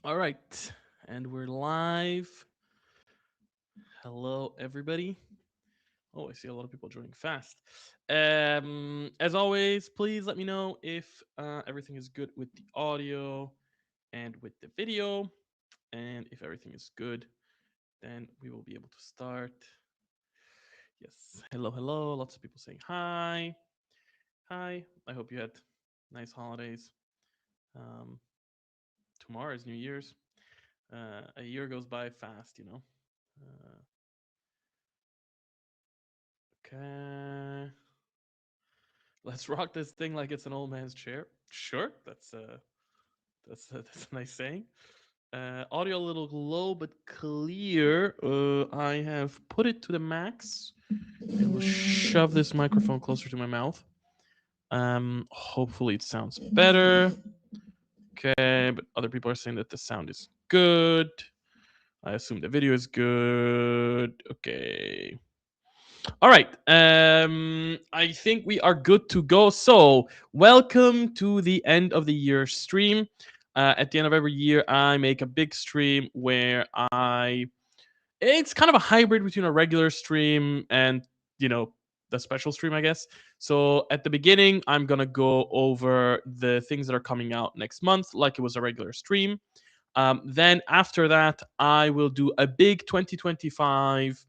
All right, and we're live. Hello, everybody. Oh, I see a lot of people joining fast. As always, please let me know if everything is good with the audio and with the video. And if everything is good, then we will be able to start. Yes. Hello, hello. Lots of people saying hi. Hi. I hope you had nice holidays. Um, Tomorrow is New Year's. A year goes by fast. Uh, okay. Let's rock this thing like it's an old man's chair. Sure, that's a nice saying. Audio a little low but clear. I have put it to the max and will shove this microphone closer to my mouth. Hopefully it sounds better. Okay, but other people are saying that the sound is good. I assume the video is good. Okay. All right. I think we are good to go. So, welcome to the end of the year stream. At the end of every year, I make a big stream where it's kind of a hybrid between a regular stream and, you know, the special stream, I guess. So, at the beginning, I'm going to go over the things that are coming out next month, like it was a regular stream. Then, after that, I will do a big 2025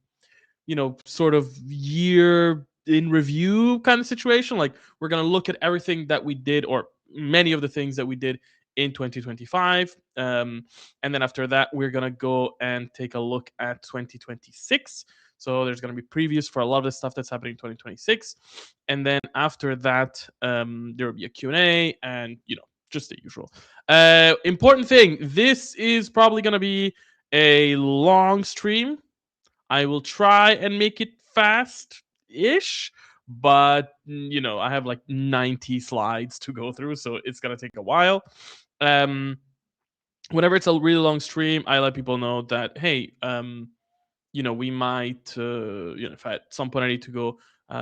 sort of year in review kind of situation. Like we're going to look at everything that we did, or many of the things that we did in 2025. And then after that, we're going to go and take a look at 2026. So there's going to be previews for a lot of the stuff that's happening in 2026. And then after that, there will be a Q&A and, just the usual. Important thing, this is probably going to be a long stream. I will try and make it fast ish, but I have like 90 slides to go through, so it's gonna take a while. Um, Whenever it's a really long stream, I let people know that hey, we might, if at some point I need to go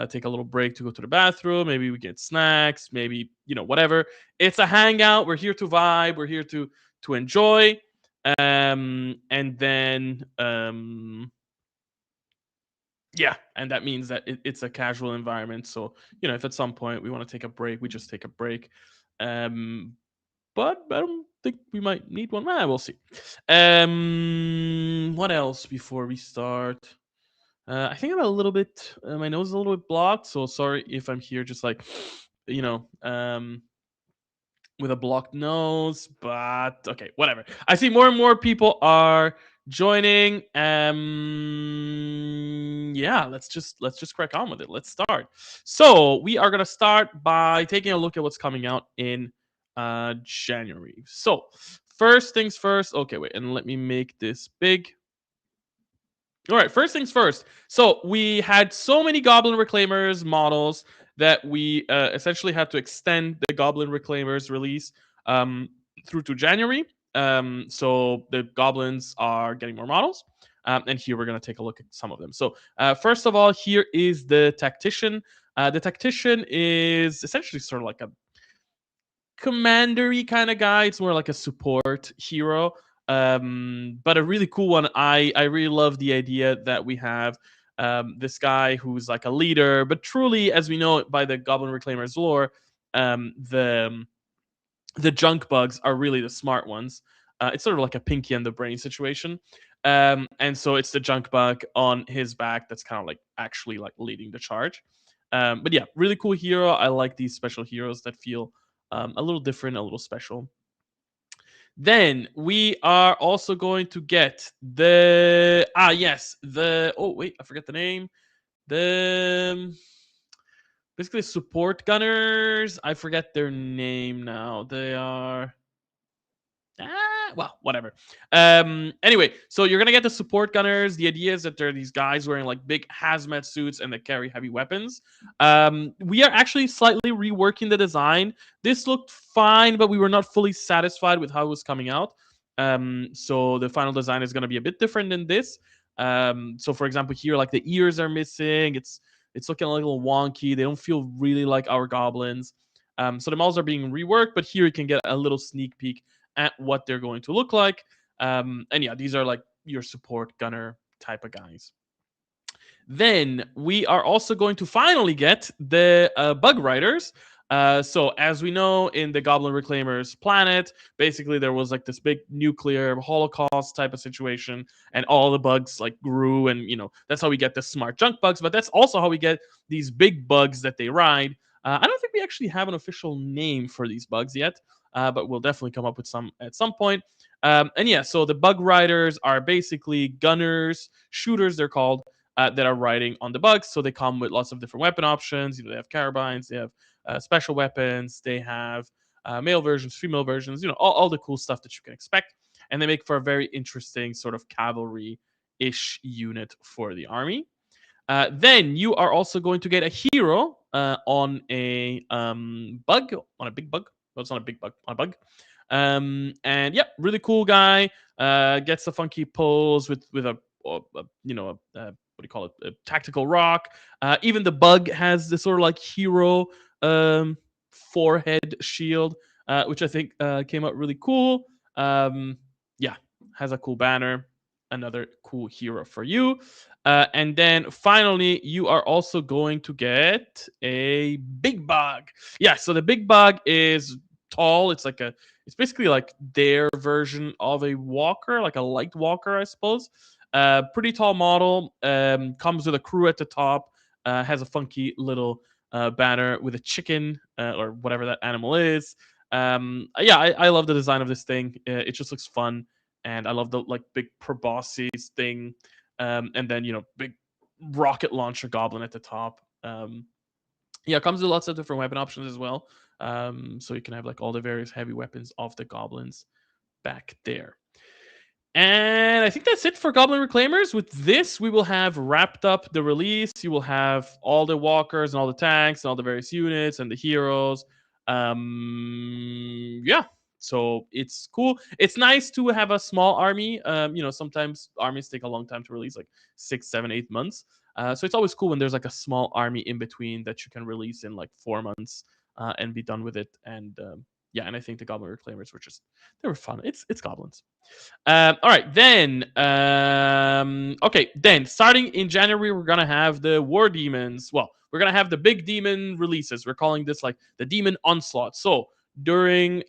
take a little break to go to the bathroom, maybe we get snacks, maybe whatever. It's a hangout. We're here to vibe. We're here to enjoy. And then yeah, and that means that it's a casual environment. So if at some point we want to take a break, we just take a break. Um, but I don't think we might need one. We'll see. What else before we start? I think I'm a little bit. My nose is a little bit blocked, so sorry if I'm here just like, you know, um, with a blocked nose, but okay, whatever. I see more and more people are joining. Yeah, let's just crack on with it. Let's start. So we are gonna start by taking a look at what's coming out in January. So first things first. Okay, wait, and let me make this big. All right, first things first. So we had so many Goblin Reclaimers models that we essentially had to extend the Goblin Reclaimers release um, through to January. So the goblins are getting more models. And here we're going to take a look at some of them. So first of all, here is the Tactician. The Tactician is essentially sort of like a commandery kind of guy. It's more like a support hero, but a really cool one. I really love the idea that we have this guy who's like a leader, but truly, as we know by the Goblin Reclaimers lore, the junk bugs are really the smart ones. It's sort of like a Pinky and the Brain situation. And so it's the junk bug on his back that's kind of like actually like leading the charge. But yeah, really cool hero. I like these special heroes that feel a little different, a little special. Then we are also going to get oh wait, I forget the name. The basically support gunners. I forget their name now. They are well, whatever. Anyway, so you're gonna get the support gunners. The idea is that there are these guys wearing like big hazmat suits and they carry heavy weapons. We are actually slightly reworking the design. This looked fine, but we were not fully satisfied with how it was coming out. So the final design is gonna be a bit different than this. So for example, here like the ears are missing. It's looking a little wonky. They don't feel really like our goblins. So the models are being reworked, but here you can get a little sneak peek at what they're going to look like. And yeah, these are like your support gunner type of guys. Then we are also going to finally get the bug riders. So as we know, in the Goblin Reclaimers planet, basically there was like this big nuclear holocaust type of situation, and all the bugs like grew, and that's how we get the smart junk bugs. But that's also how we get these big bugs that they ride. I don't think we actually have an official name for these bugs yet, but we'll definitely come up with some at some point. And yeah, so the bug riders are basically gunners, shooters, they're called, that are riding on the bugs. So they come with lots of different weapon options. They have carabines, they have special weapons, they have male versions, female versions, all the cool stuff that you can expect. And they make for a very interesting sort of cavalry ish unit for the army. Then you are also going to get a hero on a bug, on a big bug. Well, it's not a big bug, on a bug. And yeah, really cool guy. Gets a funky pose with what do you call it? A tactical rock. Even the bug has this sort of like hero um, forehead shield, which I think came out really cool. Yeah, has a cool banner. Another cool hero for you. And then finally, you are also going to get a big bug. Yeah, so the big bug is tall. It's basically like their version of a walker, like a light walker, I suppose. Pretty tall model. Comes with a crew at the top. Has a funky little banner with a chicken or whatever that animal is. Yeah, I love the design of this thing. It just looks fun, and I love the like big proboscis thing, and then big rocket launcher goblin at the top. Yeah, it comes with lots of different weapon options as well. So you can have like all the various heavy weapons of the goblins back there. And I think that's it for Goblin Reclaimers. With this, we will have wrapped up the release. You will have all the walkers and all the tanks and all the various units and the heroes. Yeah, so it's cool. It's nice to have a small army. Sometimes armies take a long time to release, like 6, 7, 8 months. So it's always cool when there's like a small army in between that you can release in like 4 months and be done with it. And yeah, and I think the Goblin Reclaimers they were fun. It's goblins. All right, then. Okay, then starting in January, we're gonna have the War Demons. Well, we're gonna have the big demon releases. We're calling this like the Demon Onslaught. So during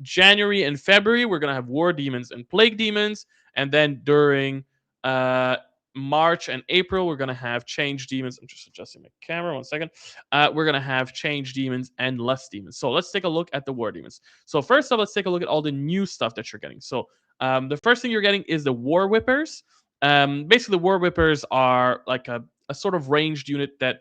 January and February, we're gonna have War Demons and Plague Demons, and then during March and April, we're gonna have Change Demons. I'm just adjusting my camera 1 second. We're gonna have Change Demons and Lust Demons. So let's take a look at the War Demons. So first off, let's take a look at all the new stuff that you're getting. So the first thing you're getting is the War Whippers. Basically, the War Whippers are like a sort of ranged unit that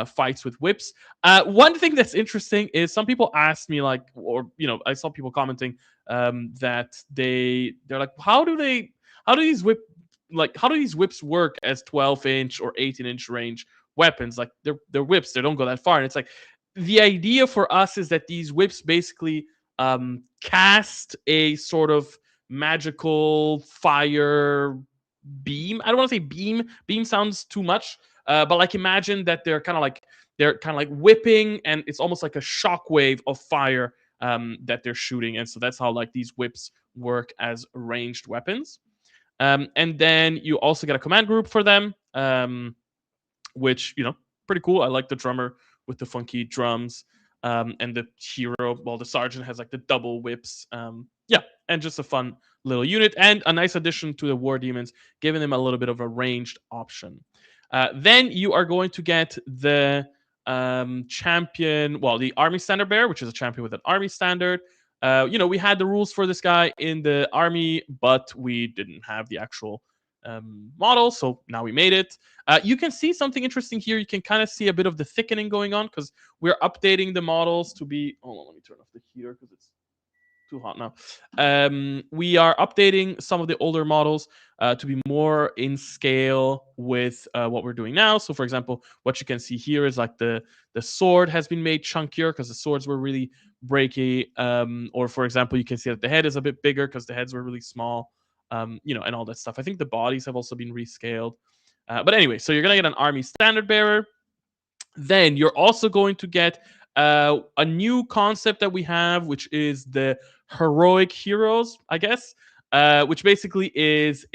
fights with whips. One thing that's interesting is some people asked me like, or I saw people commenting that they're like, how do these whips work as 12-inch or 18-inch range weapons? Like they're whips, they don't go that far. And it's like the idea for us is that these whips basically cast a sort of magical fire beam. I don't want to say beam. Beam sounds too much. But like imagine that they're kind of like whipping, and it's almost like a shockwave of fire that they're shooting. And so that's how like these whips work as ranged weapons. And then you also get a command group for them, which pretty cool. I like the drummer with the funky drums, and the hero. Well, the sergeant has like the double whips. Yeah, and just a fun little unit and a nice addition to the War Demons, giving them a little bit of a ranged option. Then you are going to get the champion. Well, the Army Standard Bearer, which is a champion with an Army Standard. We had the rules for this guy in the army, but we didn't have the actual model, so now we made it. You can see something interesting here. You can kind of see a bit of the thickening going on because we're updating the models to be. Hold on, let me turn off the heater because it's too hot now. We are updating some of the older models to be more in scale with what we're doing now. So, for example, what you can see here is like the sword has been made chunkier because the swords were really breaky. Or, for example, you can see that the head is a bit bigger because the heads were really small. And all that stuff. I think the bodies have also been rescaled. But anyway, so you're gonna get an Army Standard Bearer. Then you're also going to get a new concept that we have, which is the heroic heroes, I guess, which basically is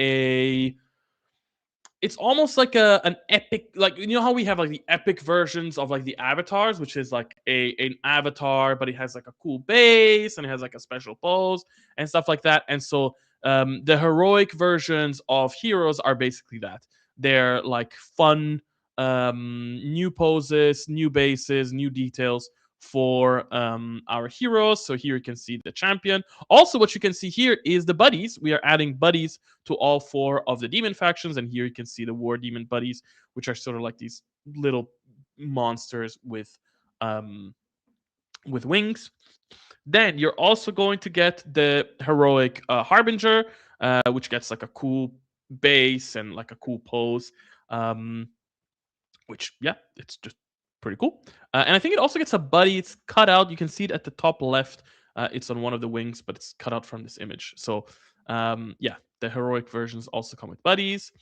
it's almost like an epic, like, you know how we have like the epic versions of like the avatars, which is like an avatar, but it has like a cool base and it has like a special pose and stuff like that. And so the heroic versions of heroes are basically that. They're like fun, new poses, new bases, new details for our heroes. So here you can see the champion. Also, what you can see here is the buddies. We are adding buddies to all 4 of the demon factions, and here you can see the war demon buddies, which are sort of like these little monsters um, with wings. Then you're also going to get the heroic harbinger, which gets like a cool base and like a cool pose. Which, yeah, it's just pretty cool. And I think it also gets a buddy. It's cut out. You can see it at the top left. It's on one of the wings, but it's cut out from this image. So, yeah, the heroic versions also come with buddies.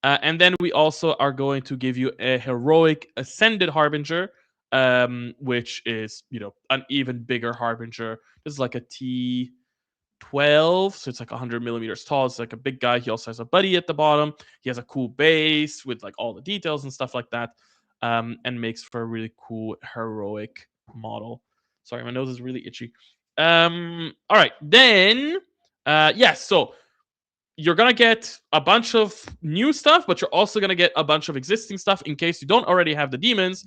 And then we also are going to give you a heroic ascended harbinger, which is, an even bigger harbinger. This is like a T12, so it's like 100 millimeters tall. It's like a big guy. He also has a buddy at the bottom. He has a cool base with like all the details and stuff like that, and makes for a really cool heroic model. Sorry, my nose is really itchy. All right, then, so you're gonna get a bunch of new stuff, but you're also gonna get a bunch of existing stuff in case you don't already have the demons.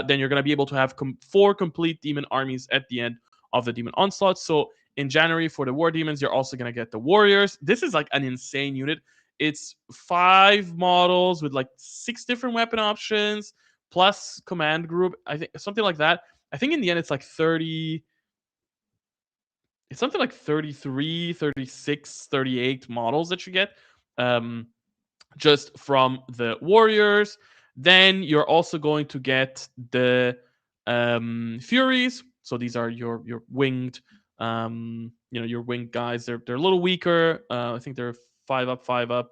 Then you're gonna be able to have 4 complete demon armies at the end of the demon onslaught. So in January for the war demons, you're also gonna get the warriors. This is like an insane unit. It's 5 models with like 6 different weapon options plus command group. I think something like that. I think in the end it's like 30. It's something like 33, 36, 38 models that you get, just from the warriors. Then you're also going to get the furies. So these are your winged, your winged guys. They're a little weaker. I think they're 5 up, 5 up,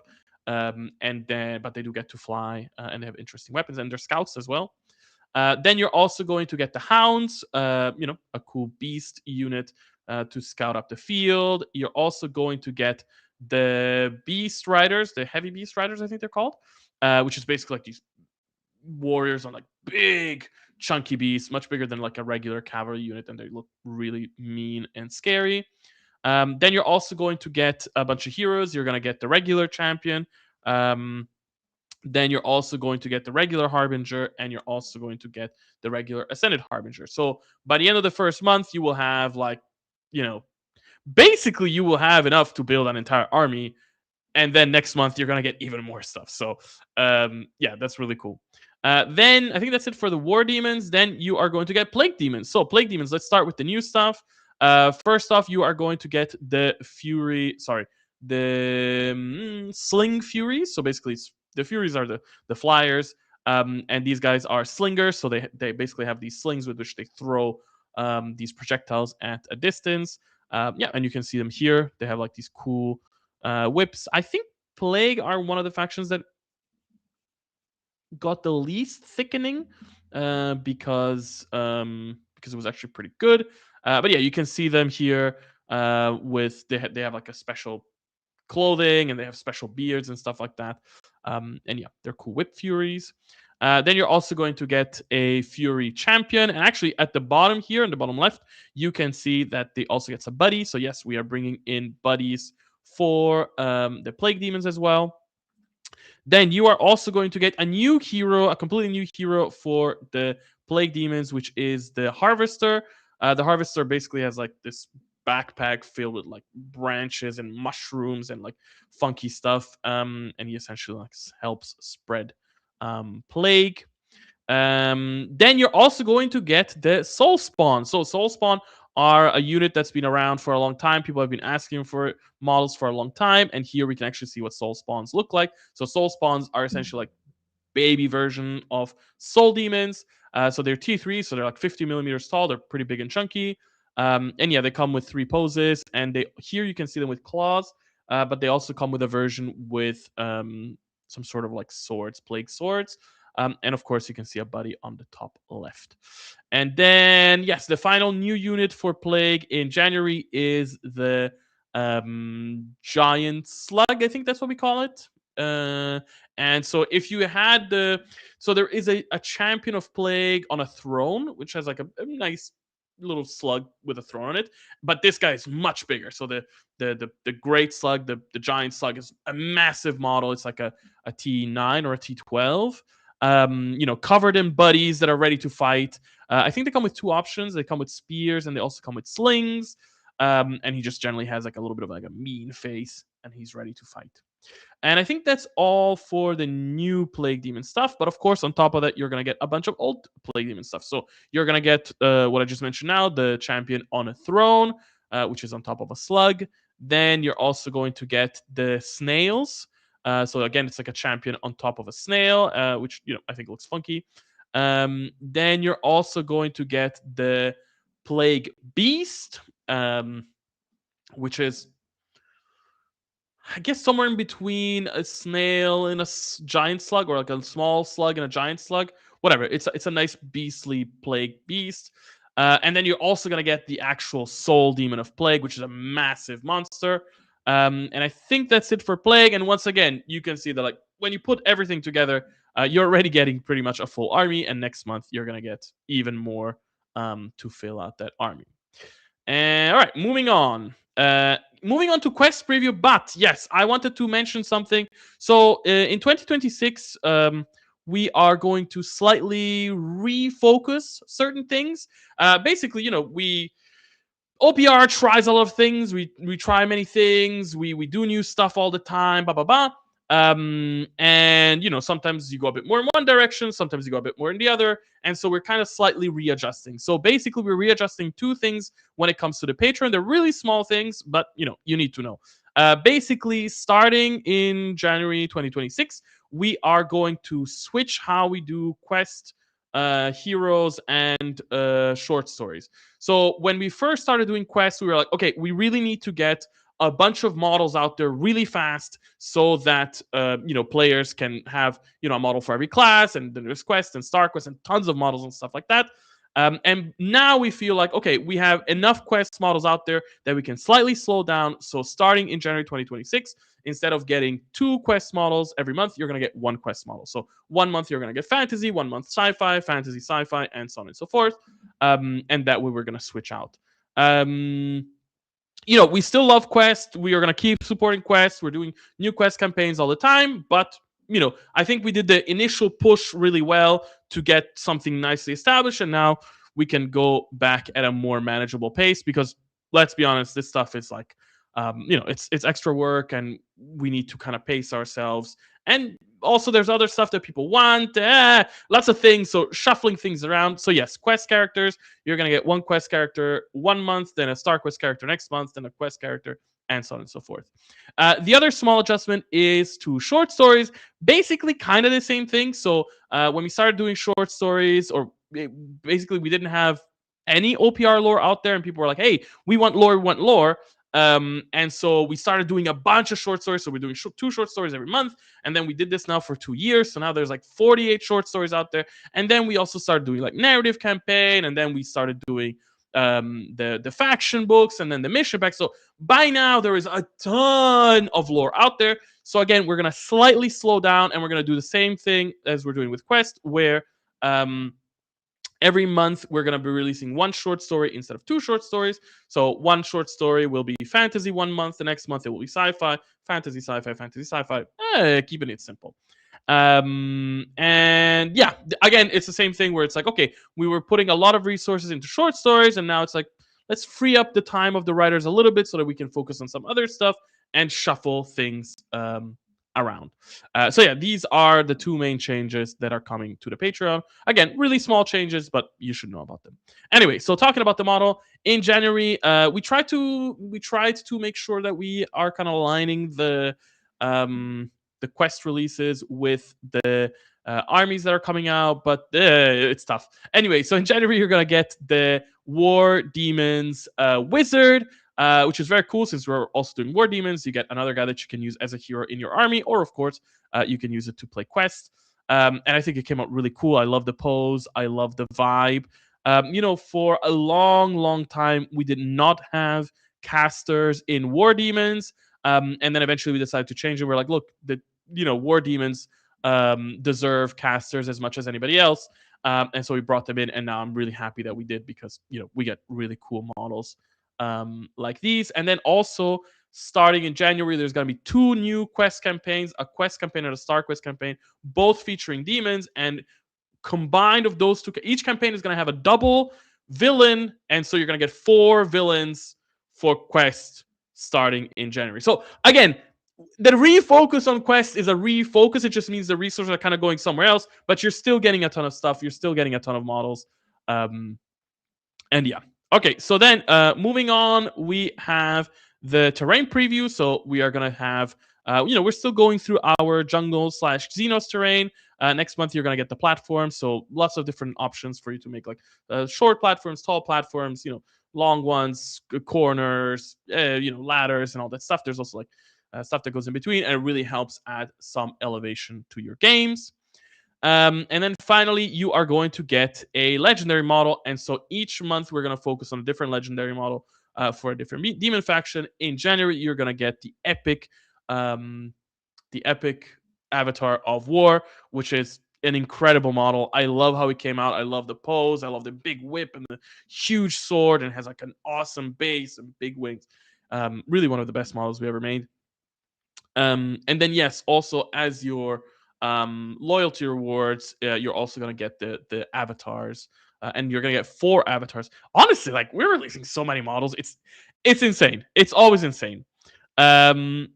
and then but they do get to fly, and they have interesting weapons, and they're scouts as well. Then you're also going to get the hounds, a cool beast unit to scout up the field. You're also going to get the beast riders, the heavy beast riders, I think they're called, which is basically like these warriors on like big, chunky beasts, much bigger than like a regular cavalry unit, and they look really mean and scary. Then you're also going to get a bunch of heroes. You're going to get the regular champion. Then you're also going to get the regular harbinger, and you're also going to get the regular ascended harbinger. So by the end of the first month, you will have like, basically you will have enough to build an entire army, and then next month you're gonna get even more stuff. So yeah, that's really cool. Then I think that's it for the war demons. Then you are going to get plague demons. So plague demons, let's start with the new stuff. First off, you are going to get the sling furies. So basically the furies are the flyers, and these guys are slingers. So they basically have these slings with which they throw these projectiles at a distance. Yeah, and you can see them here. They have like these cool whips. I think Plague are one of the factions that got the least thickening, because it was actually pretty good. But yeah, you can see them here with they have like a special clothing, and they have special beards and stuff like that. And yeah, they're cool whip furies. Then you're also going to get a Fury champion. And actually, at the bottom here, in the bottom left, you can see that they also get a buddy. So yes, we are bringing in buddies for the Plague Demons as well. Then you are also going to get a new hero, a completely new hero for the Plague Demons, which is the Harvester. The Harvester basically has like this backpack filled with like branches and mushrooms and like funky stuff. And he essentially like helps spread plague. Then you're also going to get the Soul Spawn. So Soul Spawn are a unit that's been around for a long time. People have been asking for models for a long time, and here we can actually see what Soul Spawns look like. So Soul Spawns are essentially like baby version of Soul Demons. So they're T3, so they're like 50 millimeters tall. They're pretty big and chunky. And yeah, they come with 3 poses, and here you can see them with claws, but they also come with a version with some sort of like swords, plague swords. And of course, you can see a buddy on the top left. And then, yes, the final new unit for Plague in January is the Giant Slug. I think that's what we call it. And so if you had so there is a champion of Plague on a throne, which has like a nice little slug with a throne on it. But this guy is much bigger. So the great slug, the giant slug is a massive model. It's like a T9 or a T12. Covered in buddies that are ready to fight. I think they come with two options. They come with spears and they also come with slings. And he just generally has like a little bit of like a mean face, and he's ready to fight. And I think that's all for the new Plague Demon stuff. But of course, on top of that, you're going to get a bunch of old Plague Demon stuff. So you're going to get what I just mentioned now, the champion on a throne, which is on top of a slug. Then you're also going to get the snails. So again, it's like a champion on top of a snail, which I think looks funky. Then you're also going to get the Plague Beast, which is, I guess, somewhere in between a snail and a giant slug, or like a small slug and a giant slug. Whatever. It's a nice beastly Plague Beast. And then you're also going to get the actual Soul Demon of Plague, which is a massive monster. And I think that's it for Plague. And once again, you can see that like when you put everything together, you're already getting pretty much a full army. And next month, you're going to get even more to fill out that army. And all right, moving on. Moving on to quest preview, but yes, I wanted to mention something. So in 2026, we are going to slightly refocus certain things. Basically, we OPR tries a lot of things. We try many things. We do new stuff all the time. Blah blah blah. And sometimes you go a bit more in one direction, sometimes you go a bit more in the other, and so we're kind of slightly readjusting. So basically, we're readjusting two things when it comes to the Patreon. They're really small things, but you need to know. Basically, starting in January 2026, we are going to switch how we do quest, heroes, and short stories. So when we first started doing quests, we were like, okay, we really need to get a bunch of models out there really fast so that players can have a model for every class, and then there's quest and star quest and tons of models and stuff like that. And now we feel like, okay, we have enough quest models out there that we can slightly slow down. So starting in January 2026, instead of getting 2 quest models every month, you're going to get 1 quest model. So 1 month you're going to get fantasy, 1 month sci-fi, fantasy, sci-fi, and so on and so forth. And that way we're going to switch out. We still love Quest. We are going to keep supporting Quest. We're doing new Quest campaigns all the time. But, I think we did the initial push really well to get something nicely established. And now we can go back at a more manageable pace because, let's be honest, this stuff is like, it's extra work and we need to kind of pace ourselves. And also there's other stuff that people want, lots of things. So shuffling things around. So yes, quest characters, you're going to get 1 quest character 1 month, then a star quest character next month, then a quest character, and so on and so forth. The other small adjustment is to short stories, basically kind of the same thing. So when we started doing short stories, or basically we didn't have any OPR lore out there, and people were like, hey, we want lore. And so we started doing a bunch of short stories. So we're doing 2 short stories every month. And then we did this now for 2 years. So now there's like 48 short stories out there. And then we also started doing like narrative campaign. And then we started doing the faction books and then the mission pack. So by now there is a ton of lore out there. So again, we're going to slightly slow down, and we're going to do the same thing as we're doing with Quest, where every month we're going to be releasing 1 short story instead of 2 short stories. So 1 short story will be fantasy 1 month. The next month it will be sci-fi, fantasy, sci-fi, fantasy, sci-fi. Keeping it simple. And yeah, again, it's the same thing where it's like, okay, we were putting a lot of resources into short stories, and now it's like, let's free up the time of the writers a little bit so that we can focus on some other stuff and shuffle things around. So yeah, these are the 2 main changes that are coming to the Patreon. Again, really small changes, but you should know about them. Anyway, so talking about the model, in January, we tried to make sure that we are kind of aligning the quest releases with the armies that are coming out, but it's tough. Anyway, so in January, you're going to get the War Demons Wizard, which is very cool since we're also doing War Demons. You get another guy that you can use as a hero in your army, or of course, you can use it to play quests. And I think it came out really cool. I love the pose. I love the vibe. For a long, long time, we did not have casters in War Demons. And then eventually we decided to change it. We're like, look, War Demons deserve casters as much as anybody else. And so we brought them in, and now I'm really happy that we did, because we get really cool models like these. And then also starting in January, there's going to be 2 new quest campaigns, a quest campaign and a star quest campaign, both featuring demons. And combined of those two, each campaign is going to have a double villain, and so you're going to get 4 villains for quest starting in January. So again, the refocus on quest is a refocus. It just means the resources are kind of going somewhere else, but you're still getting a ton of stuff. You're still getting a ton of models. And yeah. Okay, so then moving on, we have the terrain preview. So we are going to have, we're still going through our jungle/Xenos terrain. Next month, you're going to get the platform. So lots of different options for you to make, like short platforms, tall platforms, long ones, corners, ladders, and all that stuff. There's also like stuff that goes in between, and it really helps add some elevation to your games. And then finally, you are going to get a legendary model. And so each month, we're going to focus on a different legendary model for a different demon faction. In January, you're going to get the epic Avatar of War, which is an incredible model. I love how it came out. I love the pose. I love the big whip and the huge sword, and has like an awesome base and big wings. Really one of the best models we ever made. And then yes, also as your loyalty rewards, you're also going to get the avatars, and you're going to get 4 avatars. Honestly, like, we're releasing so many models. It's insane. It's always insane. Then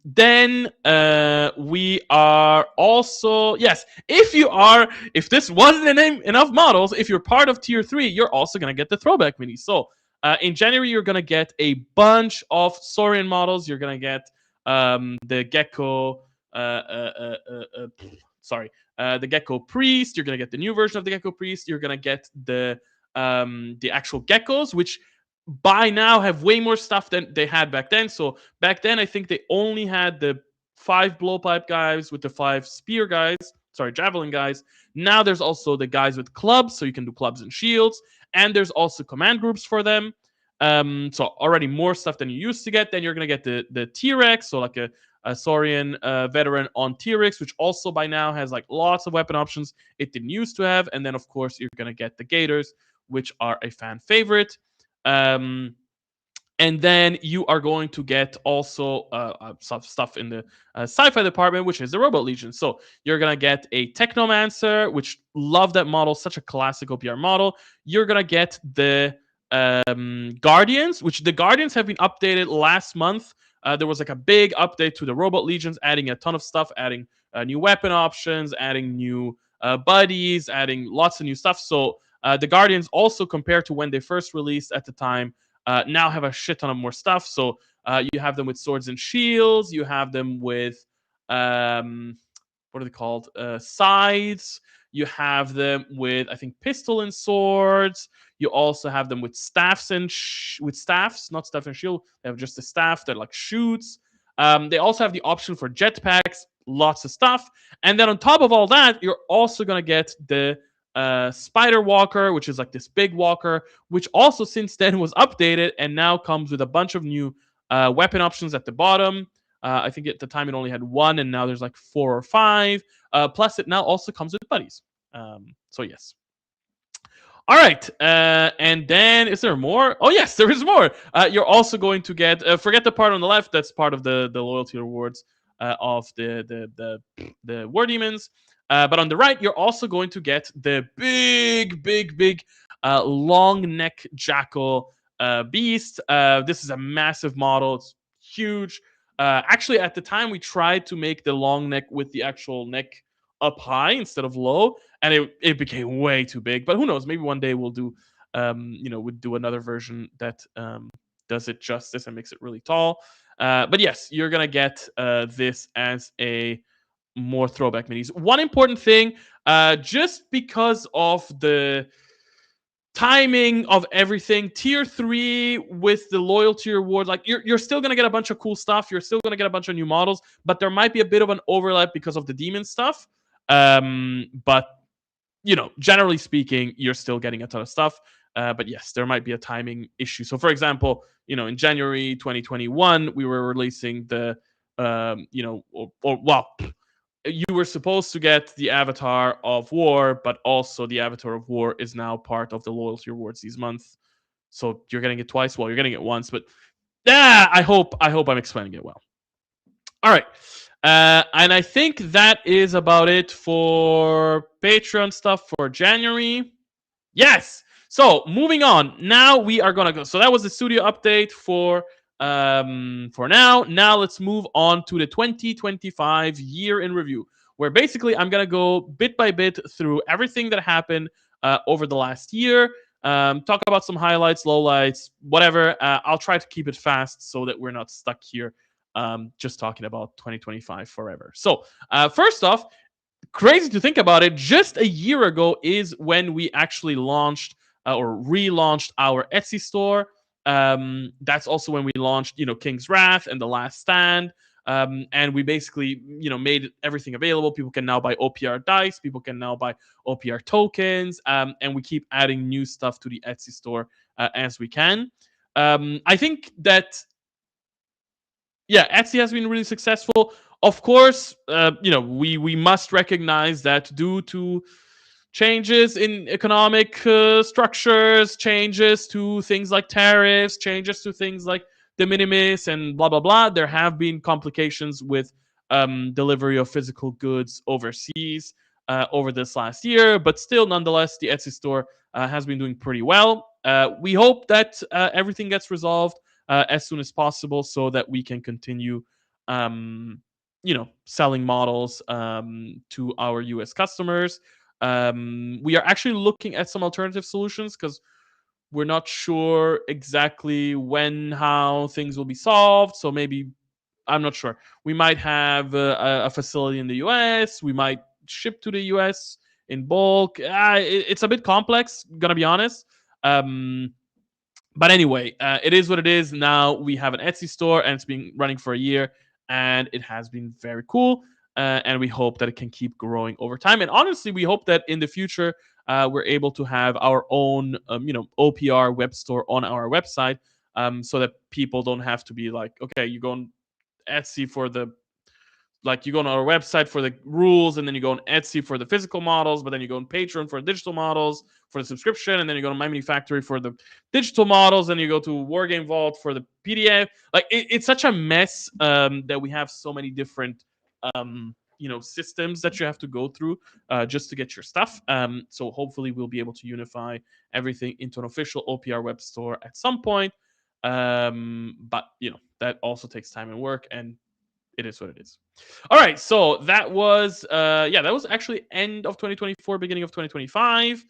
we are also, yes, if this wasn't enough models, if you're part of tier 3, you're also going to get the throwback mini. So in January, you're going to get a bunch of Saurian models. You're going to get the Gecko, the Gecko Priest. You're going to get the new version of the Gecko Priest. You're going to get the actual geckos, which by now have way more stuff than they had back then. So back then, I think they only had the 5 blowpipe guys with the 5 spear guys, javelin guys. Now there's also the guys with clubs, so you can do clubs and shields, and there's also command groups for them. So already more stuff than you used to get. Then you're gonna get the T-Rex, so like a Saurian veteran on T-Rex, which also by now has like lots of weapon options it didn't used to have. And then of course you're gonna get the Gators, which are a fan favorite. And then you are going to get also stuff in the sci-fi department, which is the Robot Legion. So you're going to get a Technomancer, which love that model, such a classic OPR model. You're going to get the Guardians, which the Guardians have been updated last month. There was like a big update to the Robot Legions, adding a ton of stuff, adding new weapon options, adding new buddies, adding lots of new stuff. So the Guardians also, compared to when they first released at the time, now have a shit ton of more stuff. So you have them with swords and shields. You have them with what are they called? Scythes. You have them with, I think, pistol and swords. You also have them with staffs with staffs, not staff and shield. They have just a staff that like shoots. They also have the option for jetpacks. Lots of stuff. And then on top of all that, you're also gonna get the Spider Walker, which is like this big walker, which also since then was updated and now comes with a bunch of new weapon options at the bottom. I think at the time it only had 1, and now there's like 4 or 5. Plus, it now also comes with buddies. So yes. All right, and then is there more? Oh yes, there is more. You're also going to get. Forget the part on the left. That's part of the loyalty rewards of the War Demons. But on the right, you're also going to get the big long neck jackal beast. This is a massive model. It's huge. Actually, at the time, we tried to make the long neck with the actual neck up high instead of low, and it became way too big. But who knows? Maybe one day we'll do, we'll do another version that does it justice and makes it really tall. But yes, you're gonna get this as a more throwback minis. One important thing, just because of the timing of everything, tier 3 with the loyalty reward, like you're still gonna get a bunch of cool stuff. You're still gonna get a bunch of new models, but there might be a bit of an overlap because of the demon stuff. But generally speaking, you're still getting a ton of stuff. But yes, there might be a timing issue. So, for example, in January 2021, we were releasing the, well, you were supposed to get the Avatar of War, but also the Avatar of War is now part of the loyalty rewards this month. So you're getting it twice. Well, you're getting it once, but I hope I'm explaining it well. All right. And I think that is about it for Patreon stuff for January. Yes. So moving on. Now we are gonna go. So that was the studio update for now. Now let's move on to the 2025 year in review, where basically I'm gonna go bit by bit through everything that happened over the last year. Talk about some highlights, lowlights, whatever. I'll try to keep it fast so that we're not stuck here just talking about 2025 forever. So first off, crazy to think about it, just a year ago is when we actually launched or relaunched our Etsy store. That's also when we launched, King's Wrath and The Last Stand. And we basically, made everything available. People can now buy OPR dice. People can now buy OPR tokens. And we keep adding new stuff to the Etsy store as we can. I think that, yeah, Etsy has been really successful. Of course, we must recognize that due to changes in economic structures, changes to things like tariffs, changes to things like de minimis and blah blah blah, there have been complications with delivery of physical goods overseas over this last year. But still, nonetheless, the Etsy store has been doing pretty well. We hope that everything gets resolved as soon as possible so that we can continue selling models to our US customers. We are actually looking at some alternative solutions because we're not sure exactly when, how things will be solved. So maybe, I'm not sure. We might have a facility in the US. We might ship to the US in bulk. It's a bit complex, gonna be honest. But anyway, it is what it is. Now we have an Etsy store, and it's been running for a year, and it has been very cool. And we hope that it can keep growing over time. And honestly, we hope that in the future we're able to have our own, OPR web store on our website, so that people don't have to be like, okay, you go on Etsy for the, like, you go on our website for the rules, and then you go on Etsy for the physical models, but then you go on Patreon for digital models for the subscription, and then you go to My Mini Factory for the digital models, and you go to Wargame Vault for the PDF. Like, it's such a mess that we have so many different systems that you have to go through just to get your stuff. So hopefully we'll be able to unify everything into an official OPR web store at some point. But that also takes time and work, and it is what it is. All right, so that was that was actually end of 2024, beginning of 2025.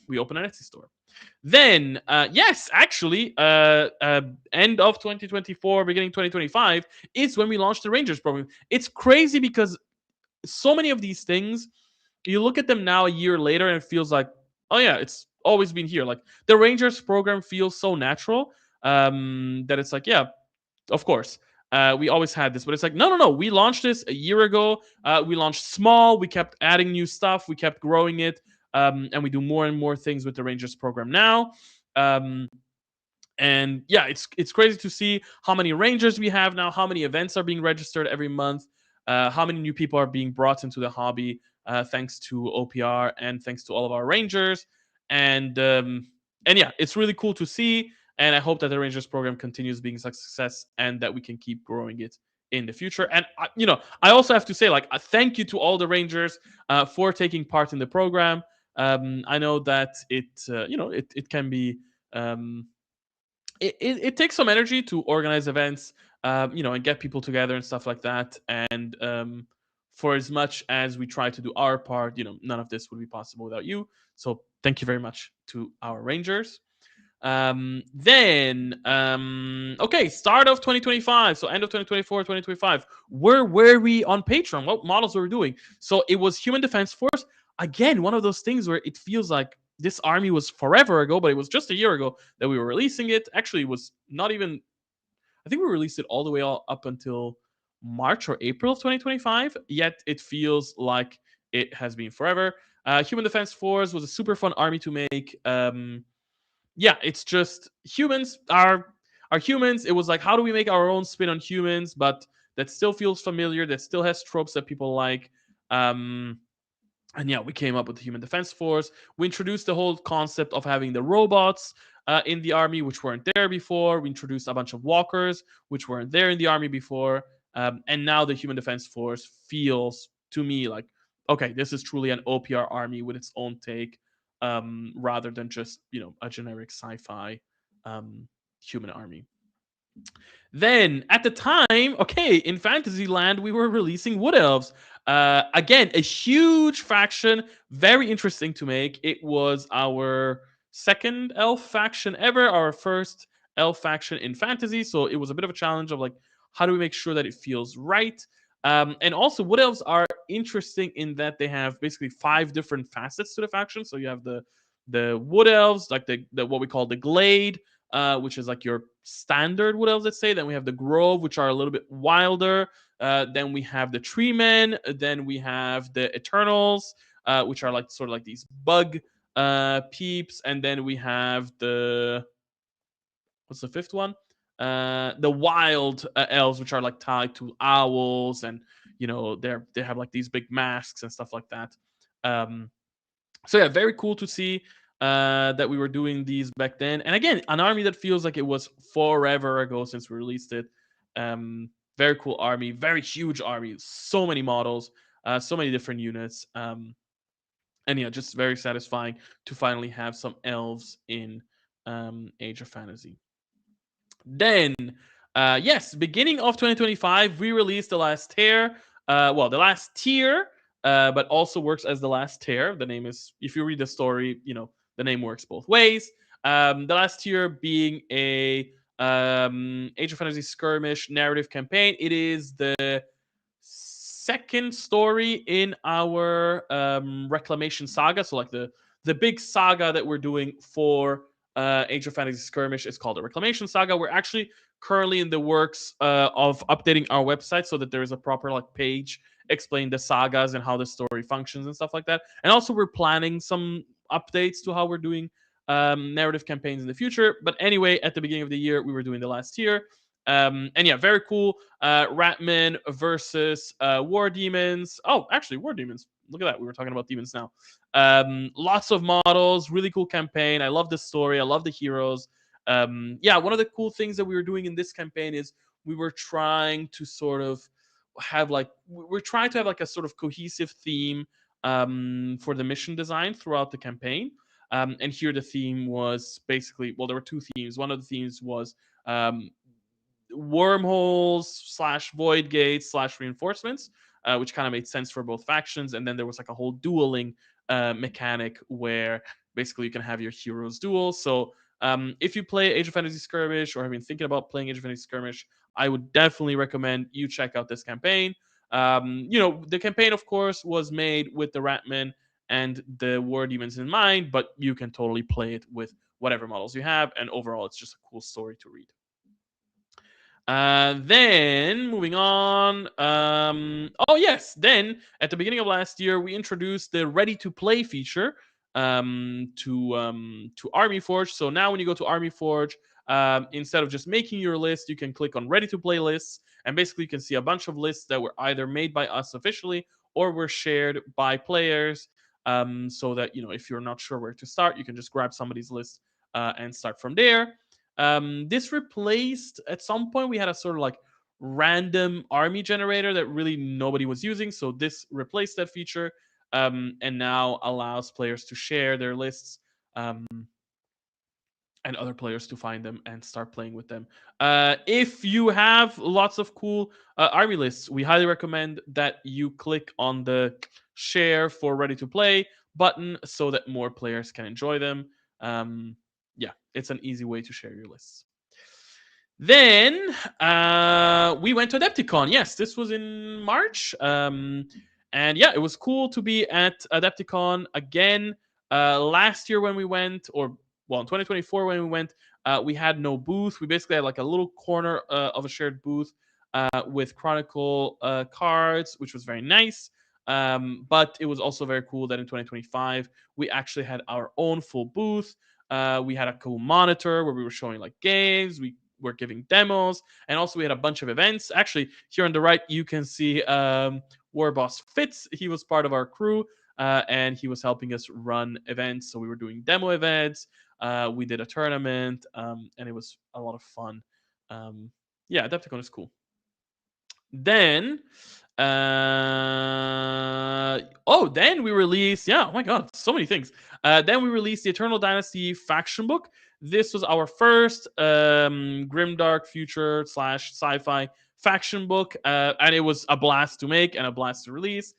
We opened an Etsy store. Then yes, actually, end of 2024, beginning 2025 is when we launched the Rangers program. It's crazy because so many of these things, you look at them now a year later and it feels like, oh yeah, it's always been here. Like, the Rangers program feels so natural that it's like, yeah, of course. We always had this, but it's like, no. We launched this a year ago. We launched small. We kept adding new stuff. We kept growing it. And we do more and more things with the Rangers program now. And yeah, it's crazy to see how many Rangers we have now, how many events are being registered every month, how many new people are being brought into the hobby thanks to OPR and thanks to all of our Rangers. And yeah, it's really cool to see. And I hope that the Rangers program continues being a success and that we can keep growing it in the future. And I also have to say, like, a thank you to all the Rangers for taking part in the program. I know that it can be. It takes some energy to organize events, and get people together and stuff like that. And for as much as we try to do our part, none of this would be possible without you. So thank you very much to our Rangers. Okay, start of 2025. So end of 2024, 2025. Where were we on Patreon? What models were we doing? So it was Human Defense Force. Again, one of those things where it feels like this army was forever ago, but it was just a year ago that we were releasing it. Actually, it was not even, I think we released it all the way up until March or April of 2025, yet it feels like it has been forever. Human Defense Force was a super fun army to make. Yeah, it's just humans are humans. It was like, how do we make our own spin on humans, but that still feels familiar, that still has tropes that people like. Um, and yeah, we came up with the Human Defense Force. We introduced the whole concept of having the robots in the army, which weren't there before. We introduced a bunch of walkers, which weren't there in the army before. And now the Human Defense Force feels to me like, okay, this is truly an OPR army with its own take, rather than just a generic sci-fi human army. Then at the time, okay, in Fantasyland, we were releasing Wood Elves. Again, a huge faction, very interesting to make. It was our second elf faction ever, our first elf faction in fantasy. So it was a bit of a challenge of like, how do we make sure that it feels right? And also, Wood Elves are interesting in that they have basically 5 different facets to the faction. So you have the Wood Elves, like the what we call the Glade, which is like your standard Wood Elves, let's say. Then we have the Grove, which are a little bit wilder. Then we have the Tree Men. Then we have the Eternals, which are like sort of like these bug peeps. And then we have the what's the fifth one? The Wild Elves, which are like tied to owls, and they have like these big masks and stuff like that. Um, so yeah, very cool to see that we were doing these back then. And again, an army that feels like it was forever ago since we released it. Very cool army, very huge army, so many models, so many different units. And yeah, just very satisfying to finally have some elves in Age of Fantasy. Then, yes, beginning of 2025, we released the last tier. The last tier, but also works as the last tier. The name is, if you read the story, the name works both ways. The last tier being a Age of Fantasy skirmish narrative campaign. It is the second story in our reclamation saga. So like the big saga that we're doing for Age of Fantasy Skirmish is called the Reclamation Saga. We're actually currently in the works of updating our website so that there is a proper like page explaining the sagas and how the story functions and stuff like that. And also we're planning some updates to how we're doing narrative campaigns in the future. But anyway, at the beginning of the year, we were doing the last tier. And yeah, very cool. Ratman versus War Demons. Oh, actually, War Demons. Look at that. We were talking about demons now. Lots of models, really cool campaign. I love the story. I love the heroes. Yeah, one of the cool things that we were doing in this campaign is we were trying to sort of have like we're trying to have like a sort of cohesive theme for the mission design throughout the campaign. And here the theme was basically, well, there were two themes. One of the themes was wormholes slash void gates slash reinforcements, which kind of made sense for both factions. And then there was like a whole dueling mechanic where basically you can have your heroes duel. So if you play Age of Fantasy Skirmish or have been thinking about playing Age of Fantasy Skirmish, I would definitely recommend you check out this campaign. The campaign, of course, was made with the Ratmen and the War Demons in mind, but you can totally play it with whatever models you have. And overall, it's just a cool story to read. Then moving on. Oh yes. Then at the beginning of last year, we introduced the ready to play feature to Army Forge. So now when you go to Army Forge, instead of just making your list, you can click on ready to play lists, and basically you can see a bunch of lists that were either made by us officially or were shared by players. So that if you're not sure where to start, you can just grab somebody's list and start from there. This replaced, at some point we had a sort of like random army generator that really nobody was using. So this replaced that feature, and now allows players to share their lists, and other players to find them and start playing with them. If you have lots of cool army lists, we highly recommend that you click on the share for ready to play button so that more players can enjoy them. Yeah, it's an easy way to share your lists. Then we went to Adepticon. Yes, this was in March. And yeah, it was cool to be at Adepticon again. Last year when we went, or well, in 2024 when we went, we had no booth. We basically had like a little corner of a shared booth with Chronicle cards, which was very nice. But it was also very cool that in 2025 we actually had our own full booth. We had a cool monitor where we were showing like games. We were giving demos, and also we had a bunch of events. Actually, here on the right you can see War Boss Fitz. He was part of our crew, and he was helping us run events. So we were doing demo events. We did a tournament, and it was a lot of fun. Yeah, Adepticon is cool. Then then we released, yeah, oh my god, so many things. Then we released the Eternal Dynasty faction book. This was our first grimdark future slash sci-fi faction book, and it was a blast to make and a blast to release.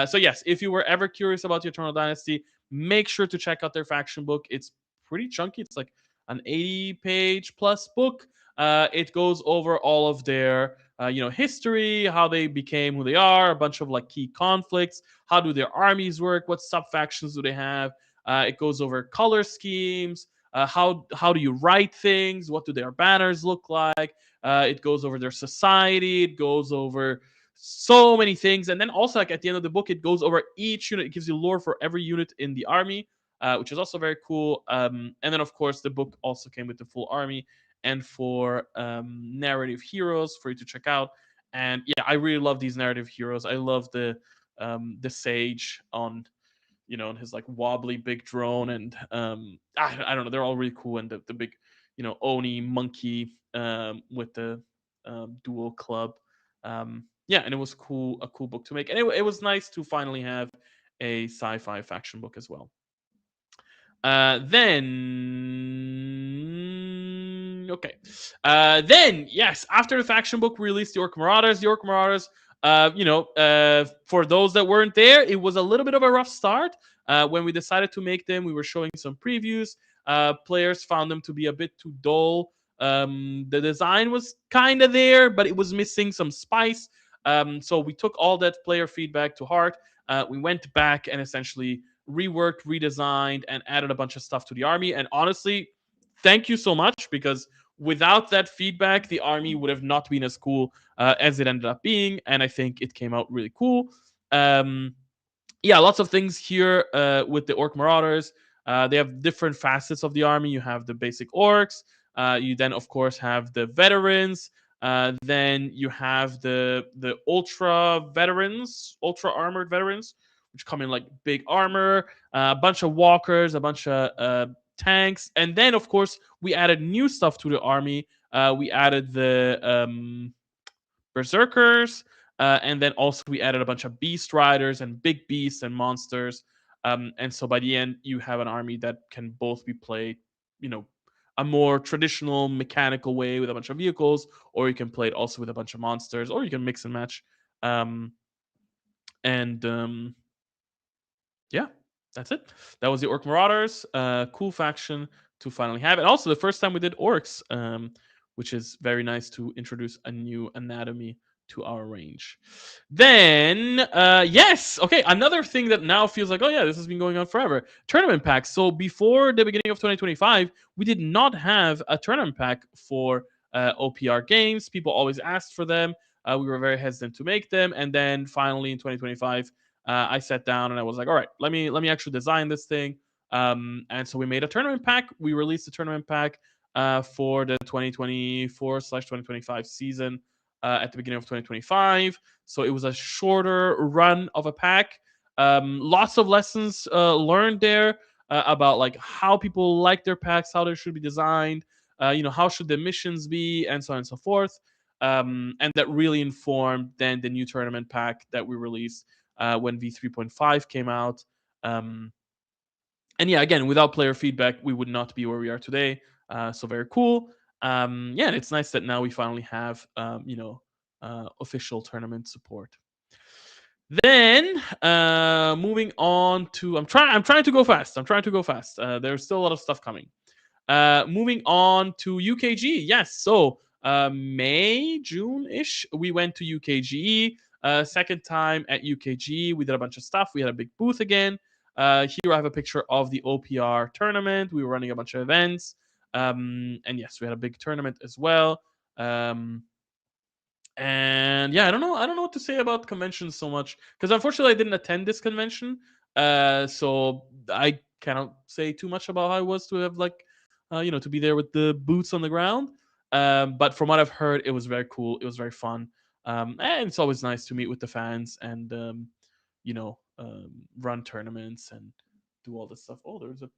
So yes, if you were ever curious about the Eternal Dynasty, make sure to check out their faction book. It's pretty chunky. It's like an 80-page plus book. It goes over all of their history, how they became who they are, a bunch of like key conflicts, how do their armies work, what sub factions do they have. It goes over color schemes, how do you write things, what do their banners look like. It goes over their society. It goes over so many things, and then also like at the end of the book, it goes over each unit. It gives you lore for every unit in the army. Which is also very cool. And then, of course, the book also came with the full army and for narrative heroes for you to check out. And yeah, I really love these narrative heroes. I love the sage on on his like wobbly big drone, and I don't know, they're all really cool. And the big oni monkey with the dual club. Yeah, and it was a cool book to make, and it was nice to finally have a sci-fi faction book as well. Then okay. Then yes, after the faction book, we released the Orc Marauders. The Orc Marauders, for those that weren't there, it was a little bit of a rough start. When we decided to make them, we were showing some previews. Players found them to be a bit too dull. The design was kind of there, but it was missing some spice. So we took all that player feedback to heart. We went back and essentially reworked, redesigned, and added a bunch of stuff to the army. And honestly, thank you so much, because without that feedback, the army would have not been as cool as it ended up being. And I think it came out really cool. Yeah, lots of things here with the Orc Marauders. They have different facets of the army. You have the basic orcs. You then, of course, have the veterans. Then you have the ultra veterans, ultra armored veterans, which come in like big armor, a bunch of walkers, a bunch of tanks, and then of course we added new stuff to the army. We added the berserkers, and then also we added a bunch of beast riders and big beasts and monsters. And so by the end, you have an army that can both be played, a more traditional mechanical way with a bunch of vehicles, or you can play it also with a bunch of monsters, or you can mix and match. And yeah, that's it. That was the Orc Marauders. Cool faction to finally have. And also the first time we did orcs, which is very nice to introduce a new anatomy to our range. Then, yes, okay, another thing that now feels like, oh yeah, this has been going on forever. Tournament packs. So before the beginning of 2025, we did not have a tournament pack for OPR games. People always asked for them. We were very hesitant to make them, and then finally in 2025, I sat down and I was like, all right, let me actually design this thing. And so we made a tournament pack. We released a tournament pack for the 2024/2025 season at the beginning of 2025. So it was a shorter run of a pack. Lots of lessons learned there about like how people like their packs, how they should be designed, how should the missions be, and so on and so forth. And that really informed then the new tournament pack that we released when V3.5 came out. And yeah, again, without player feedback, we would not be where we are today. So very cool. Yeah, and it's nice that now we finally have official tournament support. Then moving on to I'm trying to go fast. There's still a lot of stuff coming. Moving on to UKG. Yes, so May, June-ish, we went to UKG. Second time at UKG. We did a bunch of stuff. We had a big booth again. Here I have a picture of the OPR tournament. We were running a bunch of events. And yes, we had a big tournament as well. And yeah, I don't know what to say about conventions so much, because unfortunately I didn't attend this convention, so I cannot say too much about how it was to have like, to be there with the boots on the ground. But from what I've heard, it was very cool. It was very fun, and it's always nice to meet with the fans and run tournaments and do all this stuff. Oh, there's a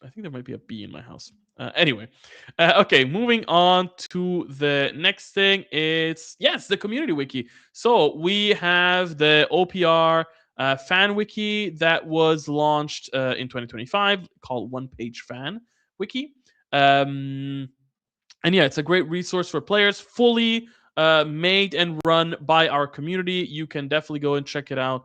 I think there might be a bee in my house. Anyway, okay, moving on to the next thing. It's yes, the community wiki. So we have the OPR fan wiki that was launched in 2025, called One Page Fan Wiki. Um, and yeah, it's a great resource for players, fully made and run by our community. You can definitely go and check it out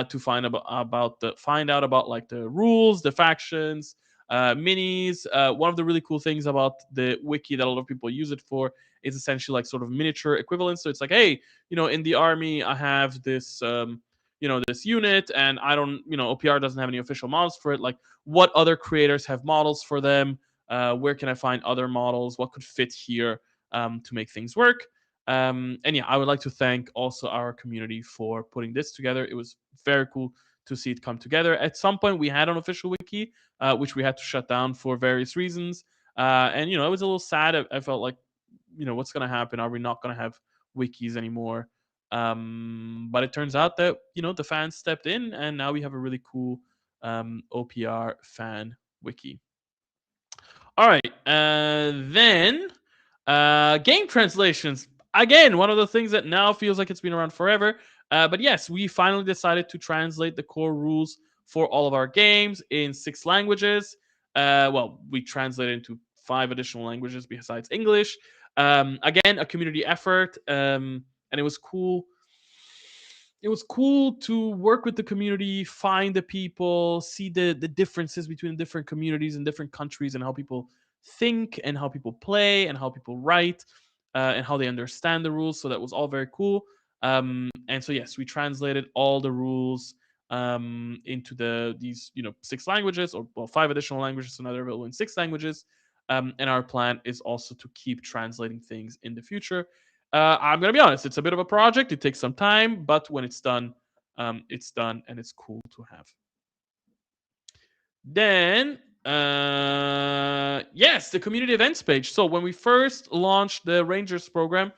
to find out about like the rules, the factions, minis. One of the really cool things about the wiki that a lot of people use it for is essentially like sort of miniature equivalent. So it's like, hey, in the army I have this. This unit, and I don't, OPR doesn't have any official models for it. Like, what other creators have models for them? Where can I find other models? What could fit here to make things work? And yeah, I would like to thank also our community for putting this together. It was very cool to see it come together. At some point, we had an official wiki, which we had to shut down for various reasons. And it was a little sad. I felt like, what's going to happen? Are we not going to have wikis anymore? But it turns out that the fans stepped in, and now we have a really cool OPR fan wiki. All right. Then game translations. Again, one of the things that now feels like it's been around forever. But yes, we finally decided to translate the core rules for all of our games in 6 languages. Well, we translated into 5 additional languages besides English. Again, a community effort. And it was cool to work with the community, find the people, see the differences between different communities and different countries, and how people think and how people play and how people write, and how they understand the rules. So that was all very cool. And so yes, we translated all the rules into these 6 languages, or well, 5 additional languages, so now they're available in 6 languages. And our plan is also to keep translating things in the future. I'm gonna be honest; it's a bit of a project. It takes some time, but when it's done, and it's cool to have. Then, yes, the community events page. So when we first launched the Rangers program,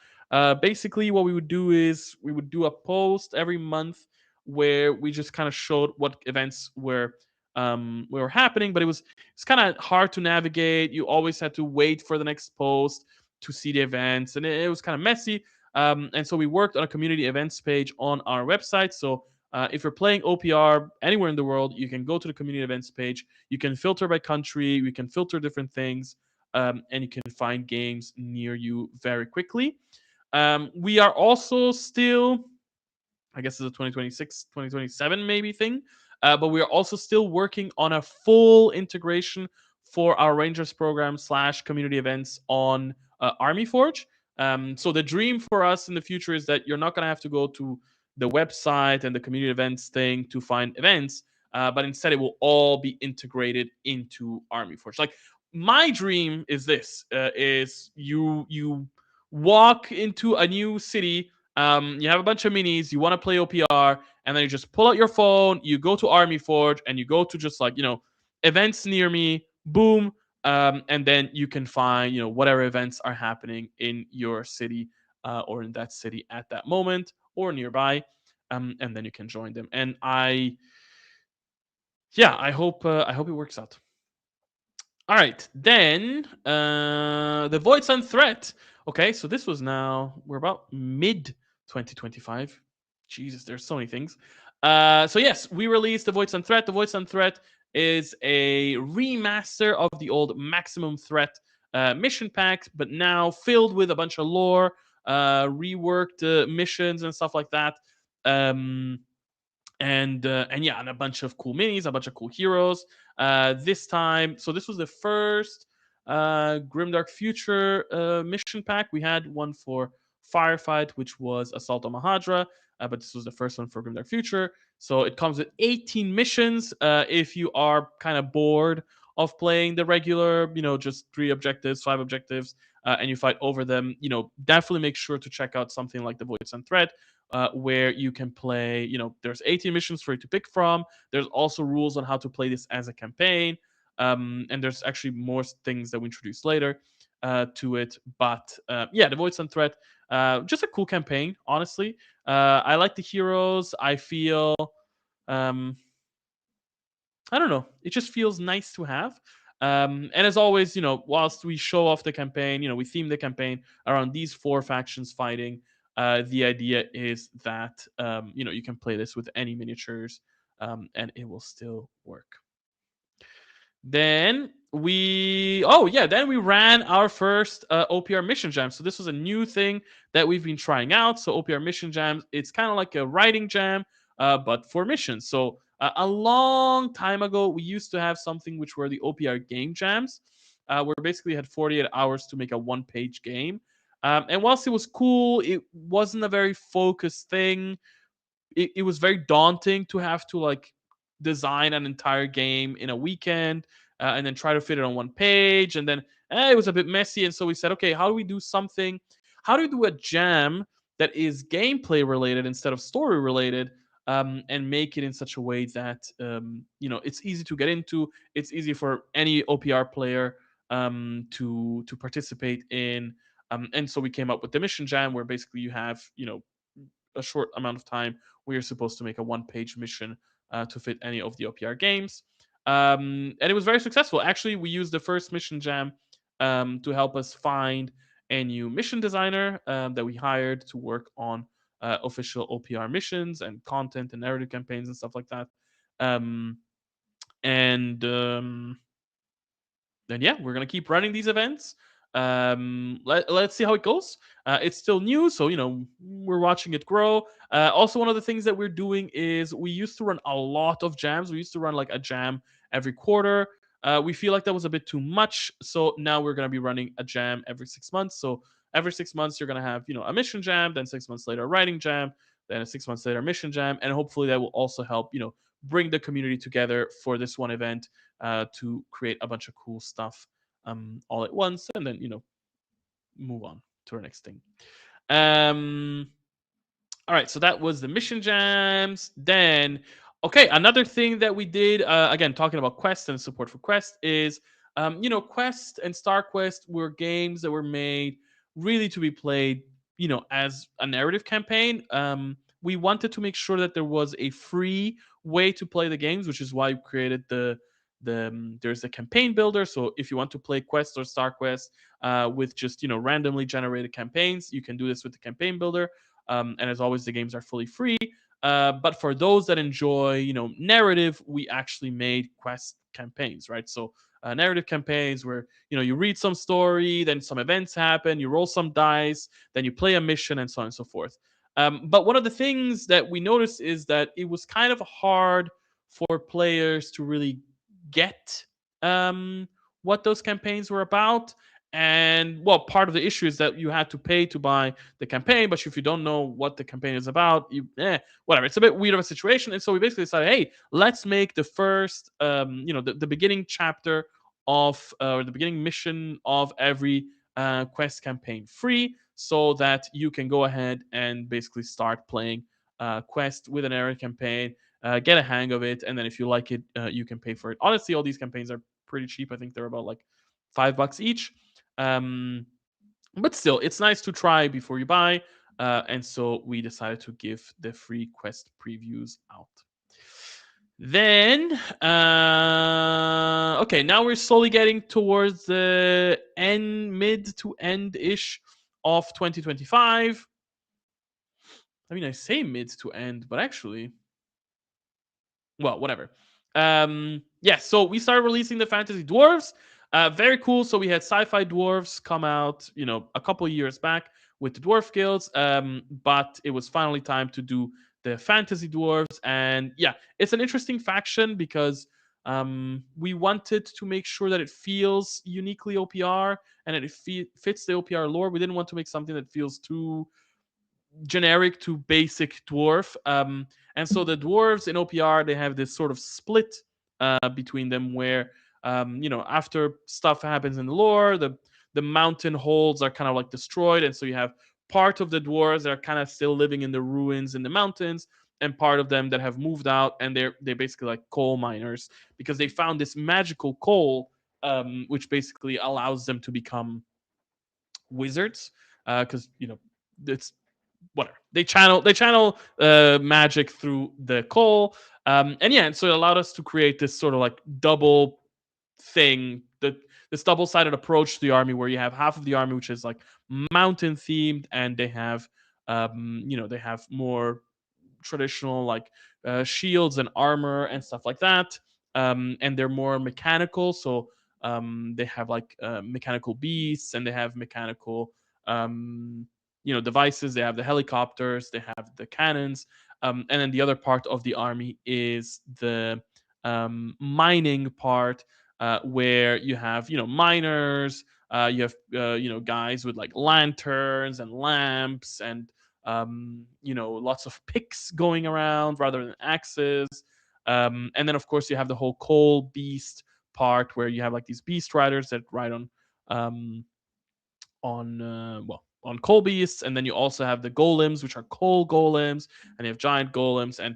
basically what we would do is we would do a post every month where we just kind of showed what events were happening, but it's kind of hard to navigate. You always had to wait for the next post to see the events, and it was kind of messy. And so we worked on a community events page on our website. So if you're playing OPR anywhere in the world, you can go to the community events page. You can filter by country. We can filter different things, and you can find games near you very quickly. We are also still, I guess it's a 2026, 2027 maybe thing. But we are also still working on a full integration for our Rangers program / community events on Army Forge. So the dream for us in the future is that you're not going to have to go to the website and the community events thing to find events, but instead it will all be integrated into Army Forge. Like, my dream is this: is you walk into a new city, you have a bunch of minis, you want to play OPR, and then you just pull out your phone, you go to Army Forge, and you go to just like, events near me, boom, and then you can find, whatever events are happening in your city, or in that city at that moment or nearby, and then you can join them. And I hope it works out. All right, then the Void Sun threat. Okay, so this was now we're about mid 2025. Jesus, there's so many things. So yes, we released the Void Sun threat. The Void Sun threat is a remaster of the old Maximum Threat mission pack, but now filled with a bunch of lore, reworked missions and stuff like that. Um, and yeah, and a bunch of cool minis, a bunch of cool heroes. This time, so this was the first Grimdark Future mission pack. We had one for Firefight, which was Assault on Mahadra, but this was the first one for Grimdark Future. So it comes with 18 missions. If you are kind of bored of playing the regular, just 3 objectives, 5 objectives, and you fight over them, definitely make sure to check out something like the Voice and Threat, where you can play, there's 18 missions for you to pick from. There's also rules on how to play this as a campaign. And there's actually more things that we introduce later to it. But yeah, the Voice and Threat, just a cool campaign, honestly. I like the heroes. I feel, um, I don't know, it just feels nice to have. And as always, whilst we show off the campaign, we theme the campaign around these 4 factions fighting. The idea is that you can play this with any miniatures, and it will still work. Then we ran our first OPR mission jam. So this was a new thing that we've been trying out. So OPR mission jams, it's kind of like a writing jam, but for missions. So a long time ago, we used to have something which were the OPR game jams, where basically you had 48 hours to make a 1-page game. And whilst it was cool, it wasn't a very focused thing. It was very daunting to have to like design an entire game in a weekend, and then try to fit it on 1 page, and then it was a bit messy. And so we said, okay, how do we do something, how do we do a jam that is gameplay related instead of story related, and make it in such a way that it's easy to get into, it's easy for any OPR player to participate in. And so we came up with the mission jam, where basically you have a short amount of time where you're supposed to make a 1-page mission to fit any of the OPR games. And it was very successful. Actually, we used the first mission jam to help us find a new mission designer that we hired to work on official OPR missions and content and narrative campaigns and stuff like that. Um, and then yeah, we're gonna keep running these events. Let's see how it goes. It's still new, so we're watching it grow. Also, one of the things that we're doing is we used to run a lot of jams. We used to run like a jam every quarter. We feel like that was a bit too much, so now we're gonna be running a jam every 6 months. So every 6 months, you're gonna have a mission jam, then 6 months later a writing jam, then 6 months later a mission jam, and hopefully that will also help bring the community together for this one event, to create a bunch of cool stuff all at once, and then move on to our next thing. All right, so that was the mission jams. Then, okay, another thing that we did, again, talking about Quest and support for Quest, is, Quest and Star Quest were games that were made really to be played, as a narrative campaign. We wanted to make sure that there was a free way to play the games, which is why we created there's a campaign builder. So if you want to play Quest or Star Quest with just randomly generated campaigns, you can do this with the campaign builder. And as always, the games are fully free. But for those that enjoy, narrative, we actually made Quest campaigns, right? So narrative campaigns where you read some story, then some events happen, you roll some dice, then you play a mission, and so on and so forth. But one of the things that we noticed is that it was kind of hard for players to really get what those campaigns were about. And well, part of the issue is that you had to pay to buy the campaign, but if you don't know what the campaign is about, whatever. It's a bit weird of a situation. And so we basically decided, hey, let's make the first, the beginning chapter of, or the beginning mission of every Quest campaign free, so that you can go ahead and basically start playing Quest with an narrative campaign, get a hang of it, and then if you like it, you can pay for it. Honestly, all these campaigns are pretty cheap. I think they're about like $5 each. Um, but still, it's nice to try before you buy. And so we decided to give the free Quest previews out. Then, okay, now we're slowly getting towards the mid to end ish of 2025. I mean, I say mid to end, but actually, well, whatever. Yeah, so we started releasing the fantasy dwarves. Very cool. So we had sci-fi dwarves come out, a couple years back with the dwarf guilds, but it was finally time to do the fantasy dwarves. And yeah, it's an interesting faction because we wanted to make sure that it feels uniquely OPR and that it fits the OPR lore. We didn't want to make something that feels too generic to basic dwarf. And so the dwarves in OPR, they have this sort of split between them where After stuff happens in the lore, the mountain holds are kind of like destroyed, and so you have part of the dwarves that are kind of still living in the ruins in the mountains, and part of them that have moved out, and they're basically like coal miners because they found this magical coal, which basically allows them to become wizards. Because it's whatever, they channel magic through the coal, and yeah, and so it allowed us to create this sort of like double thing, this double-sided approach to the army, where you have half of the army which is like mountain themed, and they have more traditional like shields and armor and stuff like that, and they're more mechanical. So they have like mechanical beasts, and they have mechanical devices. They have the helicopters, they have the cannons, and then the other part of the army is the mining part, where you have miners, you have guys with like lanterns and lamps, and lots of picks going around rather than axes. And then of course you have the whole coal beast part, where you have like these beast riders that ride um, on coal beasts, and then you also have the golems, which are coal golems, and you have giant golems, and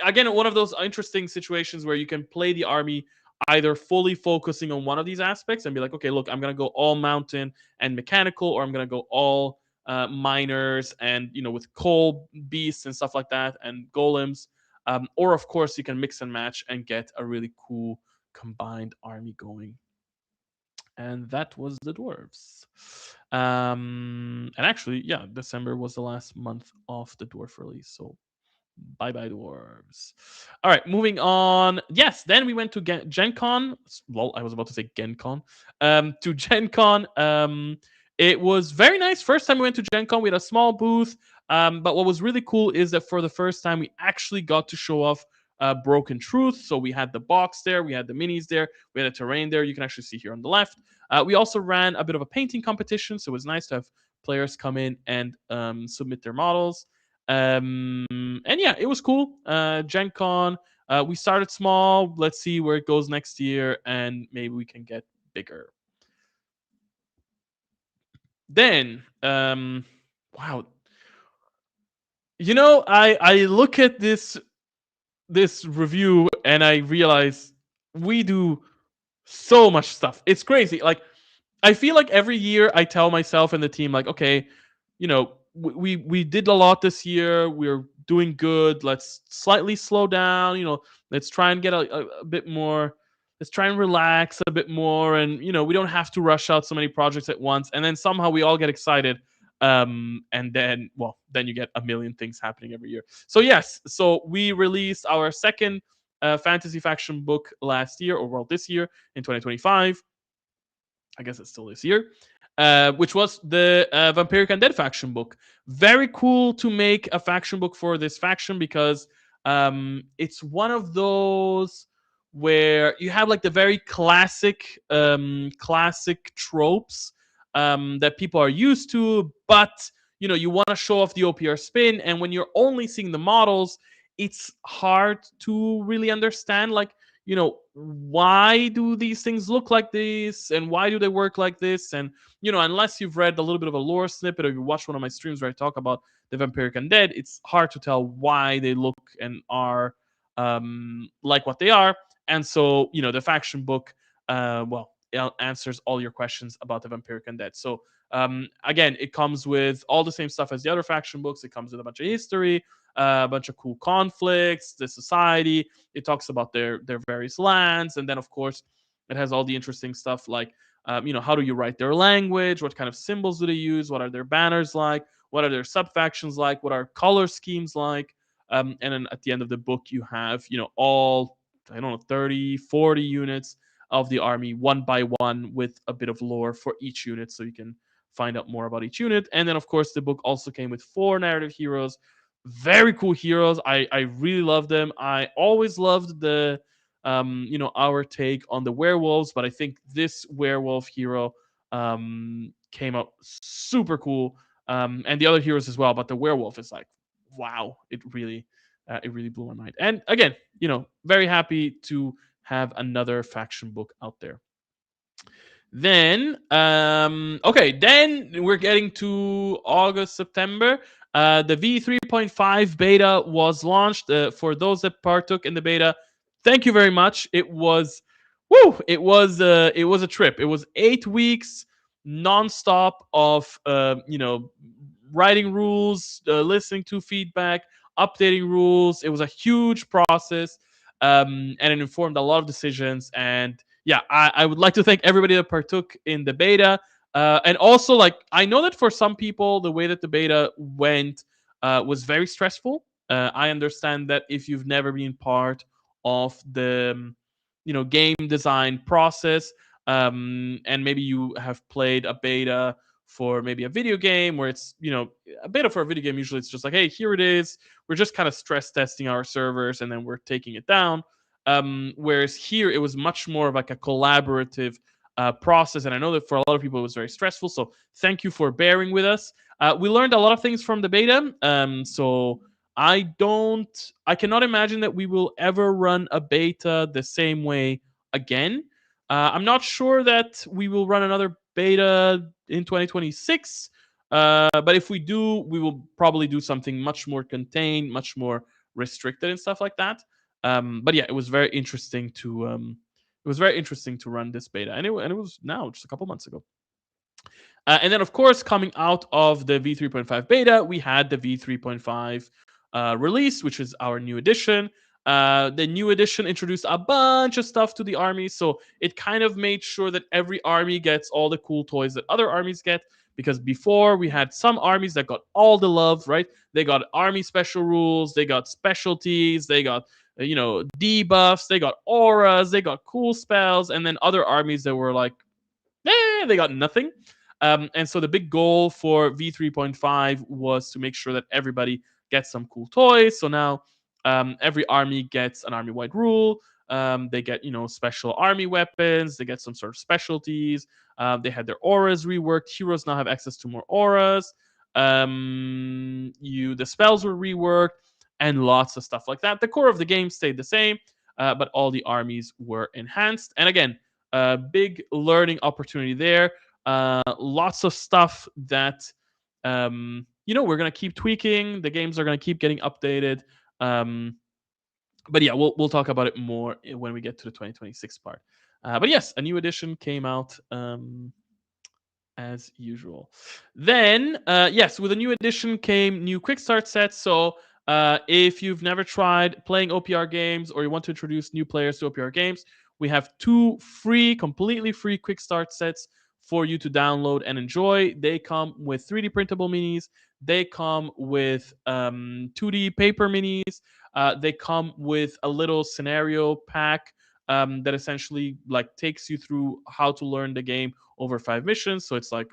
again, one of those interesting situations where you can play the army either fully focusing on one of these aspects and be like, okay, look, I'm gonna go all mountain and mechanical, or I'm gonna go all miners and with coal beasts and stuff like that and golems, or of course you can mix and match and get a really cool combined army going. And that was the dwarves. And actually, yeah, December was the last month of the dwarf release, so bye bye dwarves. All right, moving on. Yes, then we went to Gen Con. Well, I was about to say Gen Con. To Gen Con. It was very nice. First time we went to Gen Con, we had a small booth. But what was really cool is that for the first time, we actually got to show off Broken Truth. So we had the box there, we had the minis there, we had a terrain there. You can actually see here on the left. We also ran a bit of a painting competition, so it was nice to have players come in and submit their models. And yeah, it was cool. Gen Con. We started small. Let's see where it goes next year, and maybe we can get bigger. Then, wow, I look at this review and I realize we do so much stuff. It's crazy. Like, I feel like every year I tell myself and the team, like, okay, we did a lot this year. We're doing good. Let's slightly slow down. Let's try and get a bit more. Let's try and relax a bit more, and we don't have to rush out so many projects at once. And then somehow we all get excited, and then you get a million things happening every year. So yes, so we released our second fantasy faction book last year, or well, this year in 2025. I guess it's still this year, which was the Vampiric Undead faction book. Very cool to make a faction book for this faction, because it's one of those where you have like the very classic tropes that people are used to, but you want to show off the OPR spin, and when you're only seeing the models, it's hard to really understand, like, why do these things look like this, and why do they work like this? And unless you've read a little bit of a lore snippet, or you watch one of my streams where I talk about the Vampiric Undead, it's hard to tell why they look and are like what they are. And so the faction book it answers all your questions about the Vampiric Undead. So again, it comes with all the same stuff as the other faction books. It comes with a bunch of history, a bunch of cool conflicts, the society. It talks about their various lands, and then of course it has all the interesting stuff like how do you write their language, what kind of symbols do they use, what are their banners like, what are their sub factions like, what are color schemes like, and then at the end of the book you have all, I don't know, 30-40 units of the army one by one, with a bit of lore for each unit, so you can find out more about each unit. And then of course the book also came with 4 narrative heroes. Very cool heroes. I really love them. I always loved the our take on the werewolves, but I think this werewolf hero came out super cool, and the other heroes as well, but the werewolf is like, wow, it really blew my mind. And again, very happy to have another faction book out there. Then, okay, then we're getting to August, September. The V3.5 beta was launched. For those that partook in the beta, thank you very much. It was, woo! It was a trip. It was 8 weeks nonstop of, writing rules, listening to feedback, updating rules. It was a huge process, and it informed a lot of decisions. And yeah, I would like to thank everybody that partook in the beta. And also, like, I know that for some people, the way that the beta went was very stressful. I understand that if you've never been part of the, game design process, and maybe you have played a beta for maybe a video game where it's, a beta for a video game, usually it's just like, hey, here it is. We're just kind of stress testing our servers and then we're taking it down. Whereas here, it was much more of like a collaborative process. And I know that for a lot of people, it was very stressful. So thank you for bearing with us. We learned a lot of things from the beta. So I cannot imagine that we will ever run a beta the same way again. I'm not sure that we will run another beta in 2026. But if we do, we will probably do something much more contained, much more restricted and stuff like that. But yeah, it was very interesting to run this beta, and it was now just a couple months ago. And then, of course, coming out of the V3.5 beta, we had the V3.5 release, which is our new edition. The new edition introduced a bunch of stuff to the army, so it kind of made sure that every army gets all the cool toys that other armies get. Because before, we had some armies that got all the love, right? They got army special rules, they got specialties, they got debuffs, they got auras, they got cool spells, and then other armies that were like, they got nothing. And so the big goal for V3.5 was to make sure that everybody gets some cool toys. So now every army gets an army-wide rule. They get special army weapons. They get some sort of specialties. They had their auras reworked. Heroes now have access to more auras. The spells were reworked, and lots of stuff like that. The core of the game stayed the same, but all the armies were enhanced. And again, a big learning opportunity there. Lots of stuff that we're gonna keep tweaking. The games are gonna keep getting updated. But yeah, we'll talk about it more when we get to the 2026 part. But yes, a new edition came out as usual. Then, yes, with a new edition came new quick start sets. So if you've never tried playing OPR games or you want to introduce new players to OPR games, we have 2 completely free quick start sets for you to download and enjoy. They come with 3D printable minis. They come with 2D paper minis. They come with a little scenario pack that essentially like takes you through how to learn the game over 5 missions. So it's like,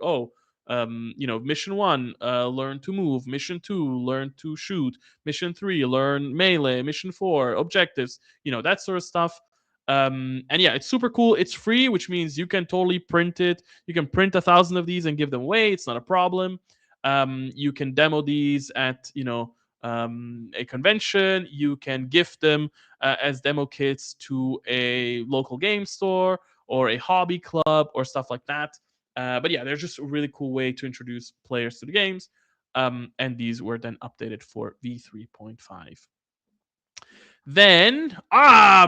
mission 1, learn to move. Mission 2, learn to shoot. Mission 3, learn melee. Mission 4, objectives. That sort of stuff. And yeah, it's super cool. It's free, which means you can totally print it. You can print 1,000 of these and give them away. It's not a problem. You can demo these at a convention. You can gift them as demo kits to a local game store or a hobby club or stuff like that. But yeah, they're just a really cool way to introduce players to the games. And these were then updated for V3.5. Then,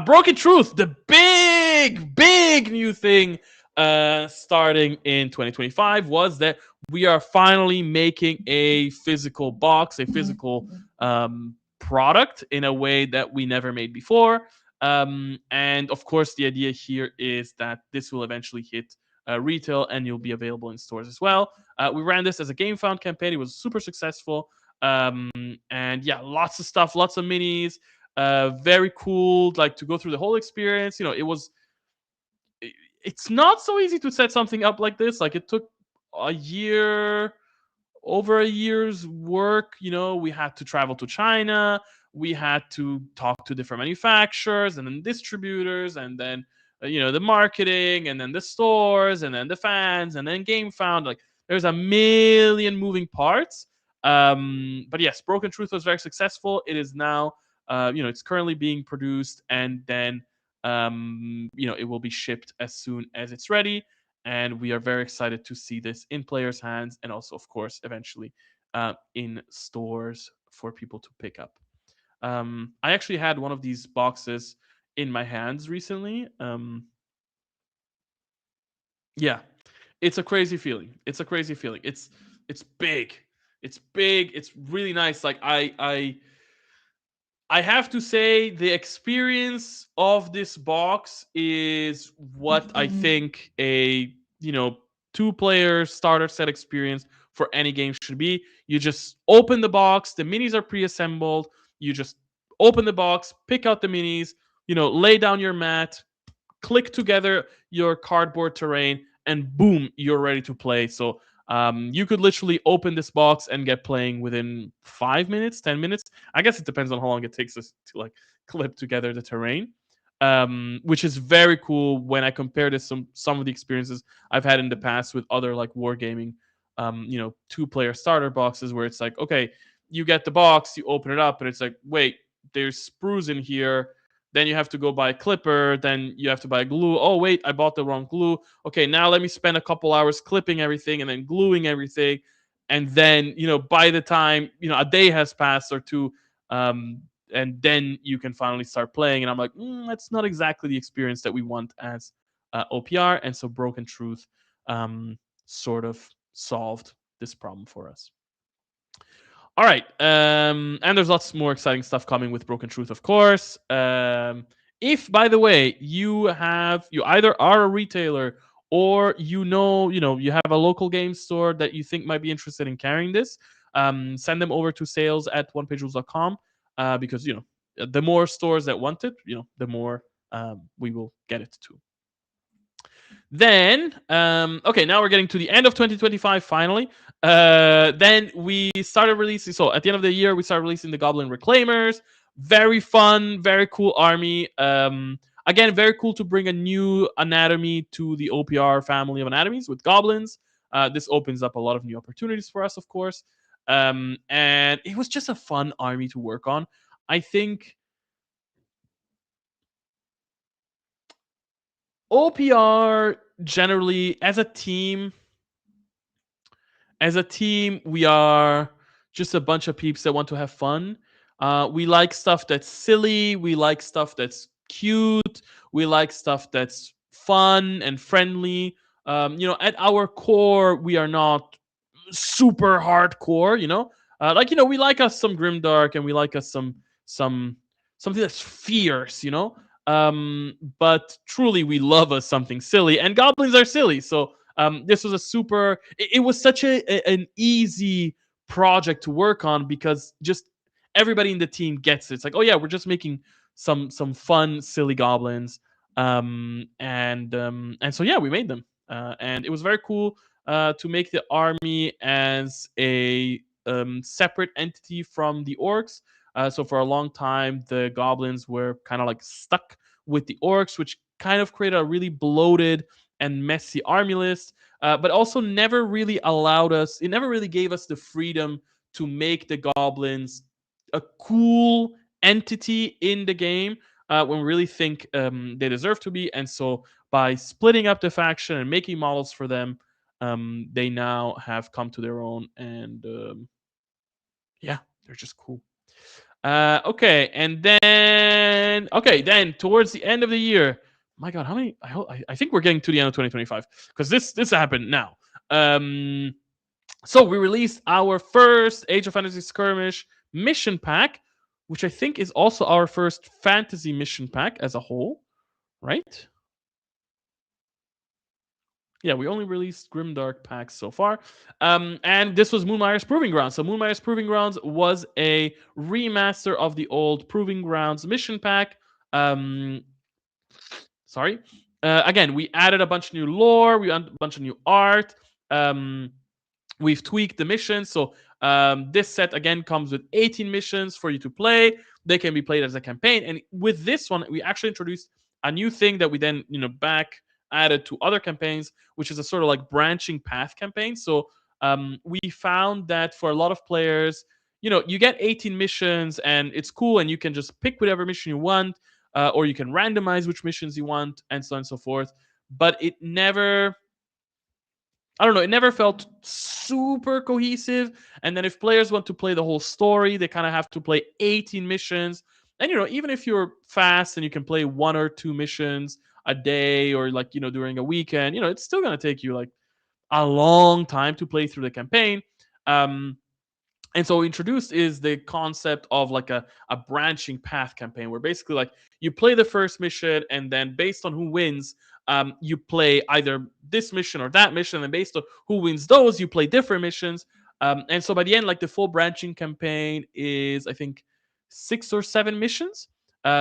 Broken Truth, the big new thing starting in 2025 was that we are finally making a physical box, a physical product in a way that we never made before. And of course, the idea here is that this will eventually hit retail and you'll be available in stores as well. We ran this as a Game Found campaign. It was super successful. And yeah, lots of stuff, lots of minis. Very cool, like to go through the whole experience. It's not so easy to set something up like this. Like it took a year, over a year's work. We had to travel to China. We had to talk to different manufacturers and then distributors, and then the marketing, and then the stores, and then the fans, and then Game Found. Like there's a million moving parts. But yes, Broken Truth was very successful. It is now, it's currently being produced, and then It will be shipped as soon as it's ready, and we are very excited to see this in players' hands, and also, of course, eventually in stores for people to pick up. I actually had one of these boxes in my hands recently. Yeah, it's a crazy feeling. It's a crazy feeling. It's big. It's big. It's really nice. Like I have to say the experience of this box is what I think a, two-player starter set experience for any game should be. You just open the box, the minis are pre-assembled, you just open the box, pick out the minis, lay down your mat, click together your cardboard terrain, and boom, you're ready to play. So you could literally open this box and get playing within 5 minutes, 10 minutes. I guess it depends on how long it takes us to like clip together the terrain. Which is very cool when I compare this some of the experiences I've had in the past with other like wargaming, two-player starter boxes where it's like, okay, you get the box, you open it up, and it's like, wait, there's sprues in here. Then you have to go buy a clipper. Then you have to buy glue. Oh, wait, I bought the wrong glue. Okay, now let me spend a couple hours clipping everything and then gluing everything. And then, by the time, a day has passed or two, and then you can finally start playing. And I'm like, that's not exactly the experience that we want as OPR. And so Broken Truth sort of solved this problem for us. All right. And there's lots more exciting stuff coming with Broken Truth, of course. If, by the way, you either are a retailer or you have a local game store that you think might be interested in carrying this, send them over to sales@onepagerules.com, because the more stores that want it, the more we will get it to. Then, okay, now we're getting to the end of 2025 finally. Then we started releasing, so at the end of the year, we started releasing the Goblin Reclaimers. Very fun, very cool army. Again, very cool to bring a new anatomy to the OPR family of anatomies with goblins. This opens up a lot of new opportunities for us, of course. And it was just a fun army to work on. I think OPR generally as a team, we are just a bunch of peeps that want to have fun. We like stuff that's silly. We like stuff that's cute. We like stuff that's fun and friendly. At our core, we are not super hardcore. We like us some grimdark, and we like us some something that's fierce. But truly, we love us something silly, and goblins are silly. So this was a super. It was such an easy project to work on because just everybody in the team gets it. It's like, oh yeah, we're just making some fun, silly goblins, and so yeah, we made them, and it was very cool to make the army as a separate entity from the orcs. So for a long time, the goblins were kind of like stuck with the orcs, which kind of created a really bloated and messy army list, but also never really allowed us, it never really gave us the freedom to make the goblins a cool entity in the game when we really think they deserve to be. And so by splitting up the faction and making models for them, they now have come to their own, and yeah, they're just cool. Okay, and then towards the end of the year, my God, how many? I think we're getting to the end of 2025 because this happened now. Um, so we released our first Age of Fantasy Skirmish mission pack, which I think is also our first fantasy mission pack as a whole, right? Yeah, we only released Grimdark packs so far. And this was Moonmire's Proving Grounds. So Moonmire's Proving Grounds was a remaster of the old Proving Grounds mission pack. Um, sorry. Again, we added a bunch of new lore, we added a bunch of new art. We've tweaked the missions. So this set again comes with 18 missions for you to play. They can be played as a campaign. And with this one, we actually introduced a new thing that we then, back added to other campaigns, which is a sort of like branching path campaign. So we found that for a lot of players, you get 18 missions and it's cool and you can just pick whatever mission you want. or you can randomize which missions you want, and so on and so forth. But it never, I don't know, it never felt super cohesive. And then if players want to play the whole story, they kind of have to play 18 missions. And even if you're fast and you can play one or two missions a day, or like during a weekend, it's still going to take you like a long time to play through the campaign. Um, and so introduced is the concept of like a branching path campaign, where basically like you play the first mission, and then based on who wins, you play either this mission or that mission, and based on who wins those, you play different missions. And so by the end, like the full branching campaign is, I think, 6 or 7 missions.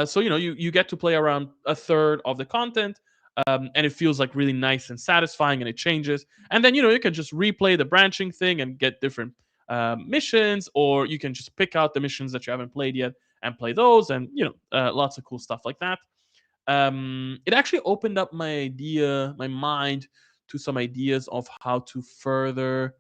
So you get to play around a third of the content, and it feels like really nice and satisfying, and it changes. And then you can just replay the branching thing and get different missions, or you can just pick out the missions that you haven't played yet and play those, and lots of cool stuff like that. It actually opened up my mind to some ideas of how to further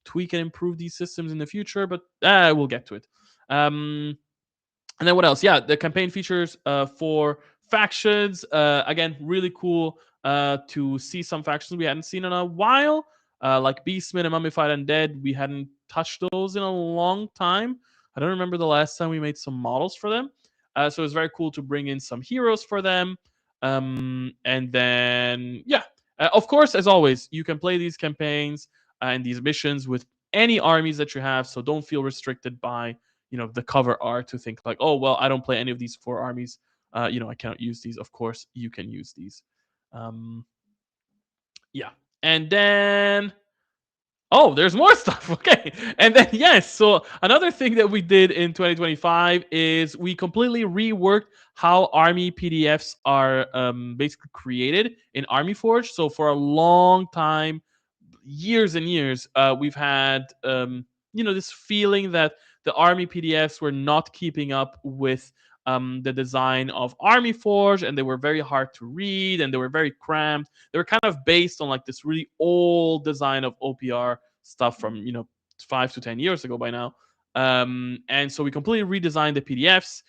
tweak and improve these systems in the future, but we'll get to it. And then what else? Yeah, the campaign features for factions. Again, really cool to see some factions we hadn't seen in a while, like Beastmen and Mummified Undead. We hadn't touched those in a long time. I don't remember the last time we made some models for them. So it was very cool to bring in some heroes for them. And then, yeah, of course, as always, you can play these campaigns and these missions with any armies that you have. So don't feel restricted by the cover art to think like, oh well, I don't play any of these 4 armies, I cannot use these. Of course you can use these. Yeah. And then, oh, there's more stuff. Okay. And then, yes, so another thing that we did in 2025 is we completely reworked how army PDFs are basically created in Army Forge. So for a long time, years and years, we've had this feeling that the army PDFs were not keeping up with the design of Army Forge, and they were very hard to read, and they were very cramped. They were kind of based on like this really old design of OPR stuff from 5 to 10 years ago by now. And so we completely redesigned the PDFs.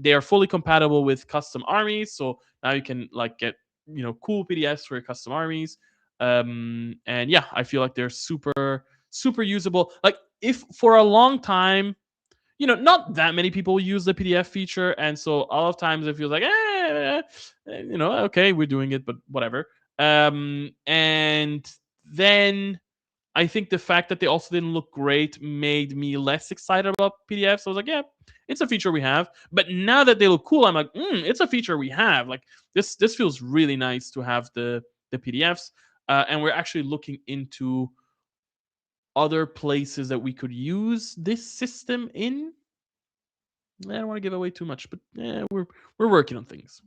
They are fully compatible with custom armies, so now you can like get cool PDFs for your custom armies. And yeah, I feel like they're super usable. Like, if for a long time, not that many people use the PDF feature, and so a lot of times it feels like okay, we're doing it, but whatever. And then I think the fact that they also didn't look great made me less excited about PDFs. So I was like, yeah, it's a feature we have. But now that they look cool, I'm like, it's a feature we have. Like, this feels really nice to have the PDFs. And we're actually looking into other places that we could use this system in. I don't want to give away too much, but we're working on things.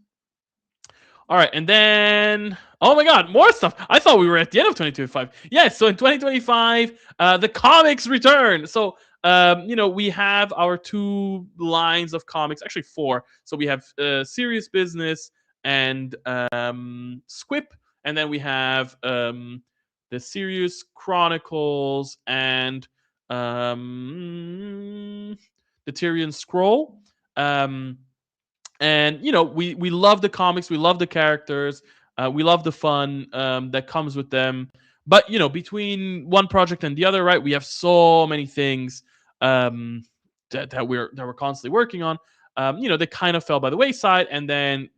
All right, and then, oh my God, more stuff. I thought we were at the end of 2025. Yes, so in 2025, the comics return. So we have our 2 lines of comics, actually 4. So we have Serious Business and Squip, and then we have the Serious Chronicles and the Tyrion Scroll. And we love the comics, we love the characters, we love the fun that comes with them. But between one project and the other, right, we have so many things that we're constantly working on. They kind of fell by the wayside, and then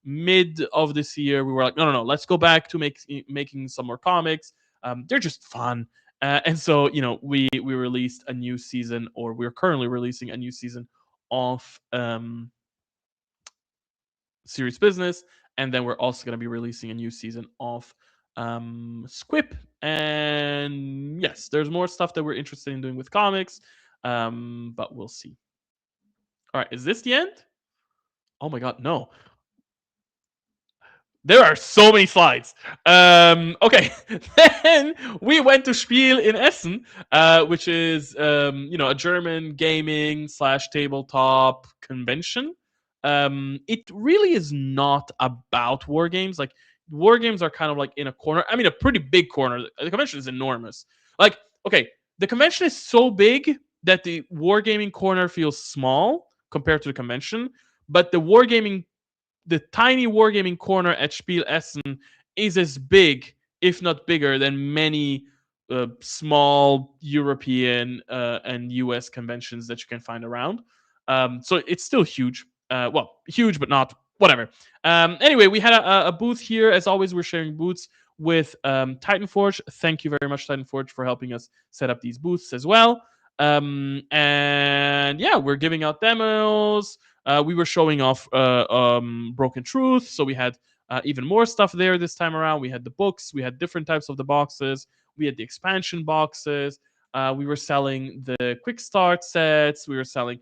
mid of this year we were like, no, let's go back to making some more comics. They're just fun. And so we released a new season, or we're currently releasing a new season of Serious Business, and then we're also going to be releasing a new season of Squip. And yes, there's more stuff that we're interested in doing with comics, but we'll see. All right, is this the end? Oh my God, no. There are so many slides. Okay, then we went to Spiel in Essen, which is a German gaming / tabletop convention. It really is not about war games. Like, war games are kind of like in a corner. I mean, a pretty big corner. The convention is enormous. Like, okay, the convention is so big that the wargaming corner feels small compared to the convention. but the tiny wargaming corner at Spiel Essen is as big, if not bigger, than many small European and US conventions that you can find around. So it's still huge. Well, huge, but not whatever. Anyway, we had a booth here. As always, we're sharing booths with Titanforge. Thank you very much, Titanforge, for helping us set up these booths as well. And yeah, we're giving out demos. We were showing off Broken Truth, so we had even more stuff there this time around. We had the books, we had different types of the boxes, we had the expansion boxes. We were selling the quick start sets. We were selling,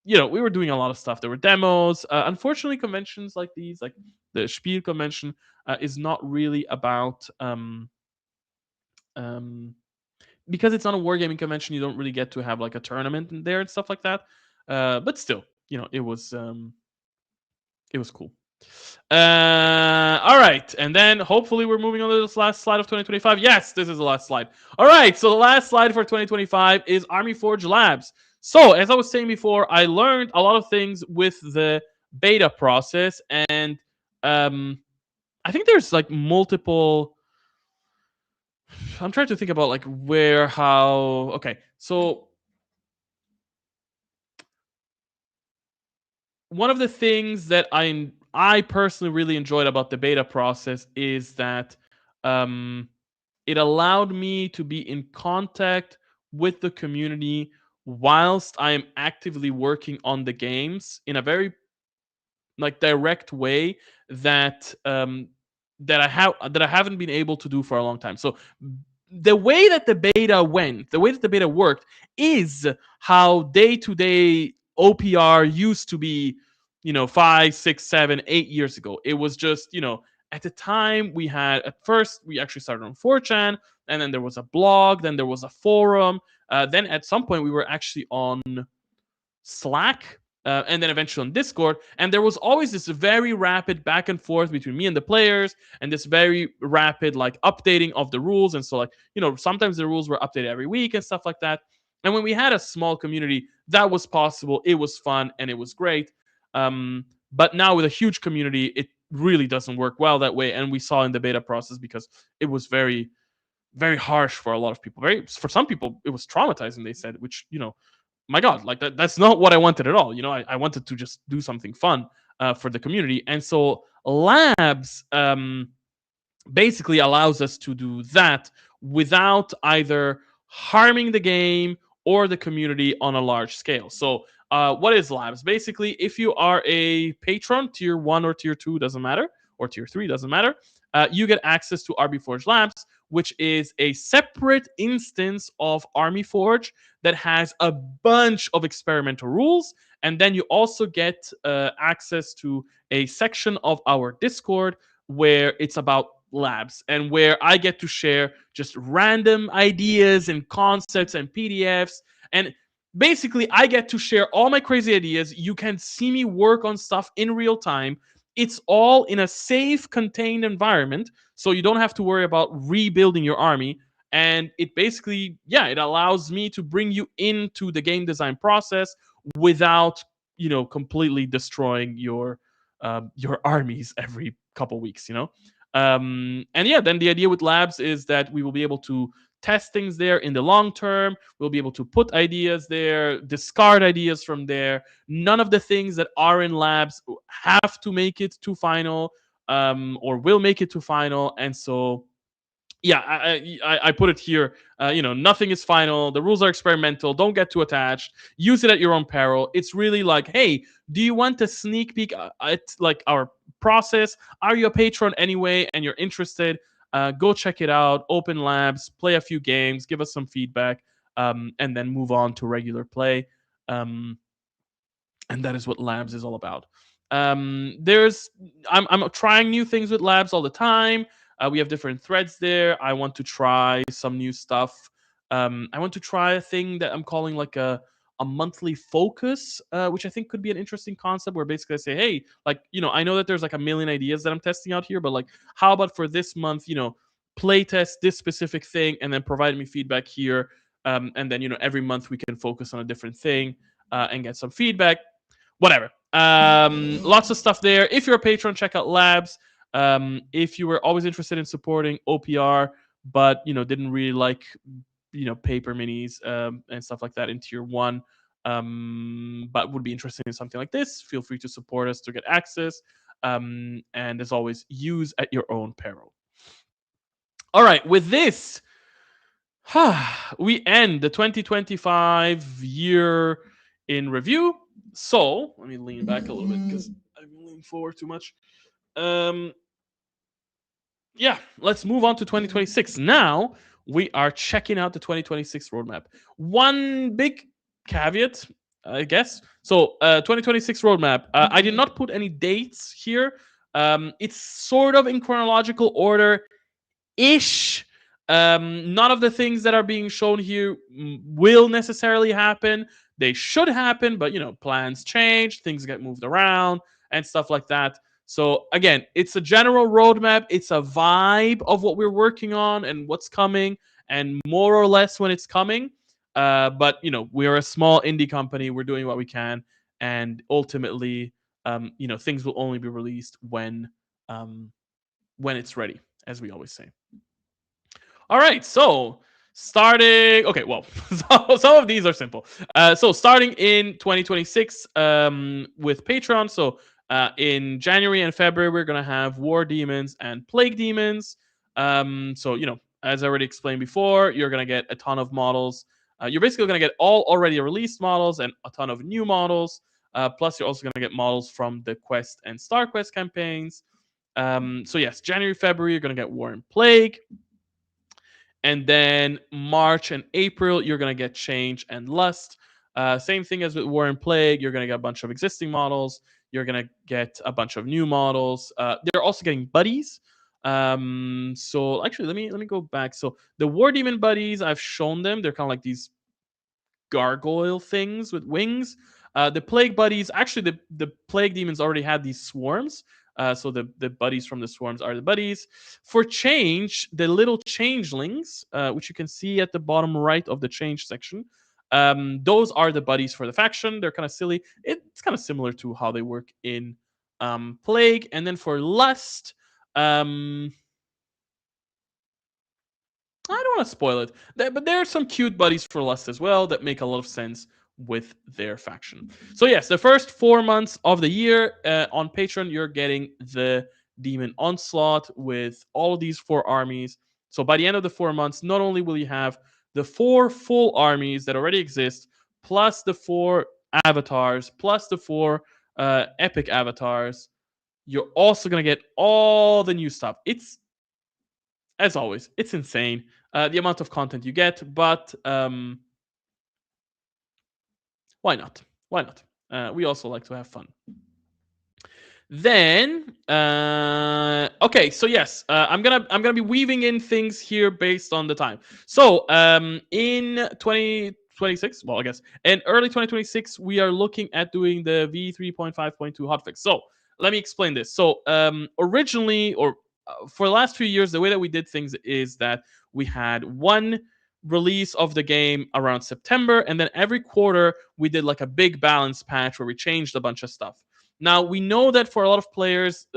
we were doing a lot of stuff. There were demos. Unfortunately, conventions like these, like the Spiel convention, is not really about because it's not a wargaming convention. You don't really get to have like a tournament in there and stuff like that. But still, it was cool. All right, and then hopefully we're moving on to this last slide of 2025. Yes, this is the last slide. All right, so the last slide for 2025 is Army Forge Labs. So as I was saying before, I learned a lot of things with the beta process, and I think there's like multiple. I'm trying to think about like where, how. Okay, so one of the things that I personally really enjoyed about the beta process is that it allowed me to be in contact with the community whilst I am actively working on the games in a very like direct way that that I haven't been able to do for a long time. So the way that the beta went, the way that the beta worked, is how day to day OPR used to be, 5, 6, 7, 8 years ago. It was just, at the time we had, at first, we actually started on 4chan, and then there was a blog, then there was a forum. Then at some point we were actually on Slack, and then eventually on Discord. And there was always this very rapid back and forth between me and the players, and this very rapid like updating of the rules. And so like, sometimes the rules were updated every week and stuff like that. And when we had a small community, that was possible. It was fun and it was great. But now with a huge community, it really doesn't work well that way. And we saw in the beta process, because it was very, very harsh for a lot of people. For some people, it was traumatizing, they said, which, my God, like that's not what I wanted at all. I wanted to just do something fun for the community. And so Labs basically allows us to do that without either harming the game or the community on a large scale. So what is Labs? Basically, if you are a patron, tier 1 or tier 2, doesn't matter, or tier 3, doesn't matter, you get access to RB Forge Labs, which is a separate instance of Army Forge that has a bunch of experimental rules. And then you also get access to a section of our Discord where it's about labs, and where I get to share just random ideas and concepts and PDFs. And basically, I get to share all my crazy ideas. You can see me work on stuff in real time. It's all in a safe, contained environment, so you don't have to worry about rebuilding your army. And it basically, it allows me to bring you into the game design process without, completely destroying your armies every couple weeks. And yeah, then the idea with Labs is that we will be able to test things there in the long term. We'll be able to put ideas there, discard ideas from there. None of the things that are in Labs have to make it to final, or will make it to final. And so yeah, I put it here. Nothing is final. The rules are experimental. Don't get too attached. Use it at your own peril. It's really like, hey, do you want a sneak peek at like our process? Are you a patron anyway, and you're interested? Go check it out. Open Labs, play a few games, give us some feedback, and then move on to regular play. And that is what Labs is all about. I'm trying new things with Labs all the time. We have different threads there. I want to try some new stuff. I want to try a thing that I'm calling like a monthly focus, which I think could be an interesting concept, where basically I say, hey, like, I know that there's like a million ideas that I'm testing out here, but like, how about for this month, play test this specific thing and then provide me feedback here. And then, every month we can focus on a different thing and get some feedback. Whatever. Lots of stuff there. If you're a patron, check out Labs. If you were always interested in supporting OPR, but didn't really like paper minis and stuff like that in tier 1, but would be interested in something like this, feel free to support us to get access. And as always, use at your own peril. All right, with this, we end the 2025 year in review. So let me lean back a little bit because I've been leaning forward too much. Yeah, let's move on to 2026. Now we are checking out the 2026 roadmap. One big caveat, I guess. So, 2026 roadmap. I did not put any dates here. It's sort of in chronological order ish. None of the things that are being shown here will necessarily happen. They should happen, but plans change, things get moved around, and stuff like that. So again, it's a general roadmap. It's a vibe of what we're working on and what's coming, and more or less when it's coming. But we're a small indie company. We're doing what we can, and ultimately, things will only be released when it's ready, as we always say. All right, so starting. Okay, well, some of these are simple. So starting in 2026 with Patreon. So in January and February, we're gonna have War Demons and Plague Demons. So as I already explained before, you're gonna get a ton of models. You're basically gonna get all already released models and a ton of new models. Plus, you're also gonna get models from the Quest and Star Quest campaigns. So yes, January, February, you're gonna get War and Plague. And then March and April, you're going to get Change and Lust. Same thing as with War and Plague. You're going to get a bunch of existing models. You're going to get a bunch of new models. They're also getting buddies. So actually, let me go back. So the War Demon buddies, I've shown them. They're kind of like these gargoyle things with wings. The Plague buddies, actually, the Plague Demons already had these swarms. So the buddies from the swarms are the buddies. For Change, the little changelings, which you can see at the bottom right of the Change section, those are the buddies for the faction. They're kind of silly. It's kind of similar to how they work in Plague. And then for Lust, I don't want to spoil it, but there are some cute buddies for Lust as well that make a lot of sense with their faction. So yes, the first 4 months of the year on Patreon, you're getting the Demon Onslaught with all of these 4 armies. So by the end of the 4 months, not only will you have the 4 full armies that already exist, plus the 4 avatars, plus the 4 epic avatars, you're also going to get all the new stuff. It's, as always, it's insane the amount of content you get, but why not? Why not? We also like to have fun. Then, okay, so yes, I'm gonna be weaving in things here based on the time. So, in 2026, well, I guess in early 2026, we are looking at doing the V3.5.2 hotfix. So, let me explain this. So, originally, or for the last few years, the way that we did things is that we had one release of the game around September, and then every quarter we did like a big balance patch where we changed a bunch of stuff. Now, we know that for a lot of players,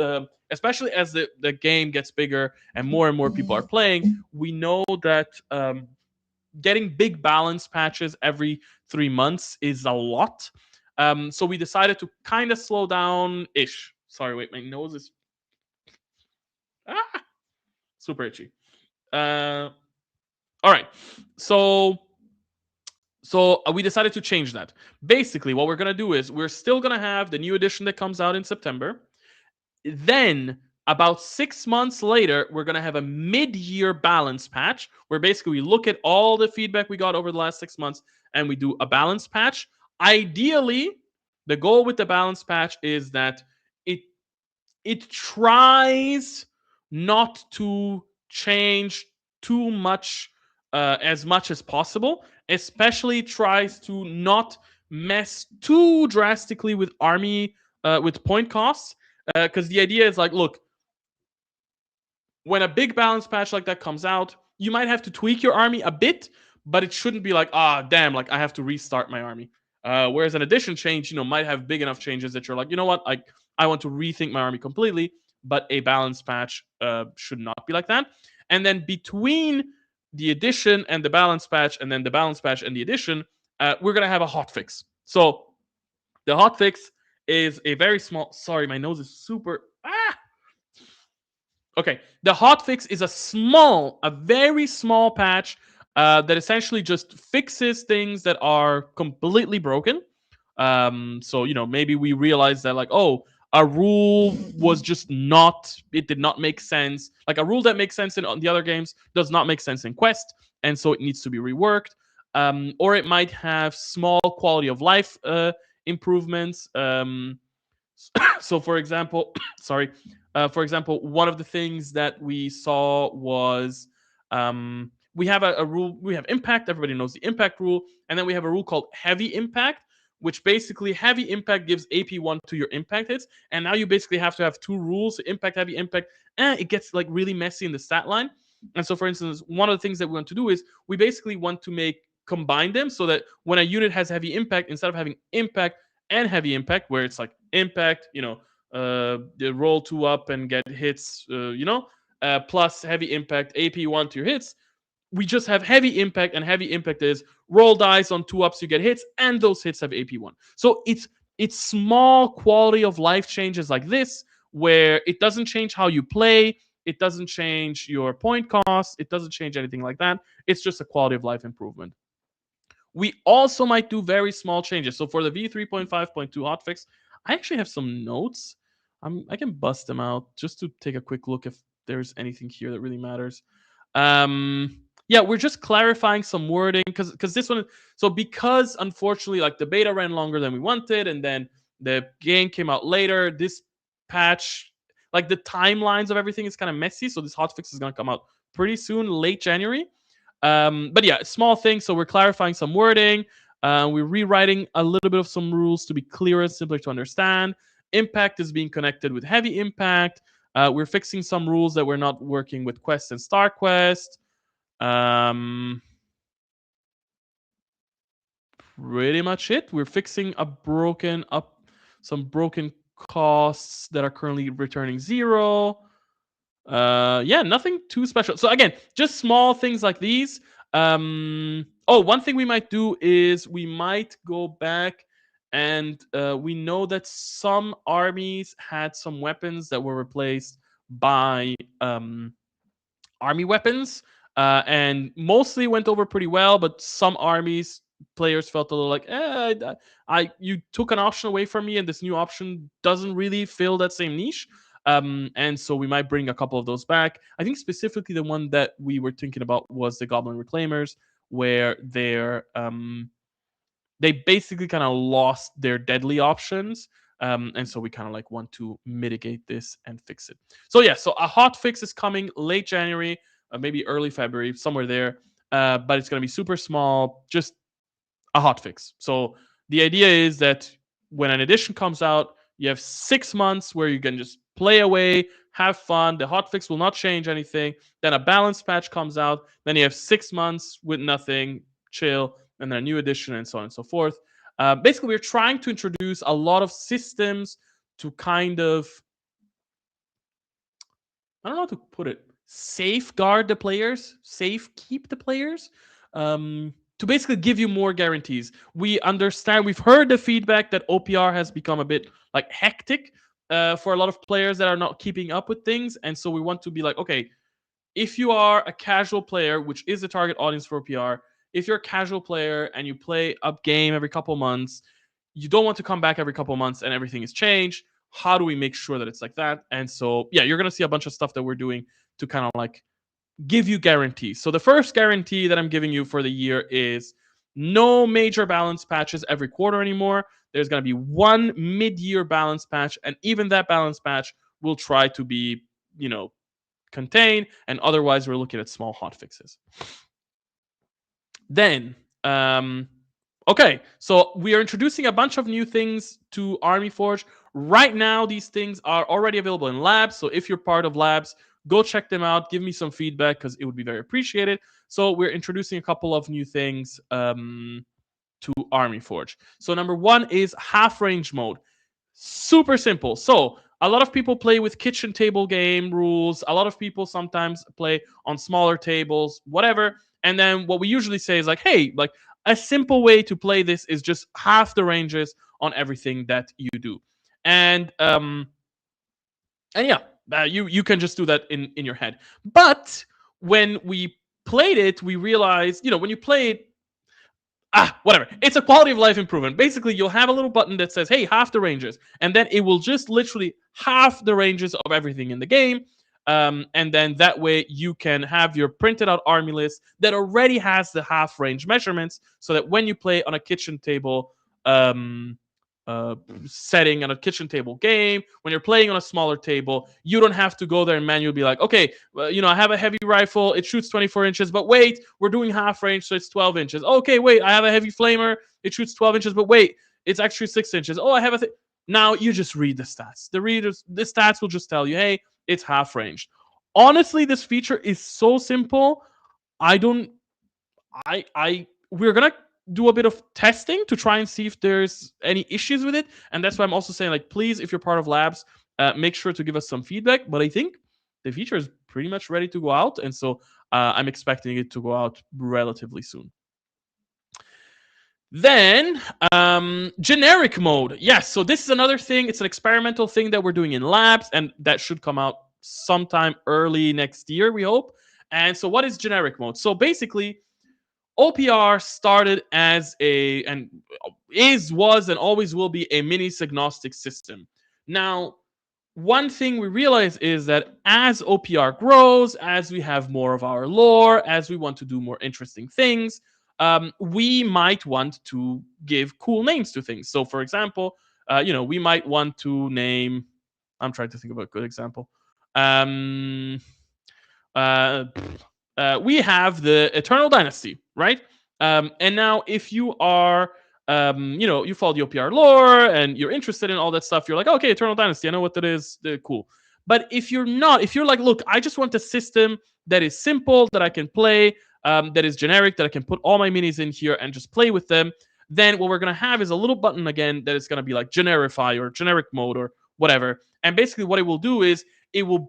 especially as the game gets bigger and more people are playing, we know that getting big balance patches every 3 months is a lot. So we decided to kind of slow down ish. Sorry, wait, my nose is super itchy. All right. So we decided to change that. Basically, what we're going to do is we're still going to have the new edition that comes out in September. Then, about 6 months later, we're going to have a mid-year balance patch where basically we look at all the feedback we got over the last 6 months and we do a balance patch. Ideally, the goal with the balance patch is that it tries not to change too much as much as possible, especially tries to not mess too drastically with army with point costs, because the idea is like, look, when a big balance patch like that comes out, you might have to tweak your army a bit, but it shouldn't be like, damn, like I have to restart my army. Whereas an addition change, might have big enough changes that you're like, you know what, I want to rethink my army completely. But a balance patch should not be like that. And then between the addition and the balance patch, and then the balance patch and the addition, we're gonna have a hotfix. So the hotfix is a very small. Sorry, my nose is super. Okay, the hotfix is a very small patch that essentially just fixes things that are completely broken. So maybe we realize that, like, oh, a rule was just not. It did not make sense. Like, a rule that makes sense in the other games does not make sense in Quest, and so it needs to be reworked. Or it might have small quality of life improvements. So for example, sorry, for example, one of the things that we saw was we have a rule. We have impact. Everybody knows the impact rule, and then we have a rule called heavy impact, which basically heavy impact gives AP1 to your impact hits, and now you basically have to have two rules: impact, heavy impact, and it gets like really messy in the stat line. And so, for instance, one of the things that we want to do is we basically want to combine them so that when a unit has heavy impact, instead of having impact and heavy impact, where it's like impact, they roll 2 up and get hits, plus heavy impact, AP1 to your hits. We just have heavy impact, and heavy impact is roll dice on 2 ups, you get hits, and those hits have AP1. So it's small quality of life changes like this, where it doesn't change how you play, it doesn't change your point cost, it doesn't change anything like that. It's just a quality of life improvement. We also might do very small changes. So for the V3.5.2 hotfix, I actually have some notes. I can bust them out just to take a quick look if there's anything here that really matters. Yeah, we're just clarifying some wording because this one. So because unfortunately, like, the beta ran longer than we wanted, and then the game came out later. This patch, like, the timelines of everything is kind of messy. So this hotfix is gonna come out pretty soon, late January. But yeah, small things. So we're clarifying some wording. We're rewriting a little bit of some rules to be clearer and simpler to understand. Impact is being connected with heavy impact. We're fixing some rules that we're not working with Quest and Star Quest. Pretty much it. We're fixing some broken costs that are currently returning 0. Yeah, nothing too special. So again, just small things like these. One thing we might do is we might go back, and we know that some armies had some weapons that were replaced by army weapons, and mostly went over pretty well. But some armies players felt a little like, you took an option away from me, and this new option doesn't really fill that same niche. And so we might bring a couple of those back. I think specifically the one that we were thinking about was the Goblin Reclaimers, where they basically kind of lost their deadly options. And so we kind of like want to mitigate this and fix it. So yeah, so a hot fix is coming late January, maybe early February, somewhere there. But it's going to be super small, just a hot fix. So the idea is that when an edition comes out, you have 6 months where you can just play away, have fun. The hot fix will not change anything. Then a balance patch comes out. Then you have 6 months with nothing, chill, and then a new edition, and so on and so forth. Basically, we're trying to introduce a lot of systems to kind of, I don't know how to put it, safeguard the players, keep the players, to basically give you more guarantees. We understand, we've heard the feedback that OPR has become a bit like hectic for a lot of players that are not keeping up with things. And so we want to be like, okay, if you are a casual player, which is the target audience for OPR, if you're a casual player and you play a game every couple months, you don't want to come back every couple months and everything is changed. How do we make sure that it's like that? And so, yeah, you're going to see a bunch of stuff that we're doing to kind of like give you guarantees. So the first guarantee that I'm giving you for the year is no major balance patches every quarter anymore. There's going to be one mid-year balance patch, and even that balance patch will try to be, contained, and otherwise we're looking at small hot fixes. Then, okay, so we are introducing a bunch of new things to Army Forge. Right now, these things are already available in labs. So if you're part of labs, go check them out. Give me some feedback because it would be very appreciated. So we're introducing a couple of new things to Army Forge. So number one is half range mode. Super simple. So a lot of people play with kitchen table game rules. A lot of people sometimes play on smaller tables, whatever. And then what we usually say is like, hey, like a simple way to play this is just half the ranges on everything that you do. And yeah, you can just do that in your head. But when we played it, we realized, when you play it, whatever. It's a quality of life improvement. Basically, you'll have a little button that says, hey, half the ranges. And then it will just literally half the ranges of everything in the game. And then that way you can have your printed out army list that already has the half range measurements, so that when you play on a kitchen table setting on a kitchen table game, when you're playing on a smaller table, you don't have to go there and manually be like, okay, I have a heavy rifle, it shoots 24 inches, but wait, we're doing half range, so it's 12 inches. Okay, wait, I have a heavy flamer, it shoots 12 inches, but wait, it's actually 6 inches. Oh, I have a now you just read the stats. The stats will just tell you, hey, it's half ranged. Honestly, this feature is so simple. We're gonna do a bit of testing to try and see if there's any issues with it, and that's why I'm also saying, like, please, if you're part of labs, make sure to give us some feedback. But I think the feature is pretty much ready to go out, and so I'm expecting it to go out relatively soon. Then generic mode. Yes, so this is another thing. It's an experimental thing that we're doing in labs, and that should come out sometime early next year, we hope. And so what is generic mode? So basically, OPR started as was and always will be a mini-agnostic system. Now, one thing we realize is that as OPR grows, as we have more of our lore, as we want to do more interesting things, we might want to give cool names to things. So, for example, we might want to name. I'm trying to think of a good example. We have the Eternal Dynasty, right? And now, if you are, you follow the OPR lore and you're interested in all that stuff, you're like, okay, Eternal Dynasty, I know what that is. Cool. But if you're not, if you're like, look, I just want a system that is simple, that I can play, that is generic, that I can put all my minis in here and just play with them, then what we're going to have is a little button again that is going to be like generify or generic mode or whatever. And basically what it will do is it will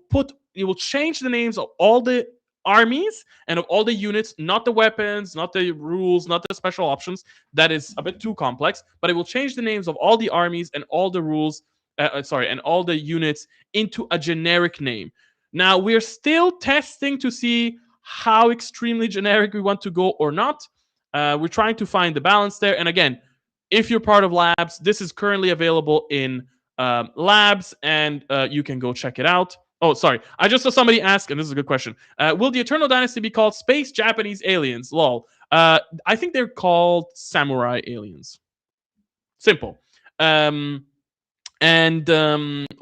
change the names of all the armies and of all the units, not the weapons, not the rules, not the special options. That is a bit too complex, but it will change the names of all the armies and all the rules, and all the units into a generic name. Now, we're still testing to see how extremely generic we want to go or not. We're trying to find the balance there. And again, if you're part of labs, this is currently available in labs, and you can go check it out. Oh, sorry. I just saw somebody ask, and this is a good question. Will the Eternal Dynasty be called Space Japanese Aliens? Lol. I think they're called Samurai Aliens. Simple. Or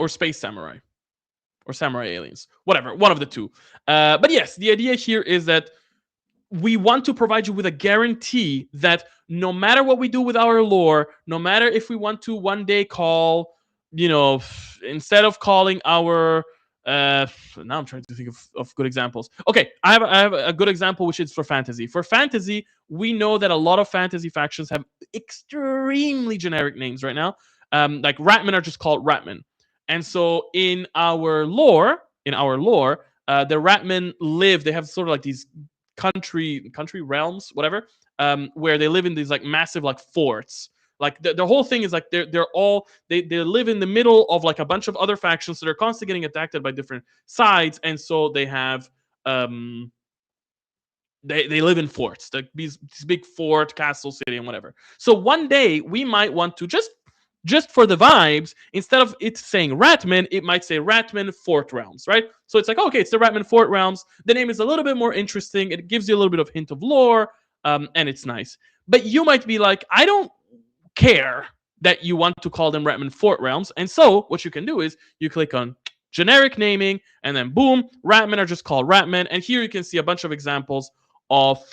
Space Samurai. Or Samurai Aliens. Whatever. One of the two. But yes, the idea here is that we want to provide you with a guarantee that no matter what we do with our lore, no matter if we want to one day call, instead of calling our now I'm trying to think of good examples. Okay, I have a good example, which is for fantasy. For fantasy, we know that a lot of fantasy factions have extremely generic names right now. Like Ratmen are just called Ratmen. And so in our lore, the Ratmen live, they have sort of like these country realms, whatever, where they live in these like massive like forts. Like the whole thing is like they live in the middle of like a bunch of other factions that are constantly getting attacked by different sides, and so they have they live in forts, like these big fort, castle, city, and whatever. So one day we might want to just for the vibes, instead of it saying Ratman, it might say Ratman Fort Realms, right? So it's like, okay, it's the Ratman Fort Realms. The name is a little bit more interesting. It gives you a little bit of hint of lore, and it's nice. But you might be like, I don't care that you want to call them Ratman Fort Realms. And so what you can do is you click on generic naming, and then boom, Ratman are just called Ratman. And here you can see a bunch of examples of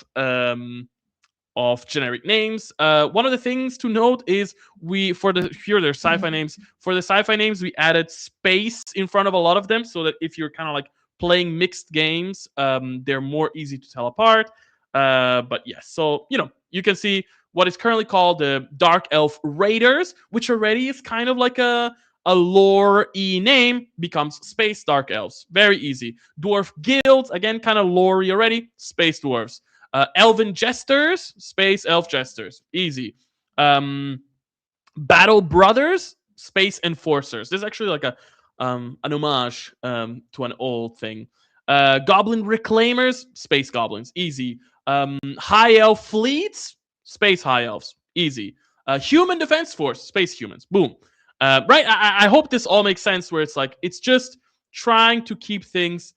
generic names. One of the things to note is here there's sci-fi names. For the sci-fi names, we added space in front of a lot of them, so that if you're kind of like playing mixed games, they're more easy to tell apart. But yes, so you can see what is currently called the Dark Elf Raiders, which already is kind of like a lore-y name, becomes Space Dark Elves. Very easy. Dwarf Guilds, again, kind of lore-y already, Space Dwarves. Elven Jesters, Space Elf Jesters. Easy. Battle Brothers, Space Enforcers. This is actually like an homage to an old thing. Goblin Reclaimers, Space Goblins. Easy. High Elf Fleets, Space High Elves. Easy. Human Defense Force, Space Humans. Boom. Right? I hope this all makes sense where it's like, it's just trying to keep things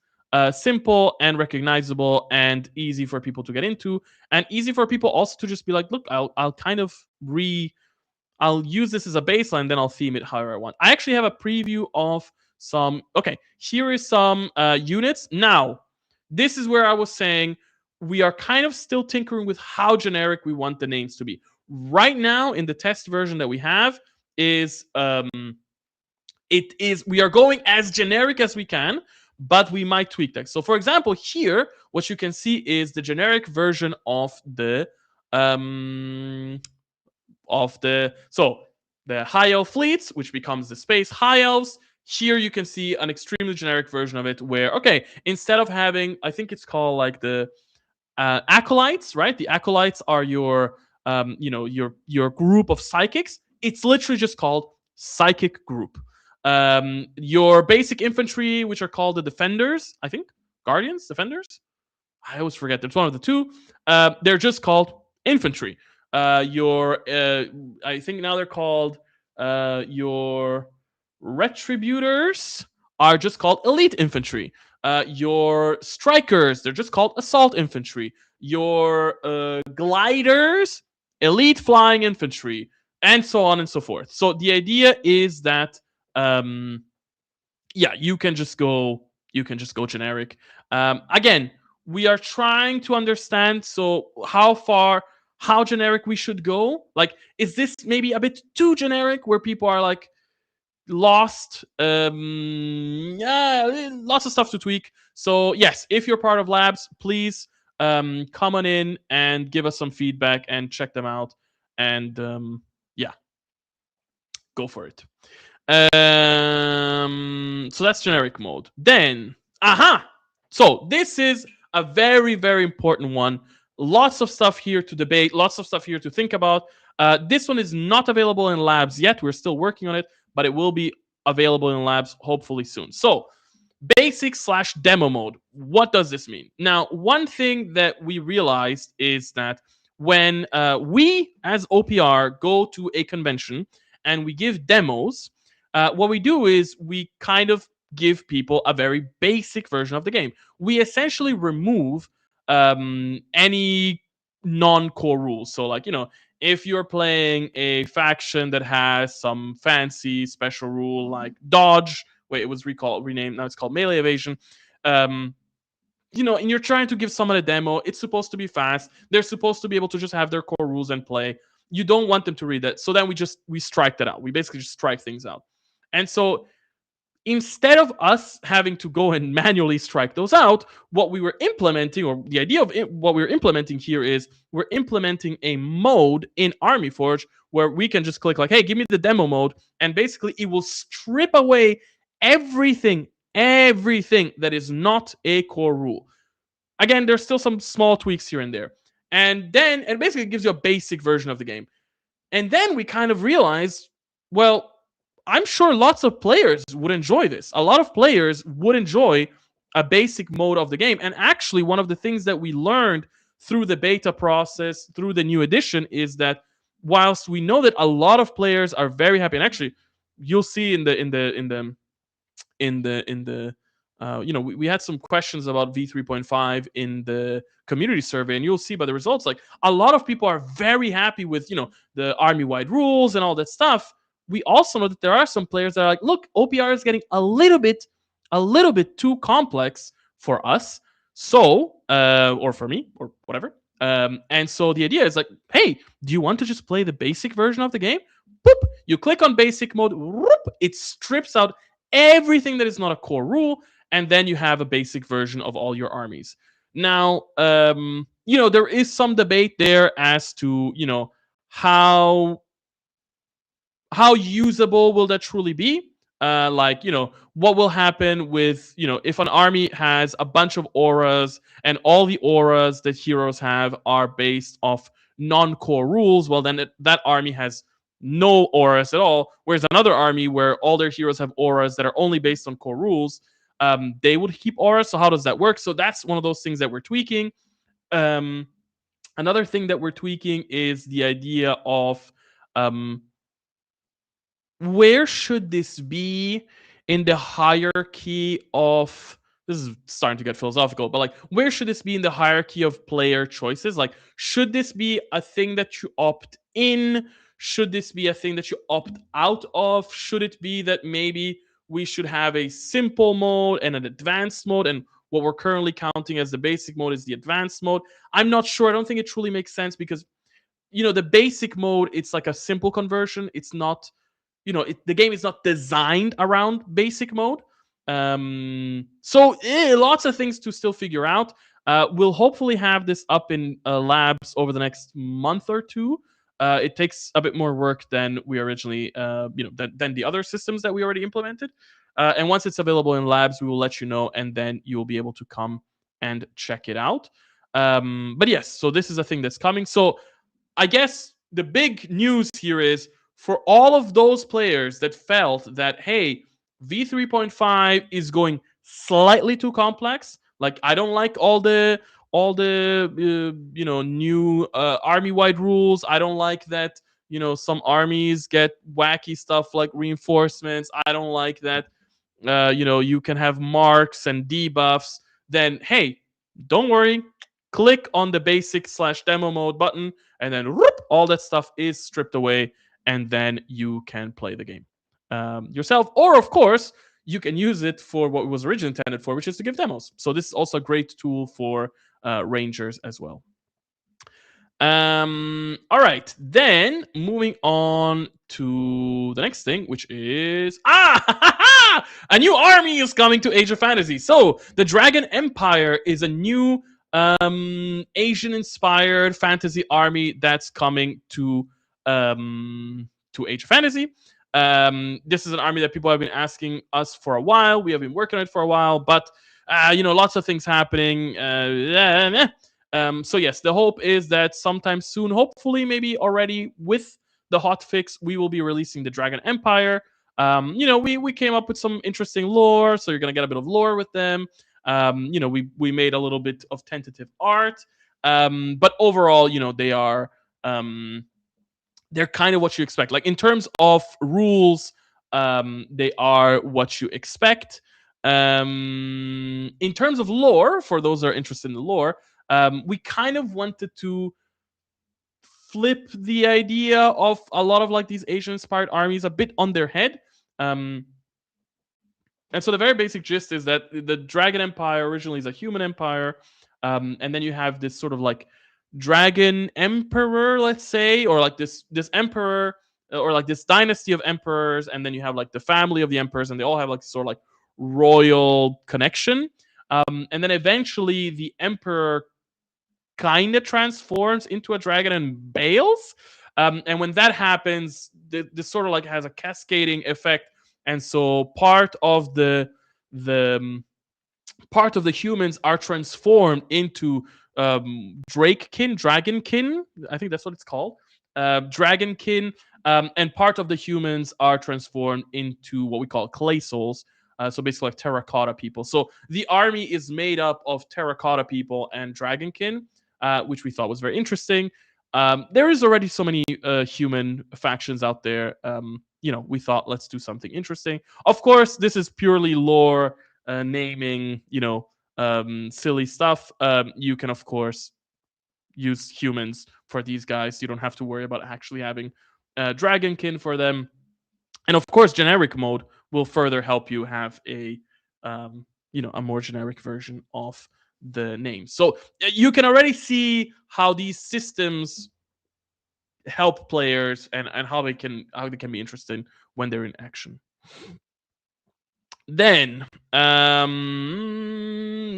simple and recognizable and easy for people to get into, and easy for people also to just be like, look, I'll kind of I'll use this as a baseline, then I'll theme it however I want. I actually have a preview of some. Okay, here is some units. Now, this is where I was saying we are kind of still tinkering with how generic we want the names to be. Right now, in the test version that we have, is we are going as generic as we can, but we might tweak that. So, for example, here, what you can see is the generic version of the High Elf fleets, which becomes the Space High Elves. Here you can see an extremely generic version of it where, okay, instead of having, I think it's called like the acolytes, right? The acolytes are your group of psychics. It's literally just called psychic group. Your basic infantry, which are called the defenders, I think, guardians, defenders. I always forget. There's one of the two. They're just called infantry. I think now they're called your retributors are just called elite infantry. Your strikers, they're just called assault infantry. Your gliders, elite flying infantry, and so on and so forth. So the idea is that you can just go generic. Again, we are trying to understand how generic we should go. Like, is this maybe a bit too generic where people are like lost? Lots of stuff to tweak. So yes, if you're part of labs, please come on in and give us some feedback and check them out, and go for it. So that's generic mode. Then so this is a very, very important one. Lots of stuff here to debate, lots of stuff here to think about. This one is not available in labs yet. We're still working on it, but it will be available in labs hopefully soon. So basic/demo mode. What does this mean? Now, one thing that we realized is that when we as OPR go to a convention and we give demos, what we do is we kind of give people a very basic version of the game. We essentially remove any non-core rules. So, like, if you're playing a faction that has some fancy special rule like dodge, it was renamed, now it's called melee evasion. And you're trying to give someone a demo, it's supposed to be fast. They're supposed to be able to just have their core rules and play. You don't want them to read that. So then we strike that out. We basically just strike things out. And so instead of us having to go and manually strike those out, what we were implementing, or the idea of what we're implementing here, is we're implementing a mode in Army Forge where we can just click like, hey, give me the demo mode. And basically it will strip away everything that is not a core rule. Again, there's still some small tweaks here and there. And then it basically gives you a basic version of the game. And then we kind of realized, well, I'm sure lots of players would enjoy this. A lot of players would enjoy a basic mode of the game. And actually, one of the things that we learned through the beta process, through the new edition, is that whilst we know that a lot of players are very happy, and actually, you'll see we had some questions about v3.5 in the community survey, and you'll see by the results, like, a lot of people are very happy with the army-wide rules and all that stuff. We also know that there are some players that are like, look, OPR is getting a little bit too complex for us, so or for me, or whatever. And so the idea is like, hey, do you want to just play the basic version of the game? Boop, you click on basic mode, whoop, it strips out everything that is not a core rule, and then you have a basic version of all your armies. Now, there is some debate there as to, how usable will that truly be? Like, what will happen with, if an army has a bunch of auras and all the auras that heroes have are based off non-core rules, well, then that army has no auras at all. Whereas another army where all their heroes have auras that are only based on core rules, they would keep auras. So how does that work? So that's one of those things that we're tweaking. Um, Another thing that we're tweaking is the idea of um, where should this be in the hierarchy of, this is starting to get philosophical, but like, where should this be in the hierarchy of player choices? Like, should this be a thing that you opt in? Should this be a thing that you opt out of? Should it be that maybe we should have a simple mode and an advanced mode, and what we're currently counting as the basic mode is the advanced mode? I'm not sure. I don't think it truly makes sense because the basic mode, it's like a simple conversion. It's not, the game is not designed around basic mode. So lots of things to still figure out. We'll hopefully have this up in labs over the next month or two. It takes a bit more work than we originally, than the other systems that we already implemented. And once it's available in labs, we will let you know, and then you will be able to come and check it out. But yes, so this is a thing that's coming. So I guess the big news here is for all of those players that felt that, hey, V3.5 is going slightly too complex. Like, I don't like all the new army-wide rules. I don't like that some armies get wacky stuff like reinforcements. I don't like that you can have marks and debuffs. Then hey, don't worry, click on the basic/demo mode button, and then whoop, all that stuff is stripped away, and then you can play the game yourself. Or of course, you can use it for what it was originally intended for, which is to give demos. So this is also a great tool for rangers as well. All right, then moving on to the next thing, which is a new army is coming to Age of Fantasy. So the Dragon Empire is a new Asian-inspired fantasy army that's coming to Age of Fantasy. This is an army that people have been asking us for a while. We have been working on it for a while, but lots of things happening. So yes, the hope is that sometime soon, hopefully maybe already with the hotfix, we will be releasing the Dragon Empire. We came up with some interesting lore, so you're gonna get a bit of lore with them. We made a little bit of tentative art, but overall, they're kind of what you expect. Like in terms of rules, they are what you expect. In terms of lore, for those that are interested in the lore, we kind of wanted to flip the idea of a lot of like these Asian inspired armies a bit on their head. And so the very basic gist is that the Dragon Empire originally is a human empire, and then you have this sort of like dragon emperor, let's say, or like this emperor, or like this dynasty of emperors, and then you have like the family of the emperors, and they all have like sort of like royal connection. And then eventually the emperor kind of transforms into a dragon and bails. And when that happens, this sort of like has a cascading effect, and so part of the part of the humans are transformed into dragonkin. I think that's what it's called, dragonkin. And part of the humans are transformed into what we call clay souls. So basically, like terracotta people. So the army is made up of terracotta people and dragonkin, which we thought was very interesting. There is already so many human factions out there. We thought let's do something interesting. Of course, this is purely lore, naming, silly stuff. You can of course use humans for these guys. You don't have to worry about actually having dragonkin for them. And of course, generic mode will further help you have a more generic version of the name. So you can already see how these systems help players and how they can be interesting when they're in action. Then,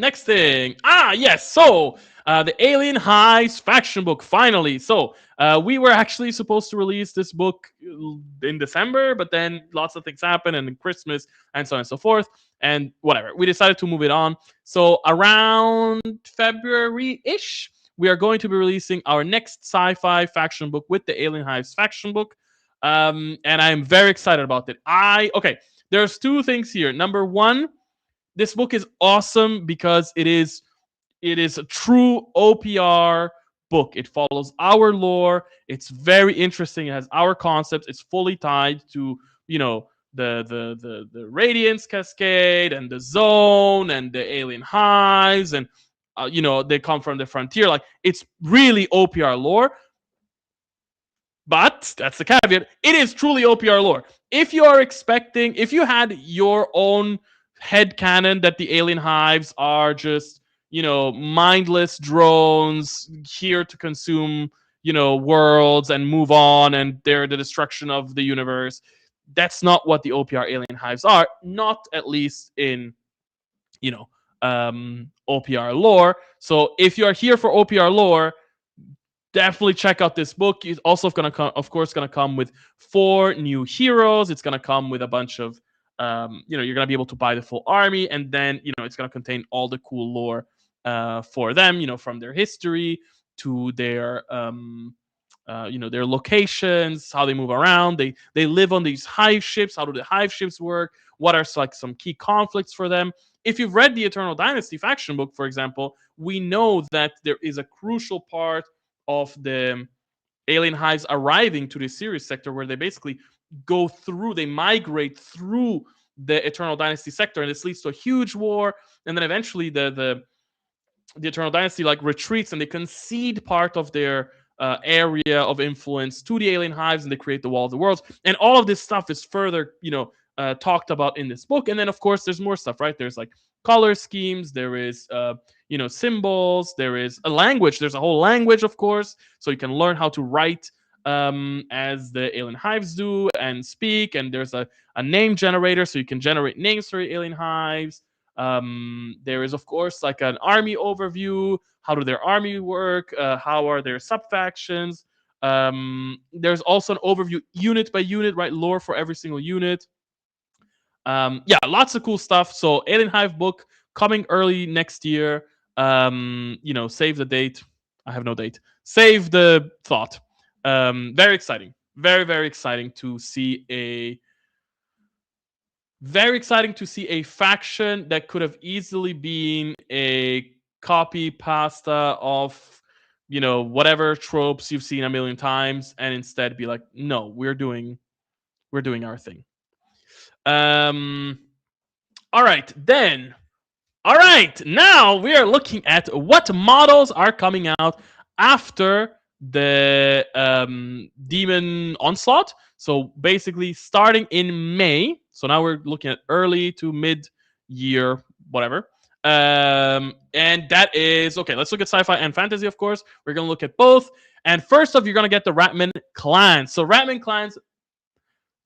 next thing. Yes. So, the Alien Hives faction book finally. So, we were actually supposed to release this book in December, but then lots of things happened, and Christmas, and so on and so forth, and whatever. We decided to move it on. So, around February-ish, we are going to be releasing our next sci-fi faction book with the Alien Hives faction book. And I'm very excited about it. Okay. There's two things here. Number one, this book is awesome because it is a true OPR book. It follows our lore. It's very interesting. It has our concepts. It's fully tied to the Radiance Cascade and the Zone and the Alien Hives and they come from the frontier. Like, it's really OPR lore. But that's the caveat. It is truly OPR lore. If you had your own headcanon that the alien hives are just, mindless drones here to consume, worlds and move on, and they're the destruction of the universe, that's not what the OPR alien hives are. Not at least in, OPR lore. So if you are here for OPR lore, definitely check out this book. It's also going to come, of course, going to come with 4 new heroes. It's going to come with a bunch of, you're going to be able to buy the full army, and then it's going to contain all the cool lore for them. From their history to their, their locations, how they move around. They live on these hive ships. How do the hive ships work? What are like some key conflicts for them? If you've read the Eternal Dynasty faction book, for example, we know that there is a crucial part of the alien hives arriving to the Sirius sector, where they basically they migrate through the Eternal Dynasty sector, and this leads to a huge war, and then eventually the Eternal Dynasty retreats, and they concede part of their area of influence to the alien hives, and they create the Wall of the Worlds, and all of this stuff is further talked about in this book. And then of course there's more stuff, right? There's color schemes, there is symbols, there is a language, there's a whole language, of course, so you can learn how to write as the alien hives do and speak, and there's a name generator, so you can generate names for alien hives. There is, of course, an army overview. How do their army work? How are their sub factions? There's also an overview unit by unit, right? Lore for every single unit. Lots of cool stuff. So Alien Hive book coming early next year. Save the date. I have no date. Save the thought. Very exciting. Very, very exciting to see a faction that could have easily been a copy pasta of whatever tropes you've seen a million times, and instead be like, no, we're doing our thing. All right, then. All right, now we are looking at what models are coming out after the Demon Onslaught. So basically, starting in May. So now we're looking at early to mid-year, whatever. And that is okay. Let's look at sci-fi and fantasy. Of course, we're gonna look at both. And first off, you're gonna get the Ratman clans. So Ratman clans,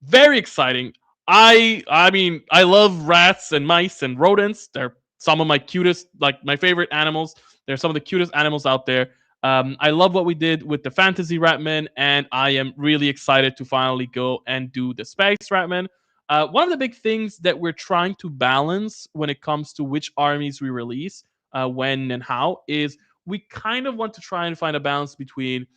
very exciting. I mean, I love rats and mice and rodents. They're some of my cutest, my favorite animals. They're some of the cutest animals out there. I love what we did with the fantasy Ratman, and I am really excited to finally go and do the space Ratman. One of the big things that we're trying to balance when it comes to which armies we release, when and how, is we kind of want to try and find a balance between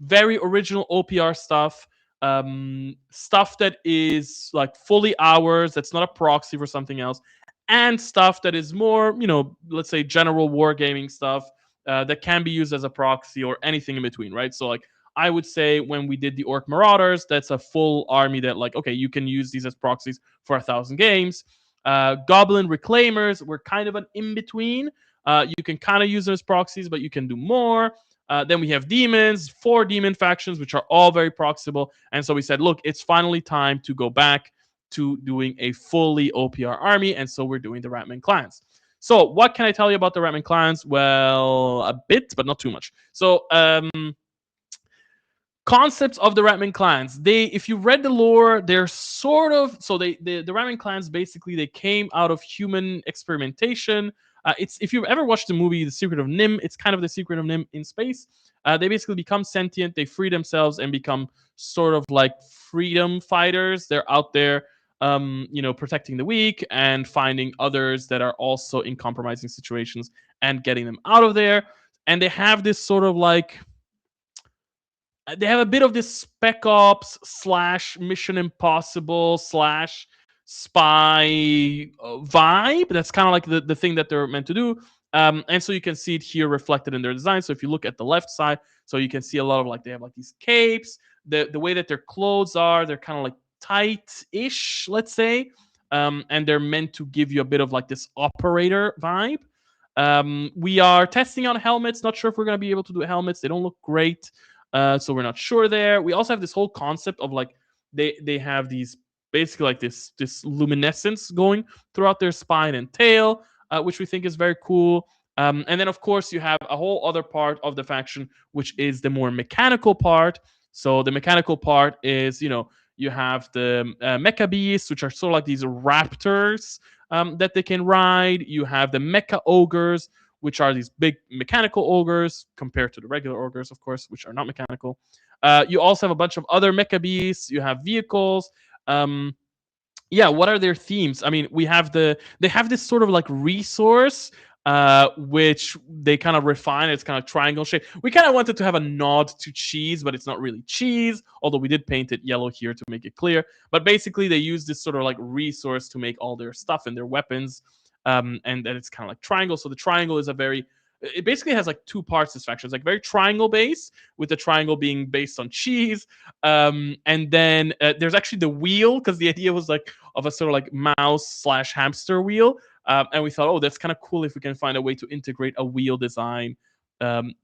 very original OPR stuff that is fully ours, that's not a proxy for something else, and stuff that is more, let's say general wargaming stuff that can be used as a proxy or anything in between, right? So I would say when we did the Orc Marauders, that's a full army that okay, you can use these as proxies for 1,000 games. Goblin Reclaimers were kind of an in-between. You can kind of use them as proxies, but you can do more. Then we have demons, 4 demon factions, which are all very proxiable. And so we said, look, it's finally time to go back to doing a fully OPR army. And so we're doing the Ratman clans. So what can I tell you about the Ratman clans? Well, a bit, but not too much. So concepts of the Ratman clans. If you read the lore, they're sort of so the Ratman clans basically they came out of human experimentation. It's if you've ever watched the movie The Secret of Nim, it's kind of the Secret of Nim in space. They basically become sentient, they free themselves and become sort of like freedom fighters. They're out there, protecting the weak and finding others that are also in compromising situations and getting them out of there. And they have this sort of like they have a bit of this Spec Ops slash Mission Impossible slash spy vibe. That's kind of like the thing that they're meant to do. And so you can see it here reflected in their design. So if you look at the left side, so you can see a lot of like they have like these capes. The way that their clothes are, they're kind of like tight-ish, let's say. And they're meant to give you a bit of like this operator vibe. We are testing on helmets. Not sure if we're going to be able to do helmets. They don't look great. So we're not sure there. We also have this whole concept of like they have these basically like this luminescence going throughout their spine and tail, which we think is very cool. And then of course you have a whole other part of the faction, which is the more mechanical part. So the mechanical part is you have the mecha beasts, which are sort of like these raptors that they can ride. You have the mecha ogres, which are these big mechanical ogres compared to the regular ogres, of course, which are not mechanical. You also have a bunch of other mecha beasts. You have vehicles. Yeah, what are their themes? I mean, they have this sort of like resource, which they kind of refine. It's kind of triangle shape. We kind of wanted to have a nod to cheese, but it's not really cheese, although we did paint it yellow here to make it clear. But basically, they use this sort of like resource to make all their stuff and their weapons. And then it's kind of like triangle. So the triangle is it basically has like two parts. This faction, it's like very triangle based, with the triangle being based on cheese. And then there's actually the wheel, because the idea was like of a sort of like mouse slash hamster wheel. And we thought, oh, that's kind of cool if we can find a way to integrate a wheel design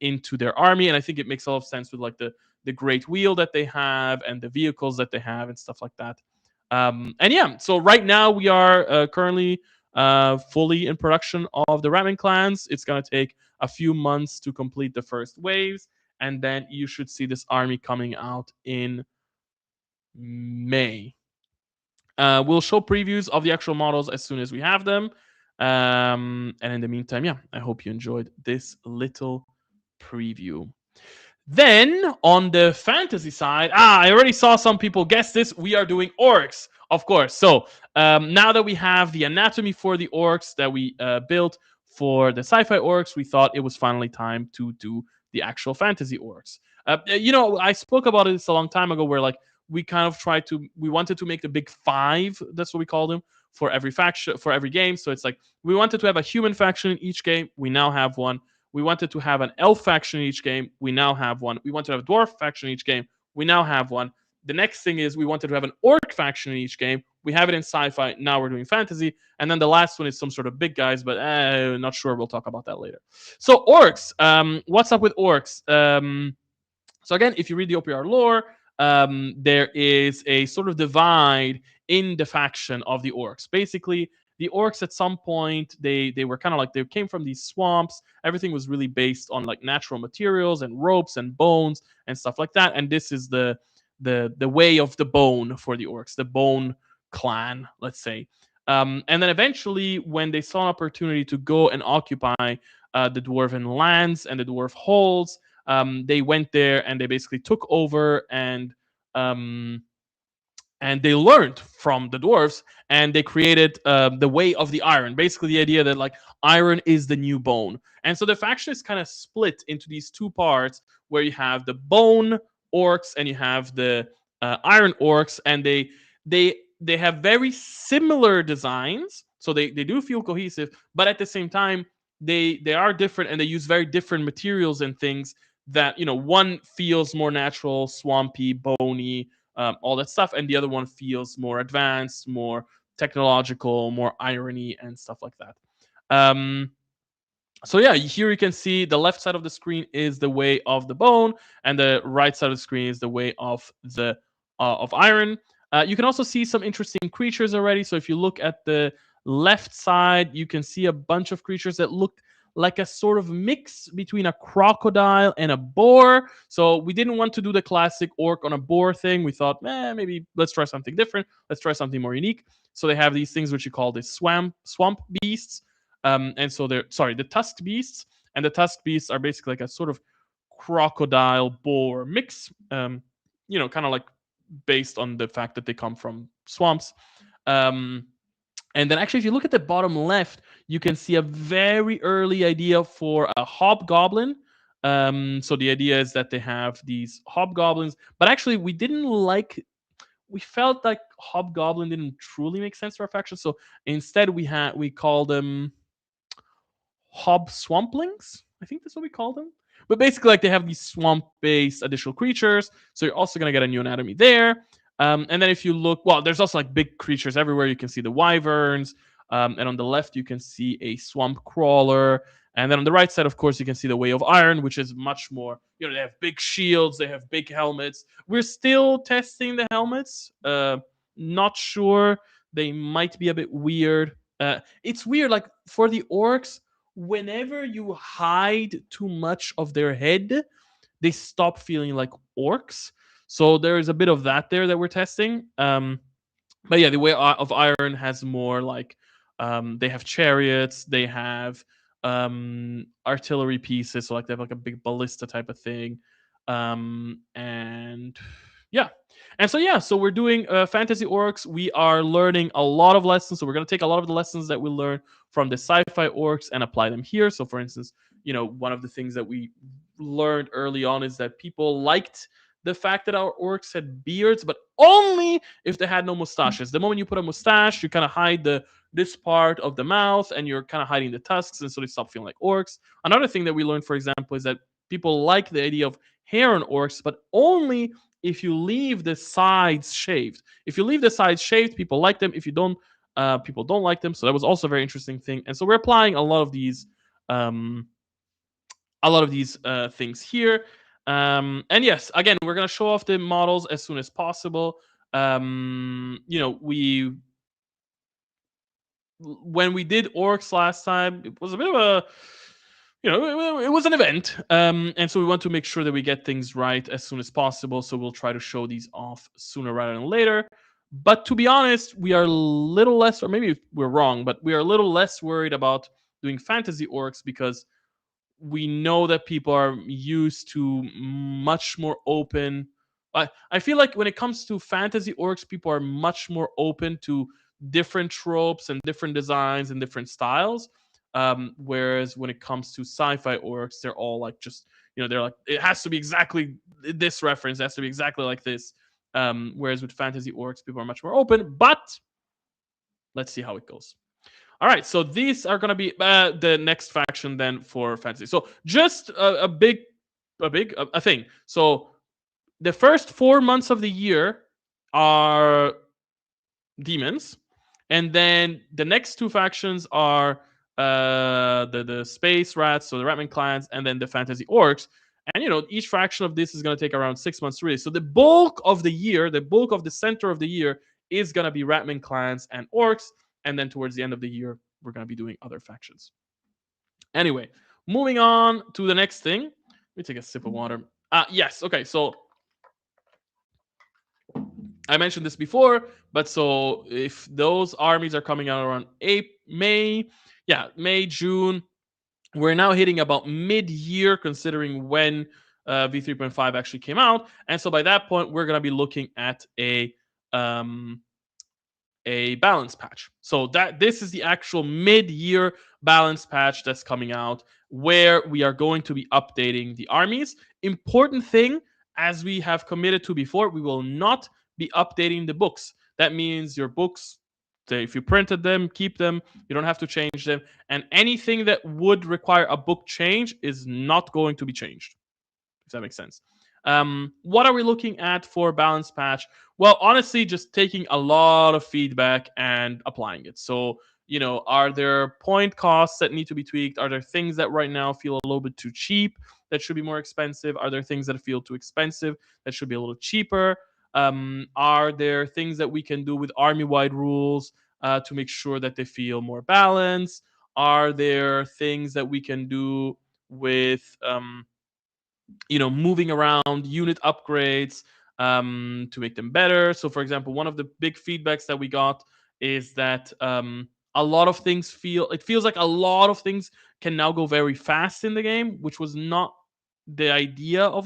into their army. And I think it makes a lot of sense with like the great wheel that they have and the vehicles that they have and stuff like that. And yeah, so right now we are currently fully in production of the Ratman clans. It's going to take a few months to complete the first waves, and then you should see this army coming out in May. We'll show previews of the actual models as soon as we have them. And in the meantime, yeah, I hope you enjoyed this little preview. Then on the fantasy side, I already saw some people guess this. We are doing orcs, of course. So now that we have the anatomy for the orcs that we built for the sci-fi orcs, we thought it was finally time to do the actual fantasy orcs. I spoke about this a long time ago, where like we kind of we wanted to make the big five. That's what we called them for every faction, for every game. So it's like we wanted to have a human faction in each game. We now have one. We wanted to have an elf faction in each game. We now have one. We wanted to have a dwarf faction in each game. We now have one. The next thing is we wanted to have an orc faction in each game. We have it in sci-fi. Now we're doing fantasy. And then the last one is some sort of big guys, but not sure. We'll talk about that later. So orcs. What's up with orcs? So again, if you read the OPR lore, there is a sort of divide in the faction of the orcs. Basically, the orcs at some point they were kind of like they came from these swamps. Everything was really based on like natural materials and ropes and bones and stuff like that. And this is the way of the bone for the orcs, the bone clan, let's say. And then eventually, when they saw an opportunity to go and occupy the dwarven lands and the dwarf halls, they went there and they basically took over and they learned from the dwarves, and they created the way of the iron. Basically, the idea that like iron is the new bone. And so the faction is kind of split into these two parts, where you have the bone orcs and you have the iron orcs, and they have very similar designs, so they do feel cohesive, but at the same time they are different, and they use very different materials and things that one feels more natural, swampy, bony, all that stuff, and the other one feels more advanced, more technological, more irony and stuff like that. So yeah, here you can see the left side of the screen is the way of the bone, and the right side of the screen is the way of the of iron. You can also see some interesting creatures already. So if you look at the left side, you can see a bunch of creatures that look like a sort of mix between a crocodile and a boar. So we didn't want to do the classic orc on a boar thing. We thought, maybe let's try something different. Let's try something more unique. So they have these things which you call the swamp beasts. And so they're the tusk beasts. And the tusk beasts are basically like a sort of crocodile boar mix. Kind of like based on the fact that they come from swamps. Um, and then actually, if you look at the bottom left, you can see a very early idea for a hobgoblin. So the idea is that they have these hobgoblins, but actually we didn't like. We felt like hobgoblin didn't truly make sense for our faction, so instead we called them hob swamplings. I think that's what we call them. But basically, like they have these swamp-based additional creatures, so you're also gonna get a new anatomy there. And then if you look, well, there's also like big creatures everywhere. You can see the wyverns, and on the left you can see a swamp crawler, and then on the right side, of course, you can see the Way of Iron, which is much more. They have big shields, they have big helmets. We're still testing the helmets. Not sure. They might be a bit weird. It's weird, like for the orcs, whenever you hide too much of their head, they stop feeling like orcs. So there is a bit of that there that we're testing. But yeah, the Way of Iron has more like they have chariots, they have artillery pieces, so like they have like a big ballista type of thing, and yeah. And so yeah, so we're doing fantasy orcs. We are learning a lot of lessons. So we're gonna take a lot of the lessons that we learned from the sci-fi orcs and apply them here. So for instance, one of the things that we learned early on is that people liked the fact that our orcs had beards, but only if they had no mustaches. The moment you put a mustache, you kind of hide this part of the mouth, and you're kind of hiding the tusks, and so they stop feeling like orcs. Another thing that we learned, for example, is that people like the idea of hair on orcs, but only if you leave the sides shaved. If you leave the sides shaved, people like them. If you don't, people don't like them. So that was also a very interesting thing. And so we're applying a lot of these things here. And yes, again, we're gonna show off the models as soon as possible. We when we did orcs last time, it was a bit of a it was an event, and so we want to make sure that we get things right as soon as possible. So we'll try to show these off sooner rather than later. But to be honest, we are a little less, or maybe we're wrong, but we are a little less worried about doing fantasy orcs because we know that people are used to much more open. I feel like when it comes to fantasy orcs, people are much more open to different tropes and different designs and different styles. Whereas when it comes to sci-fi orcs, they're all like just they're like it has to be exactly this reference, it has to be exactly like this. Whereas with fantasy orcs, people are much more open. But let's see how it goes. All right, so these are going to be the next faction then for fantasy. So just a thing. So the first 4 months of the year are demons, and then the next two factions are the space rats, so the Ratman clans, and then the fantasy orcs. And each fraction of this is going to take around 6 months to release. So the bulk of the year, the bulk of the center of the year, is going to be Ratman clans and orcs, and then towards the end of the year, we're going to be doing other factions. Anyway, moving on to the next thing. Let me take a sip of water. Yes, okay, so I mentioned this before, but so if those armies are coming out around May, June, we're now hitting about mid-year considering when V3.5 actually came out. And so by that point, we're going to be looking at a balance patch. So this is the actual mid-year balance patch that's coming out, where we are going to be updating the armies. Important thing, as we have committed to before, we will not be updating the books. That means your books, if you printed them, keep them. You don't have to change them. And anything that would require a book change is not going to be changed. If that makes sense. What are we looking at for balance patch? Well, honestly, just taking a lot of feedback and applying it. So, are there point costs that need to be tweaked? Are there things that right now feel a little bit too cheap that should be more expensive? Are there things that feel too expensive that should be a little cheaper? Are there things that we can do with army-wide rules to make sure that they feel more balanced? Are there things that we can do with moving around unit upgrades to make them better? So for example, one of the big feedbacks that we got is that a lot of things feels like a lot of things can now go very fast in the game, which was not the idea of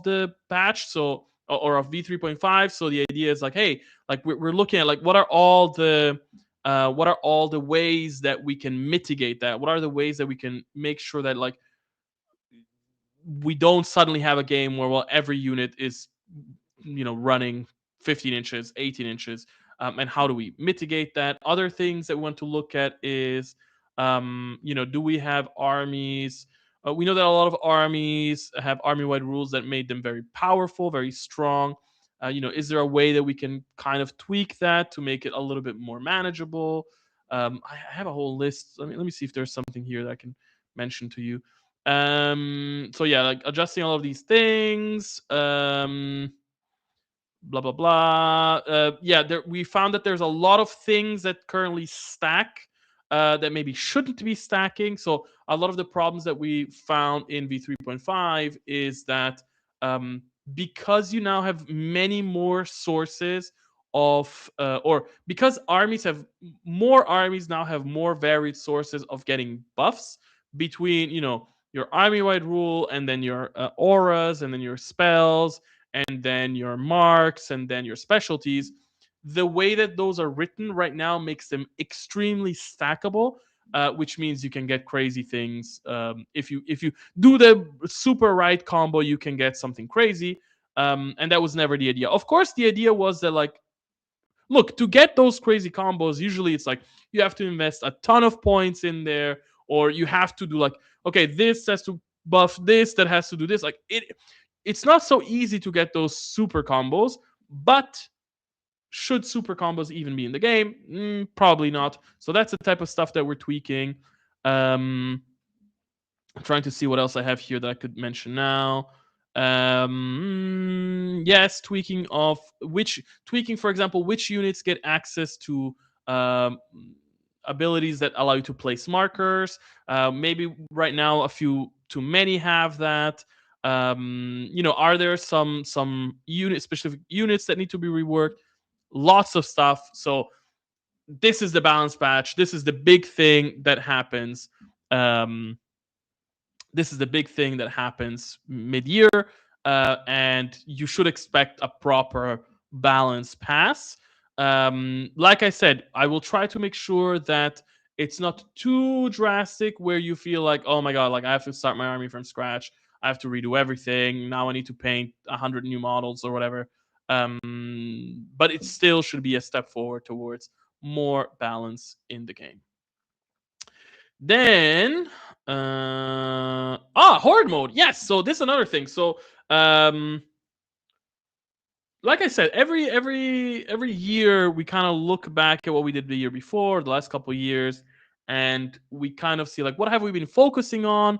the patch. So or of v3.5. So the idea is like, hey, like we're looking at like what are all the ways that we can mitigate that? What are the ways that we can make sure that like we don't suddenly have a game where every unit is running 15 inches, 18 inches, and how do we mitigate that? Other things that we want to look at is do we have armies? We know that a lot of armies have army-wide rules that made them very powerful, very strong. Is there a way that we can kind of tweak that to make it a little bit more manageable? I have a whole list. Let me see if there's something here that I can mention to you. So yeah, like adjusting all of these things. Blah blah blah. Yeah, we found that there's a lot of things that currently stack that maybe shouldn't be stacking. So a lot of the problems that we found in v3.5 is that because you now have many more sources of or because armies now have more varied sources of getting buffs between your army wide rule and then your auras and then your spells and then your marks and then your specialties. The way that those are written right now makes them extremely stackable, which means you can get crazy things. If you do the super right combo, you can get something crazy. And that was never the idea. Of course, the idea was that like, look, to get those crazy combos, usually it's like you have to invest a ton of points in there, or you have to do like, okay, this has to buff this, that has to do this. Like it's not so easy to get those super combos, but should super combos even be in the game? Probably not. So that's the type of stuff that we're tweaking. I'm trying to see what else I have here that I could mention now. Yes, tweaking, for example, which units get access to um, abilities that allow you to place markers. Maybe right now a few too many have that. Are there some specific units that need to be reworked? Lots of stuff. So this is the balance patch. This is the big thing that happens. Um, this is the big thing that happens mid-year, and you should expect a proper balance pass. Like I said, I will try to make sure that it's not too drastic where you feel like, oh my god, like I have to start my army from scratch. I have to redo everything. Now I need to paint 100 new models or whatever. But it still should be a step forward towards more balance in the game. Then horde mode. Yes, so this is another thing. So like I said, every year we kind of look back at what we did the year before, the last couple of years, and we kind of see like what have we been focusing on,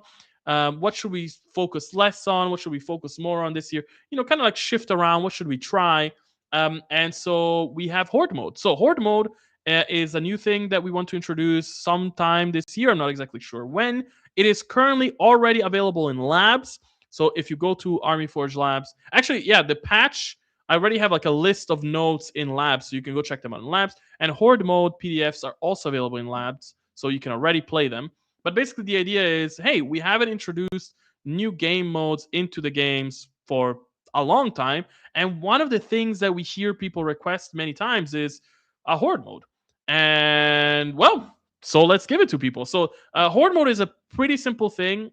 what should we focus less on, what should we focus more on this year. Kind of like shift around. What should we try? And so we have horde mode. So horde mode is a new thing that we want to introduce sometime this year. I'm not exactly sure when. It is currently already available in labs. So if you go to Army Forge Labs, actually, yeah, the patch I already have like a list of notes in labs, so you can go check them out in labs. And horde mode PDFs are also available in labs, so you can already play them. But basically, the idea is, hey, we haven't introduced new game modes into the games for a long time, and one of the things that we hear people request many times is a horde mode. And well, so let's give it to people. So horde mode is a pretty simple thing.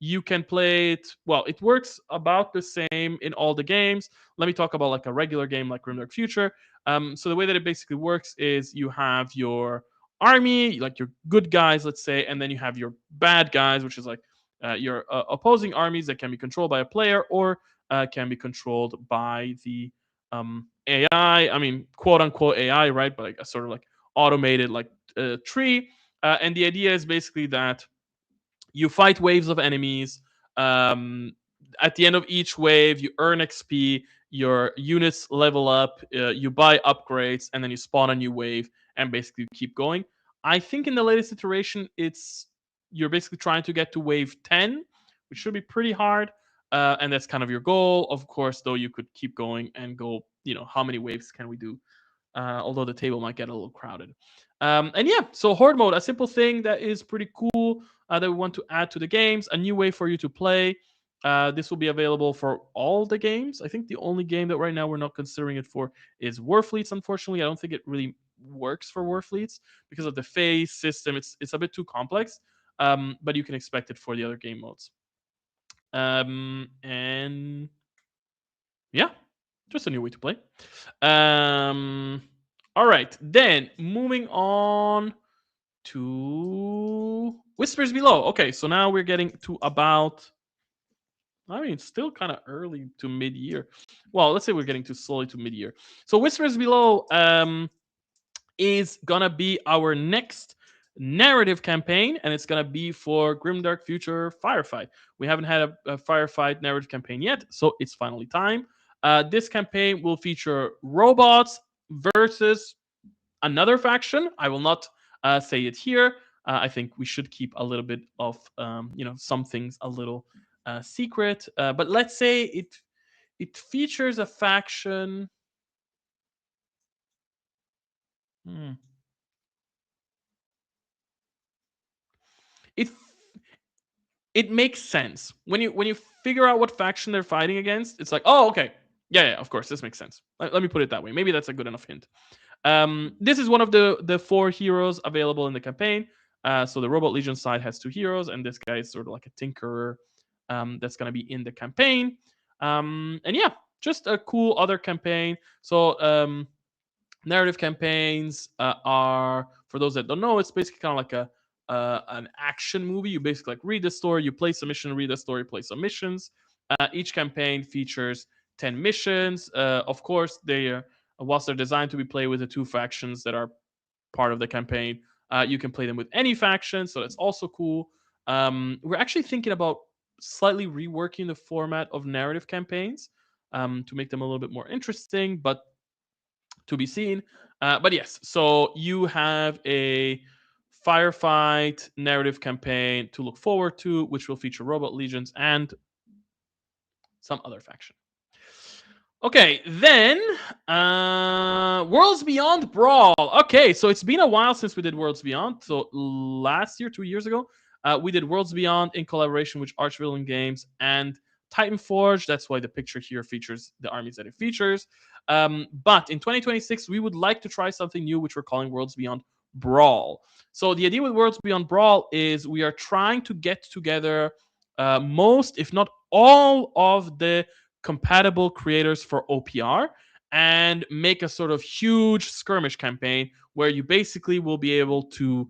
You can play it. Well, it works about the same in all the games. Let me talk about like a regular game like Grimdark Future. So the way that it basically works is you have your army, like your good guys, let's say, and then you have your bad guys, which is like your opposing armies that can be controlled by a player or can be controlled by the AI. I mean, quote unquote AI, right? But like a sort of like automated like tree. And the idea is basically that you fight waves of enemies. Um, at the end of each wave, you earn XP, your units level up, you buy upgrades, and then you spawn a new wave, and basically you keep going. I think in the latest iteration, you're basically trying to get to wave 10, which should be pretty hard. And that's kind of your goal. Of course, though, you could keep going and go, how many waves can we do? Although the table might get a little crowded. And yeah, so Horde mode, a simple thing that is pretty cool that we want to add to the games, a new way for you to play. This will be available for all the games. I think the only game that right now we're not considering it for is Warfleets, unfortunately. I don't think it really works for Warfleets because of the phase system. It's a bit too complex, but you can expect it for the other game modes. And yeah, just a new way to play. All right, then moving on to Whispers Below. Okay, so now we're getting to about. I mean, it's still kind of early to mid-year. Well, let's say we're getting too slowly to mid-year. So Whispers Below is gonna be our next narrative campaign, and it's gonna be for Grimdark Future Firefight. We haven't had a Firefight narrative campaign yet, so it's finally time. This campaign will feature robots versus another faction. I will not say it here. I think we should keep a little bit of some things a little secret. But let's say it features a faction. Hmm. It it makes sense when you figure out what faction they're fighting against. It's like, oh, okay, yeah, of course, this makes sense. Let me put it that way. Maybe that's a good enough hint. This is one of the 4 heroes available in the campaign. So the Robot Legion side has 2 heroes, and this guy is sort of like a tinkerer that's going to be in the campaign. And yeah, just a cool other campaign. So narrative campaigns are, for those that don't know, it's basically kind of like an action movie. You basically like read the story, you play some mission, read the story, play some missions. Each campaign features 10 missions. Of course, whilst they're designed to be played with the 2 factions that are part of the campaign, you can play them with any faction, so that's also cool. We're actually thinking about slightly reworking the format of narrative campaigns to make them a little bit more interesting, but to be seen. But yes, so you have a firefight narrative campaign to look forward to, which will feature robot legions and some other faction. Okay, then Worlds Beyond Brawl. Okay, so it's been a while since we did Worlds Beyond. So last year, 2 years ago, we did Worlds Beyond in collaboration with Archvillain Games and Titan Forge. That's why the picture here features the armies that it features. But in 2026, we would like to try something new, which we're calling Worlds Beyond Brawl. So the idea with Worlds Beyond Brawl is we are trying to get together most, if not all, of the compatible creators for OPR and make a sort of huge skirmish campaign where you basically will be able to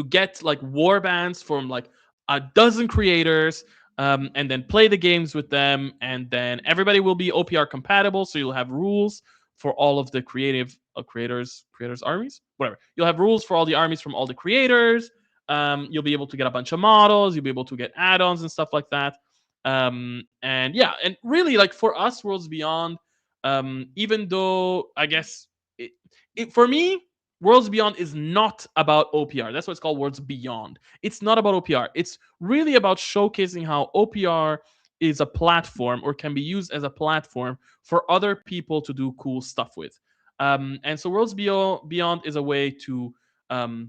get like war bands from like a dozen creators, and then play the games with them, and then everybody will be OPR compatible, so you'll have rules for all of the creators armies, whatever. You'll have rules for all the armies from all the creators. You'll be able to get a bunch of models, you'll be able to get add-ons and stuff like that. And yeah, and really, like, for us, Worlds Beyond, even though I guess for me, Worlds Beyond is not about OPR. That's why it's called Worlds Beyond. It's not about OPR. It's really about showcasing how OPR is a platform, or can be used as a platform for other people to do cool stuff with. And so Worlds Beyond is a way to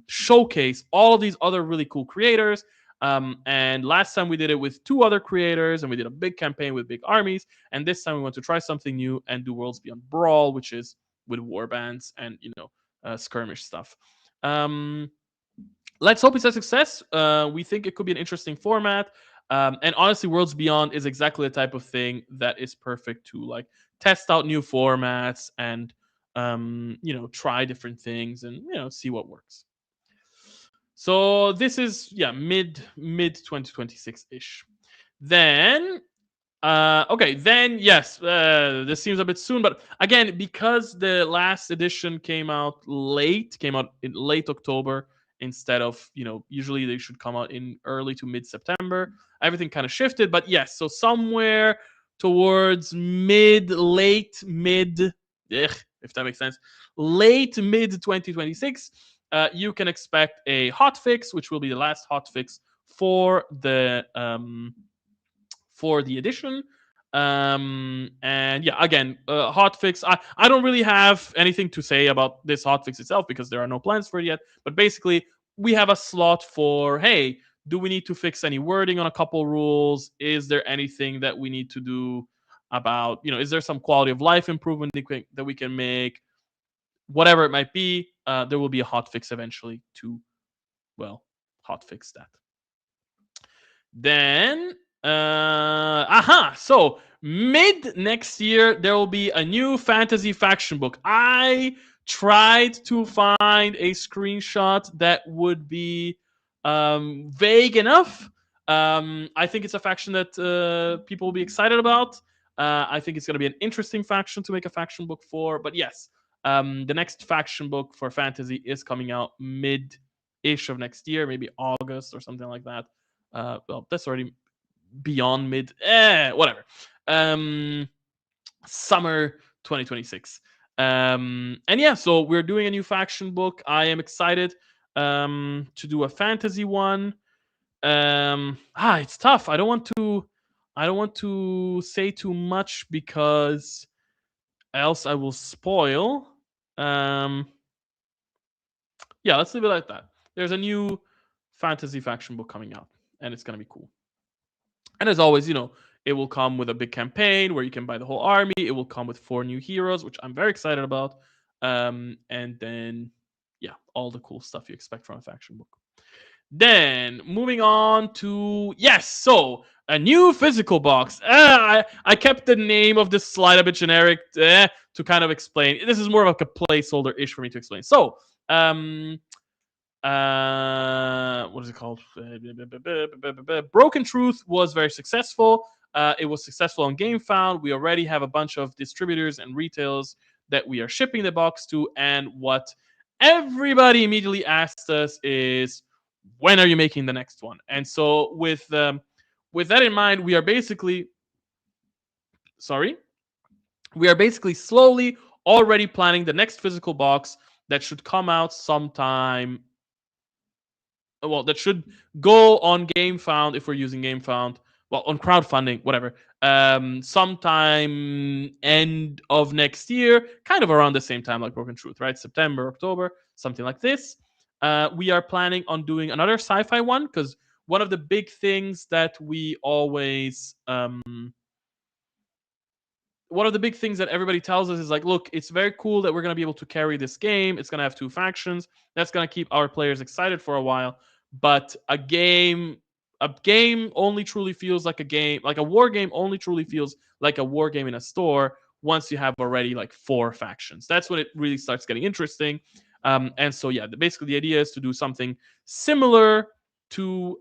showcase all of these other really cool creators. And last time we did it with 2 other creators, and we did a big campaign with big armies. And this time we want to try something new and do Worlds Beyond Brawl, which is with warbands and skirmish stuff. Let's hope it's a success. We think it could be an interesting format. And honestly, Worlds Beyond is exactly the type of thing that is perfect to like test out new formats and try different things and see what works. So this is mid 2026 ish. Then okay, then yes, this seems a bit soon, but again, because the last edition came out in late October instead of usually they should come out in early to mid September. Everything kind of shifted, but yes, so somewhere towards mid if that makes sense. Late mid 2026, you can expect a hotfix, which will be the last hotfix for the edition. And yeah, again, hotfix. I don't really have anything to say about this hotfix itself because there are no plans for it yet. But basically, we have a slot for, hey, do we need to fix any wording on a couple rules? Is there anything that we need to do about, is there some quality of life improvement that we can make? Whatever it might be, there will be a hotfix eventually to, well, hotfix that. Then, so mid next year, there will be a new fantasy faction book. I tried to find a screenshot that would be vague enough. I think it's a faction that people will be excited about. I think it's going to be an interesting faction to make a faction book for. But yes, the next faction book for fantasy is coming out mid-ish of next year, maybe August or something like that. Well, that's already beyond mid. Whatever. Summer 2026. And yeah, so we're doing a new faction book. I am excited to do a fantasy one. It's tough. I don't want to say too much because else I will spoil. Yeah, let's leave it like that. There's a new fantasy faction book coming out, and it's gonna be cool. And as always, it will come with a big campaign where you can buy the whole army. It will come with 4 new heroes, which I'm very excited about. And then, yeah, all the cool stuff you expect from a faction book. Then moving on to so a new physical box. I kept the name of this slide a bit generic to kind of explain. This is more of like a placeholder ish for me to explain. So what is it called? Broken Truth was very successful. It was successful on GameFound. We already have a bunch of distributors and retailers that we are shipping the box to. And what everybody immediately asked us is, when are you making the next one? And so with that in mind, we are basically slowly already planning the next physical box that should come out sometime. Well, that should go on GameFound if we're using GameFound. Well, on crowdfunding, whatever. Sometime end of next year, kind of around the same time like Broken Truth, right? September, October, something like this. We are planning on doing another sci-fi one because one of the big things that we always one of the big things that everybody tells us is like, look, it's very cool that we're going to be able to carry this game. It's going to have 2 factions. That's going to keep our players excited for a while. But a game only truly feels like a game, like a war game only truly feels like a war game in a store once you have already like 4 factions. That's when it really starts getting interesting. And so, yeah, basically the idea is to do something similar to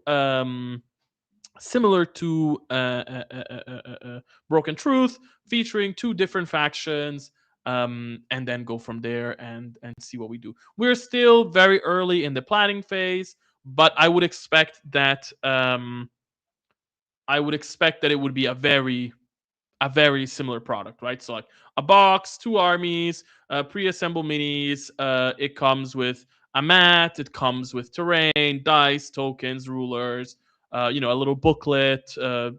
Broken Truth, featuring 2 different factions, and then go from there and see what we do. We're still very early in the planning phase, but I would expect that it would be a very similar product, right? So like a box, 2 armies, pre-assembled minis. It comes with a mat. It comes with terrain, dice, tokens, rulers. A little booklet,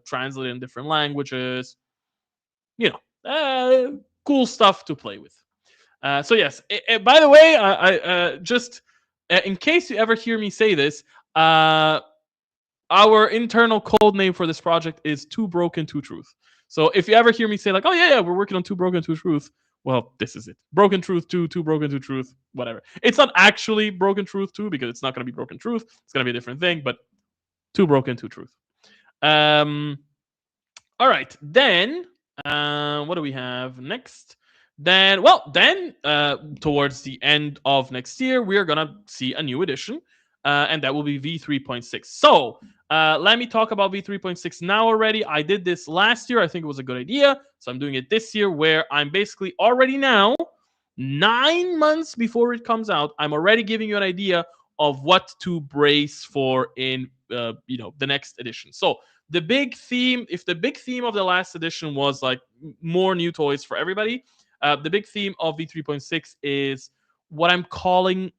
translated in different languages. Cool stuff to play with. So yes. By the way, I just in case you ever hear me say this, our internal code name for this project is Too Broken, Too Truth. So if you ever hear me say like, oh yeah, we're working on Too Broken, Too Truth, well, this is it. Broken Truth 2, Too Broken, Too Truth, whatever. It's not actually Broken Truth 2 because it's not going to be Broken Truth. It's going to be a different thing, but Too Broken, Too Truth. All right, then what do we have next? Then towards the end of next year, we are gonna see a new edition, and that will be V3.6. So let me talk about V3.6 now already. I did this last year. I think it was a good idea. So I'm doing it this year where I'm basically already now, 9 months before it comes out, I'm already giving you an idea of what to brace for in the next edition. So if the big theme of the last edition was like more new toys for everybody, The big theme of V3.6 is what I'm calling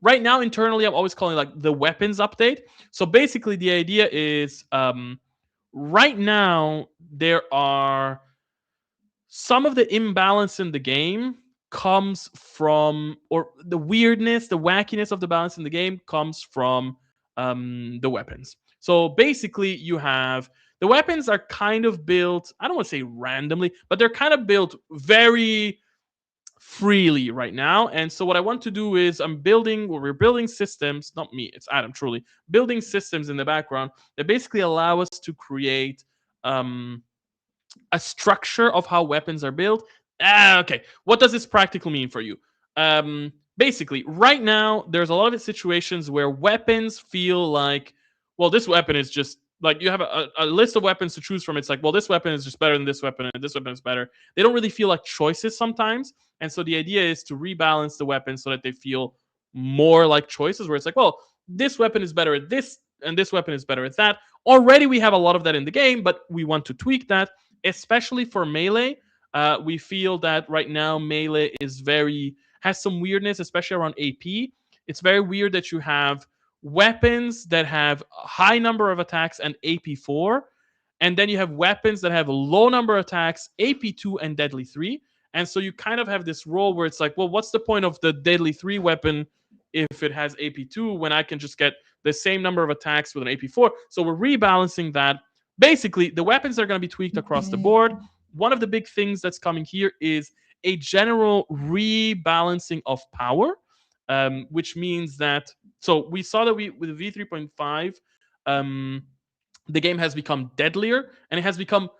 right now internally. I'm always calling like the weapons update. So basically, the idea is right now there are some of the imbalance in the game comes from, or the weirdness, the wackiness of the balance in the game comes from the weapons. So basically, you have the weapons are kind of built, I don't want to say randomly, but they're kind of built very freely right now. And so what I want to do is we're building systems, not me, it's Adam truly, building systems in the background that basically allow us to create a structure of how weapons are built. Okay, what does this practically mean for you? Basically, right now, there's a lot of situations where weapons feel like, well, this weapon is just like you have a list of weapons to choose from. It's like, well, this weapon is just better than this weapon, and this weapon is better. They don't really feel like choices sometimes. And so the idea is to rebalance the weapons so that they feel more like choices, where it's like, well, this weapon is better at this, and this weapon is better at that. Already, we have a lot of that in the game, but we want to tweak that, especially for melee. We feel that right now melee has some weirdness, especially around AP. It's very weird that you have weapons that have a high number of attacks and AP4, and then you have weapons that have a low number of attacks, AP2 and Deadly 3. And so you kind of have this role where it's like, well, what's the point of the Deadly 3 weapon if it has AP2 when I can just get the same number of attacks with an AP4? So we're rebalancing that. Basically, the weapons are going to be tweaked across the board. One of the big things that's coming here is a general rebalancing of power, which means that, so we saw that with V3.5, the game has become deadlier, and it has become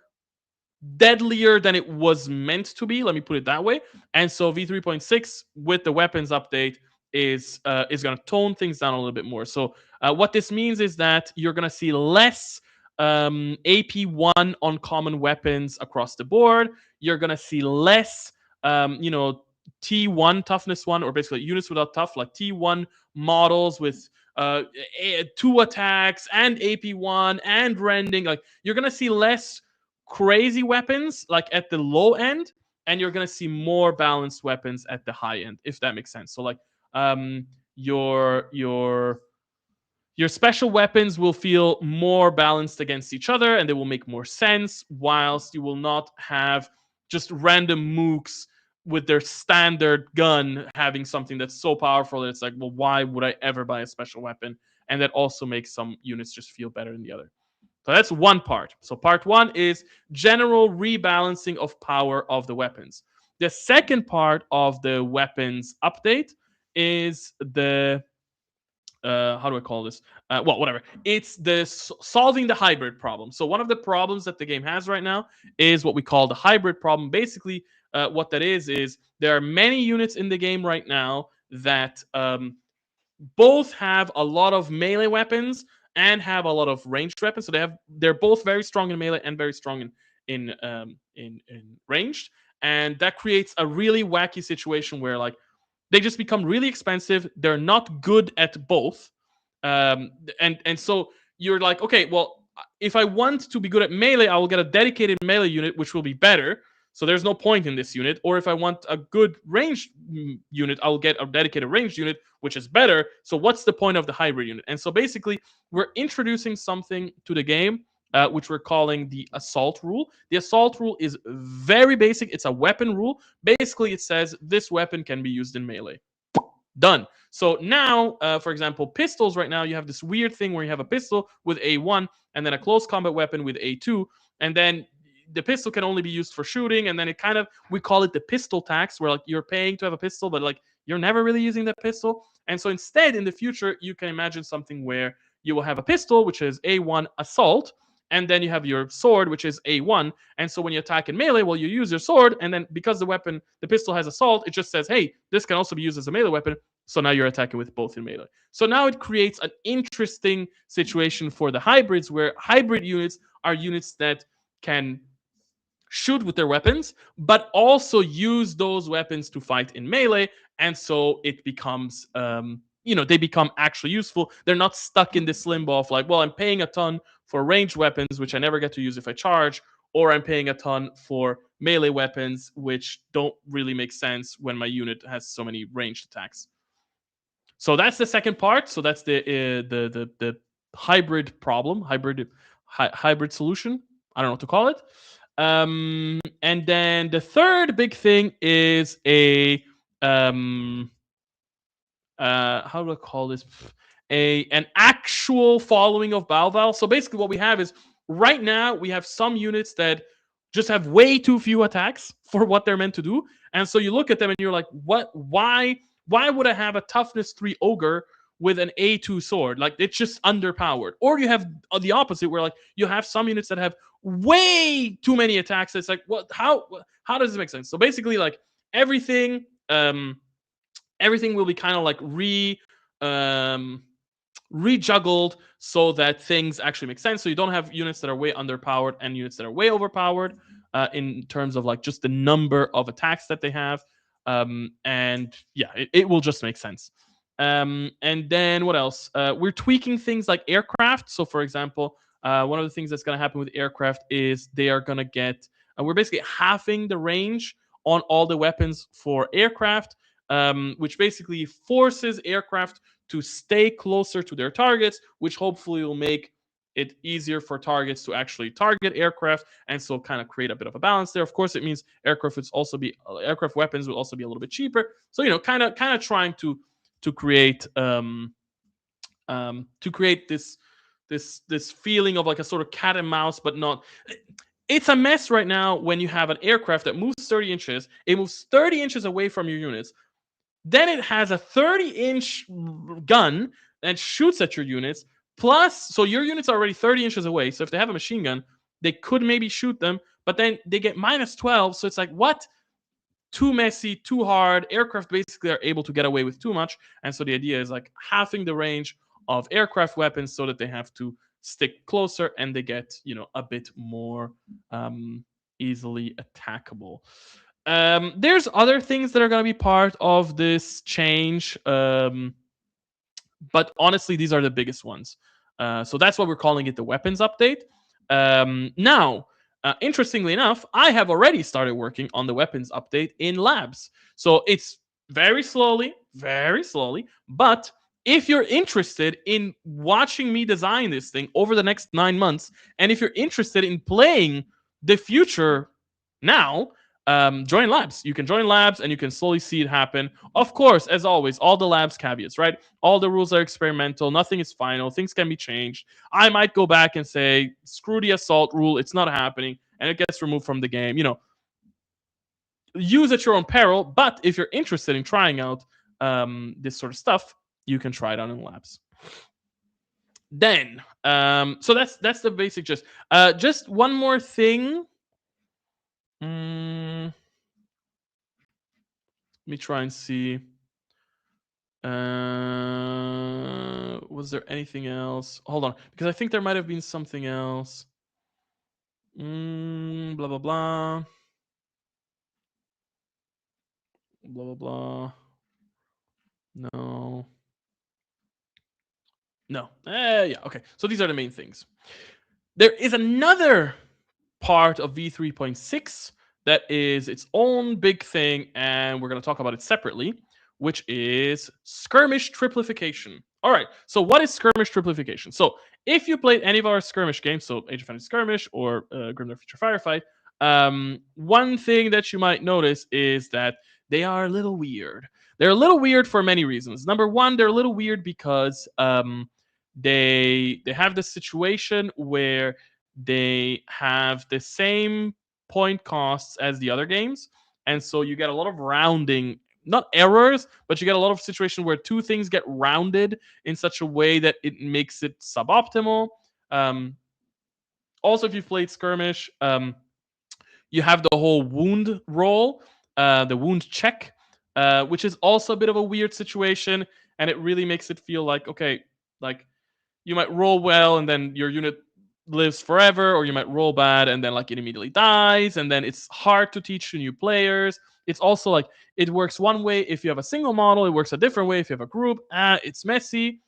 deadlier than it was meant to be. Let me put it that way. And so V3.6 with the weapons update is going to tone things down a little bit more. So what this means is that you're going to see less AP1 uncommon weapons across the board. You're going to see less, T1 toughness 1, or basically units without tough, like T1 models with 2 attacks and AP1 and rending. Like, you're going to see less crazy weapons like at the low end, and you're going to see more balanced weapons at the high end, if that makes sense. So like your special weapons will feel more balanced against each other, and they will make more sense, whilst you will not have just random mooks with their standard gun having something that's so powerful that it's like, well, why would I ever buy a special weapon? And that also makes some units just feel better than the other. So that's one part. So part one is general rebalancing of power of the weapons. The second part of the weapons update is the how do I call this? Well, whatever. It's the solving the hybrid problem. So one of the problems that the game has right now is what we call the hybrid problem. Basically, what that is there are many units in the game right now that both have a lot of melee weapons and have a lot of ranged weapons. So they're both very strong in melee and very strong in ranged, and that creates a really wacky situation where like they just become really expensive. They're not good at both, and so you're like, okay, well, if I want to be good at melee, I will get a dedicated melee unit, which will be better. So there's no point in this unit. Or if I want a good ranged unit, I'll get a dedicated ranged unit, which is better. So what's the point of the hybrid unit? And so basically, we're introducing something to the game, which we're calling the assault rule. The assault rule is very basic. It's a weapon rule. Basically, it says this weapon can be used in melee. Done. So now, for example, pistols right now, you have this weird thing where you have a pistol with A1 and then a close combat weapon with A2. And then the pistol can only be used for shooting. And then it kind of, we call it the pistol tax, where like you're paying to have a pistol, but like you're never really using that pistol. And so instead, in the future, you can imagine something where you will have a pistol, which is A1 assault, and then you have your sword, which is A1. And so when you attack in melee, well, you use your sword, and then because the pistol has assault, it just says, hey, this can also be used as a melee weapon. So now you're attacking with both in melee. So now it creates an interesting situation for the hybrids, where hybrid units are units that can shoot with their weapons, but also use those weapons to fight in melee. And so it becomes, they become actually useful. They're not stuck in this limbo of like, well, I'm paying a ton for ranged weapons, which I never get to use if I charge, or I'm paying a ton for melee weapons, which don't really make sense when my unit has so many ranged attacks. So that's the second part. So that's the hybrid problem, hybrid solution. I don't know what to call it. And then the third big thing is a how do I call this? An actual following of Balval. So basically, what we have is right now we have some units that just have way too few attacks for what they're meant to do, and so you look at them and you're like, what? Why? Why would I have a toughness 3 ogre with an A2 sword? Like it's just underpowered. Or you have the opposite, where like you have some units that have way too many attacks. It's like, what? How does this make sense? So basically, like everything. Everything will be kind of like rejuggled so that things actually make sense. So you don't have units that are way underpowered and units that are way overpowered in terms of like just the number of attacks that they have. And yeah, it will just make sense. And then what else? We're tweaking things like aircraft. So for example, one of the things that's going to happen with aircraft is they are going to get. We're basically halving the range on all the weapons for aircraft, which basically forces aircraft to stay closer to their targets, which hopefully will make it easier for targets to actually target aircraft, and so kind of create a bit of a balance there. Of course, it means aircraft weapons will also be a little bit cheaper. So kind of trying to create this feeling of like a sort of cat and mouse, but not. It's a mess right now when you have an aircraft that moves 30 inches. It moves 30 inches away from your units. Then it has a 30-inch gun that shoots at your units. Plus, so your units are already 30 inches away. So if they have a machine gun, they could maybe shoot them. But then they get minus 12. So it's like, what? Too messy, too hard. Aircraft basically are able to get away with too much. And so the idea is like halving the range of aircraft weapons so that they have to stick closer and they get, a bit more easily attackable. There's other things that are going to be part of this change, but honestly, these are the biggest ones. So that's why we're calling it the weapons update. Now, interestingly enough, I have already started working on the weapons update in labs. So it's very slowly, but if you're interested in watching me design this thing over the next 9 months, and if you're interested in playing the future now, join labs. You can join labs and you can slowly see it happen. Of course, as always, all the labs caveats, right? All the rules are experimental. Nothing is final. Things can be changed. I might go back and say, screw the assault rule. It's not happening. And it gets removed from the game. Use at your own peril. But if you're interested in trying out this sort of stuff, you can try it out in labs. Then, so that's the basic gist. Just one more thing. Let me try and see. Was there anything else? Hold on, because I think there might have been something else. Blah blah blah. Blah blah blah. No. Yeah. Okay. So these are the main things. There is another part of v3.6 that is its own big thing, and we're going to talk about it separately, which is skirmish triplification. All right, so what is skirmish triplification? So if you played any of our skirmish games, so Age of Empires Skirmish or Grimdark Future Firefight, one thing that you might notice is that they are a little weird. They're a little weird for many reasons. Number one, they're a little weird because they have this situation where they have the same point costs as the other games, and so you get a lot of rounding, not errors, but you get a lot of situations where two things get rounded in such a way that it makes it suboptimal. Also, if you've played skirmish, you have the whole wound roll, the wound check, which is also a bit of a weird situation, and it really makes it feel like, okay, like you might roll well and then your unit lives forever, or you might roll bad and then like it immediately dies, and then it's hard to teach to new players. It's also like it works one way if you have a single model, it works a different way if you have a group. It's messy.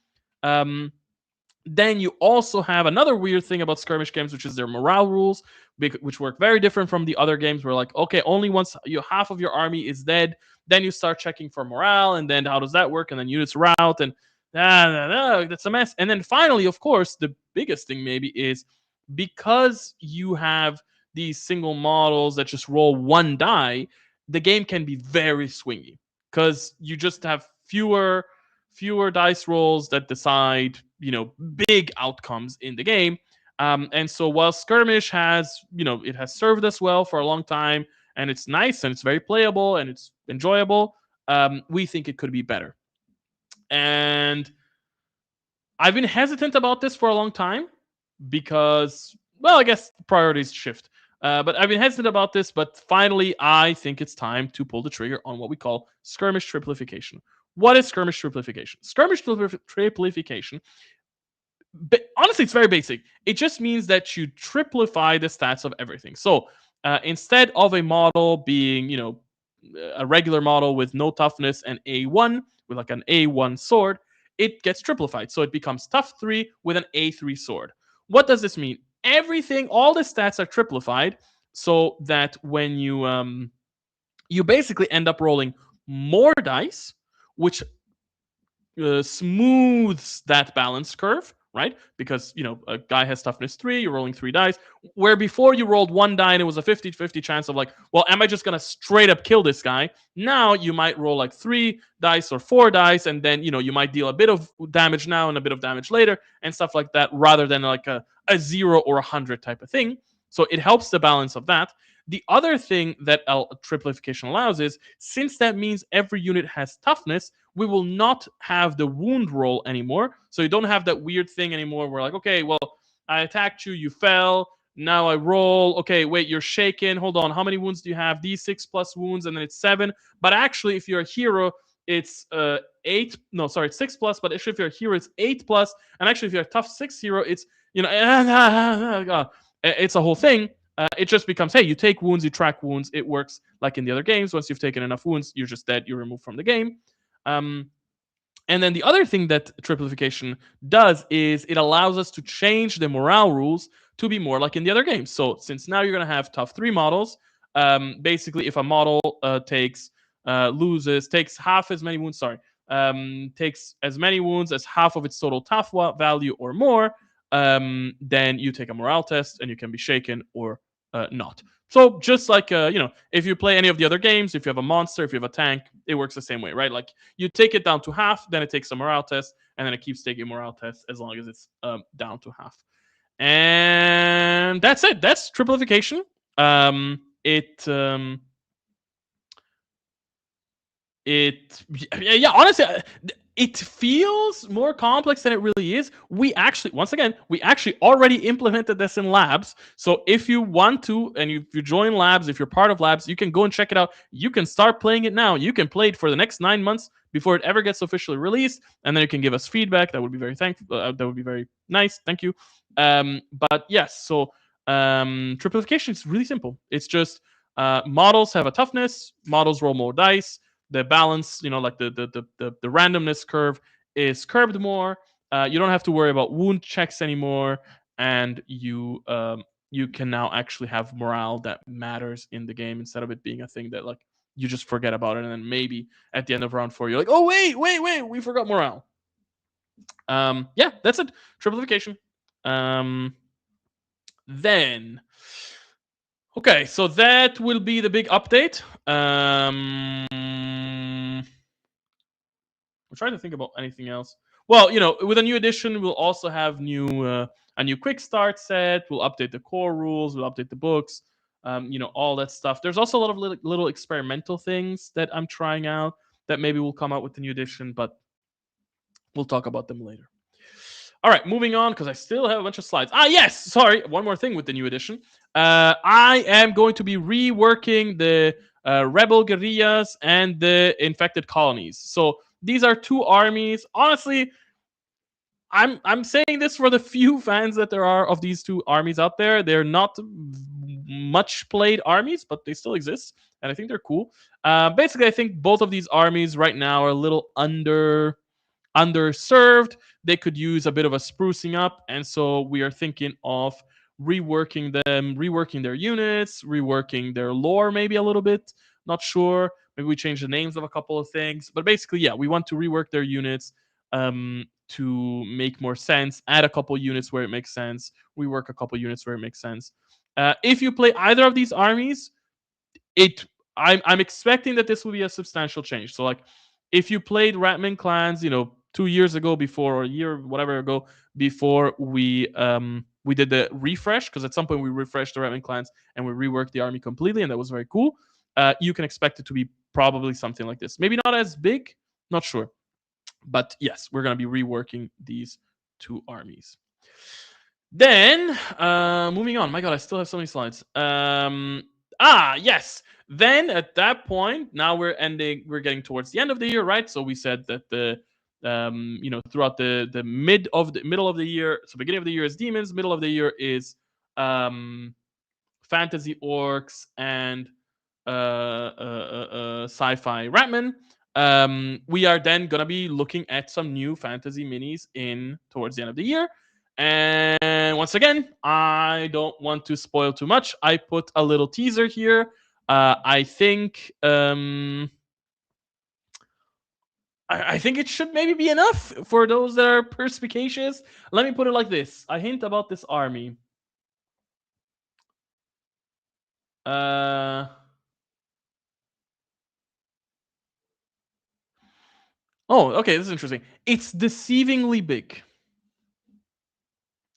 Then you also have another weird thing about skirmish games, which is their morale rules, which work very different from the other games. Where like, okay, only once half of your army is dead, then you start checking for morale, and then how does that work? And then units route, and that's a mess. And then finally, of course, the biggest thing maybe is because you have these single models that just roll one die, the game can be very swingy because you just have fewer dice rolls that decide, big outcomes in the game. And so while skirmish has, it has served us well for a long time, and it's nice and it's very playable and it's enjoyable, we think it could be better. And I've been hesitant about this for a long time because, well, I guess priorities shift. But I've been hesitant about this, but finally, I think it's time to pull the trigger on what we call skirmish triplification. What is skirmish triplification? Skirmish triplification, honestly, it's very basic. It just means that you triplify the stats of everything. So instead of a model being, a regular model with no toughness and A1, with like an A1 sword, it gets triplified. So it becomes tough 3 with an A3 sword. What does this mean? Everything, all the stats are triplified so that when you basically end up rolling more dice, which smooths that balance curve, right? Because, a guy has toughness 3, you're rolling 3 dice, where before you rolled 1 die and it was a 50-50 chance of like, well, am I just going to straight up kill this guy? Now you might roll like 3 dice or 4 dice, and then, you might deal a bit of damage now and a bit of damage later and stuff like that, rather than like a 0 or 100 type of thing. So it helps the balance of that. The other thing that triplification allows is, since that means every unit has toughness, we will not have the wound roll anymore. So you don't have that weird thing anymore where like, okay, well, I attacked you, you fell, now I roll. Okay, wait, you're shaken. Hold on, how many wounds do you have? D6 plus wounds, and then it's 7. But actually, if you're a hero, it's 8. No, sorry, it's 6 plus. But actually, if you're a hero, it's 8 plus. And actually, if you're a tough 6 hero, it's it's a whole thing. It just becomes, hey, you take wounds, you track wounds. It works like in the other games. Once you've taken enough wounds, you're just dead. You're removed from the game. And then the other thing that triplification does is it allows us to change the morale rules to be more like in the other games. So since now you're going to have tough 3 models, basically if a model takes half as many wounds, takes as many wounds as half of its total tough value or more, then you take a morale test and you can be shaken or not. So just like if you play any of the other games, if you have a monster, if you have a tank, it works the same way, right? Like you take it down to half, then it takes a morale test, and then it keeps taking morale tests as long as it's down to half. And that's it. That's triplification. Honestly, it feels more complex than it really is. We actually already implemented this in labs. So if you want to, and if you join labs, if you're part of labs, you can go and check it out. You can start playing it now. You can play it for the next 9 months before it ever gets officially released, and then you can give us feedback. That would be very thankful. That would be very nice. Thank you. But yes, so triplification is really simple. It's just models have a toughness. Models roll more dice. The balance, like the randomness curve is curved more. You don't have to worry about wound checks anymore, and you can now actually have morale that matters in the game instead of it being a thing that like you just forget about it, and then maybe at the end of round 4 you're like, oh wait, we forgot morale. Yeah, that's it. Triplification. Then okay, so that will be the big update. I'm trying to think about anything else. Well, with a new edition, we'll also have a new quick start set. We'll update the core rules. We'll update the books. All that stuff. There's also a lot of little experimental things that I'm trying out that maybe will come out with the new edition, but we'll talk about them later. All right, moving on, because I still have a bunch of slides. Yes, sorry, one more thing with the new edition. I am going to be reworking the rebel guerrillas and the infected colonies. So these are 2 armies. Honestly, I'm saying this for the few fans that there are of these 2 armies out there. They're not much played armies, but they still exist, and I think they're cool. Basically, I think both of these armies right now are a little underserved. They could use a bit of a sprucing up, and so we are thinking of reworking them, reworking their units, reworking their lore maybe a little bit. Not sure. Maybe we change the names of a couple of things, but basically, yeah, we want to rework their units to make more sense. Add a couple units where it makes sense. Rework a couple units where it makes sense. If you play either of these armies, I'm expecting that this will be a substantial change. So like, if you played Ratman clans, 2 years ago before, or a year whatever ago before we did the refresh, because at some point we refreshed the Ratman clans and we reworked the army completely, and that was very cool. You can expect it to be probably something like this. Maybe not as big, not sure, but yes, we're going to be reworking these two armies. Then, moving on. My God, I still have so many slides. Yes. Then at that point, now we're getting towards the end of the year, right? So we said that throughout the middle of the year, so beginning of the year is demons, middle of the year is fantasy orcs and sci-fi Ratman. We are then gonna be looking at some new fantasy minis in towards the end of the year. And once again, I don't want to spoil too much. I put a little teaser here. I think I think it should maybe be enough for those that are perspicacious. Let me put it like this: a hint about this army. Oh, okay, this is interesting. It's deceivingly big.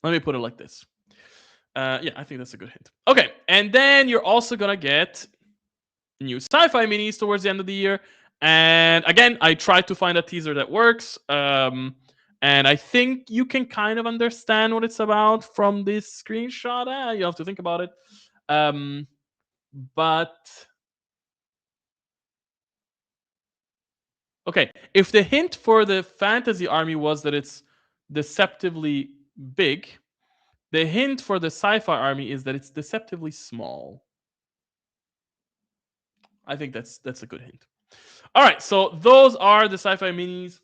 Let me put it like this. Yeah, I think that's a good hint. Okay, and then you're also gonna get new sci-fi minis towards the end of the year. And again, I tried to find a teaser that works. And I think you can kind of understand what it's about from this screenshot. You have to think about it. But okay, if the hint for the fantasy army was that it's deceptively big, the hint for the sci-fi army is that it's deceptively small. I think that's a good hint. All right, so those are the sci-fi minis,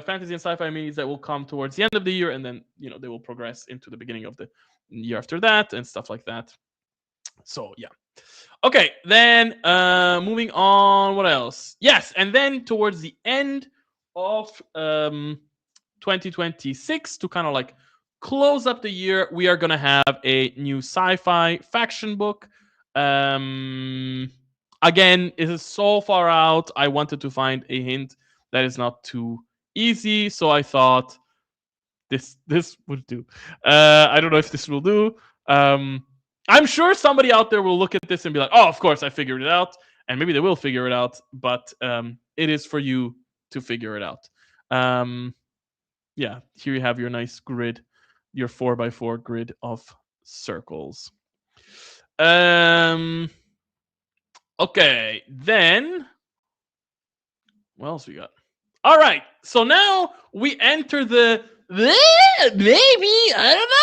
fantasy and sci-fi minis that will come towards the end of the year, and then they will progress into the beginning of the year after that and stuff like that. So yeah. Okay, then moving on. What else? Yes, and then towards the end of 2026, to kind of like close up the year, we are gonna have a new sci-fi faction book. Again, it is so far out. I wanted to find a hint that is not too easy, so I thought this would do. I don't know if this will do. I'm sure somebody out there will look at this and be like, "Oh, of course, I figured it out," and maybe they will figure it out. But it is for you to figure it out. Yeah, here you have your nice grid, your 4x4 grid of circles. Okay, then what else we got? All right, so now we enter the maybe I don't know.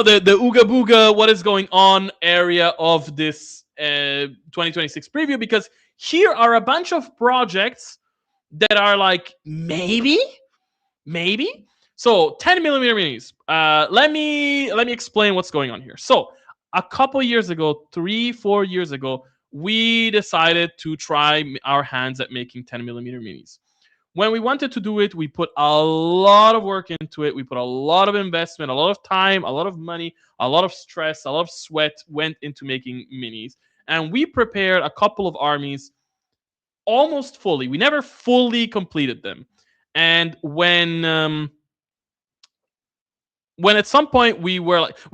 The ooga booga, what is going on area of this 2026 preview, because here are a bunch of projects that are like maybe. So 10 millimeter minis. Let me explain what's going on here. So a couple years ago, 3-4 years ago, we decided to try our hands at making 10 millimeter minis. When we wanted to do it, we put a lot of work into it. We put a lot of investment, a lot of time, a lot of money, a lot of stress, a lot of sweat went into making minis. And we prepared a couple of armies almost fully. We never fully completed them. And when at some point we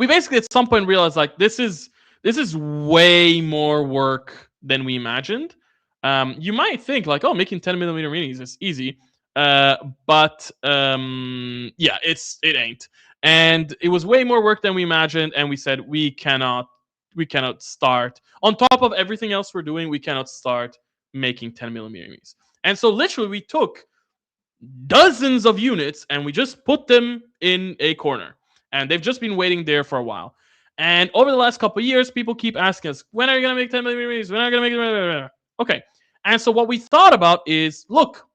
basically at some point realized like this is way more work than we imagined. You might think like, oh, making 10 millimeter minis is easy, but yeah, it ain't. And it was way more work than we imagined, and we said we cannot start on top of everything else we're doing. We cannot start making 10 millimeter minis. And so literally we took dozens of units and we just put them in a corner, and they've just been waiting there for a while. And over the last couple of years, people keep asking us, when are you going to make 10 millimeter minis? When are you going to make it? Okay. And so what we thought about is, look,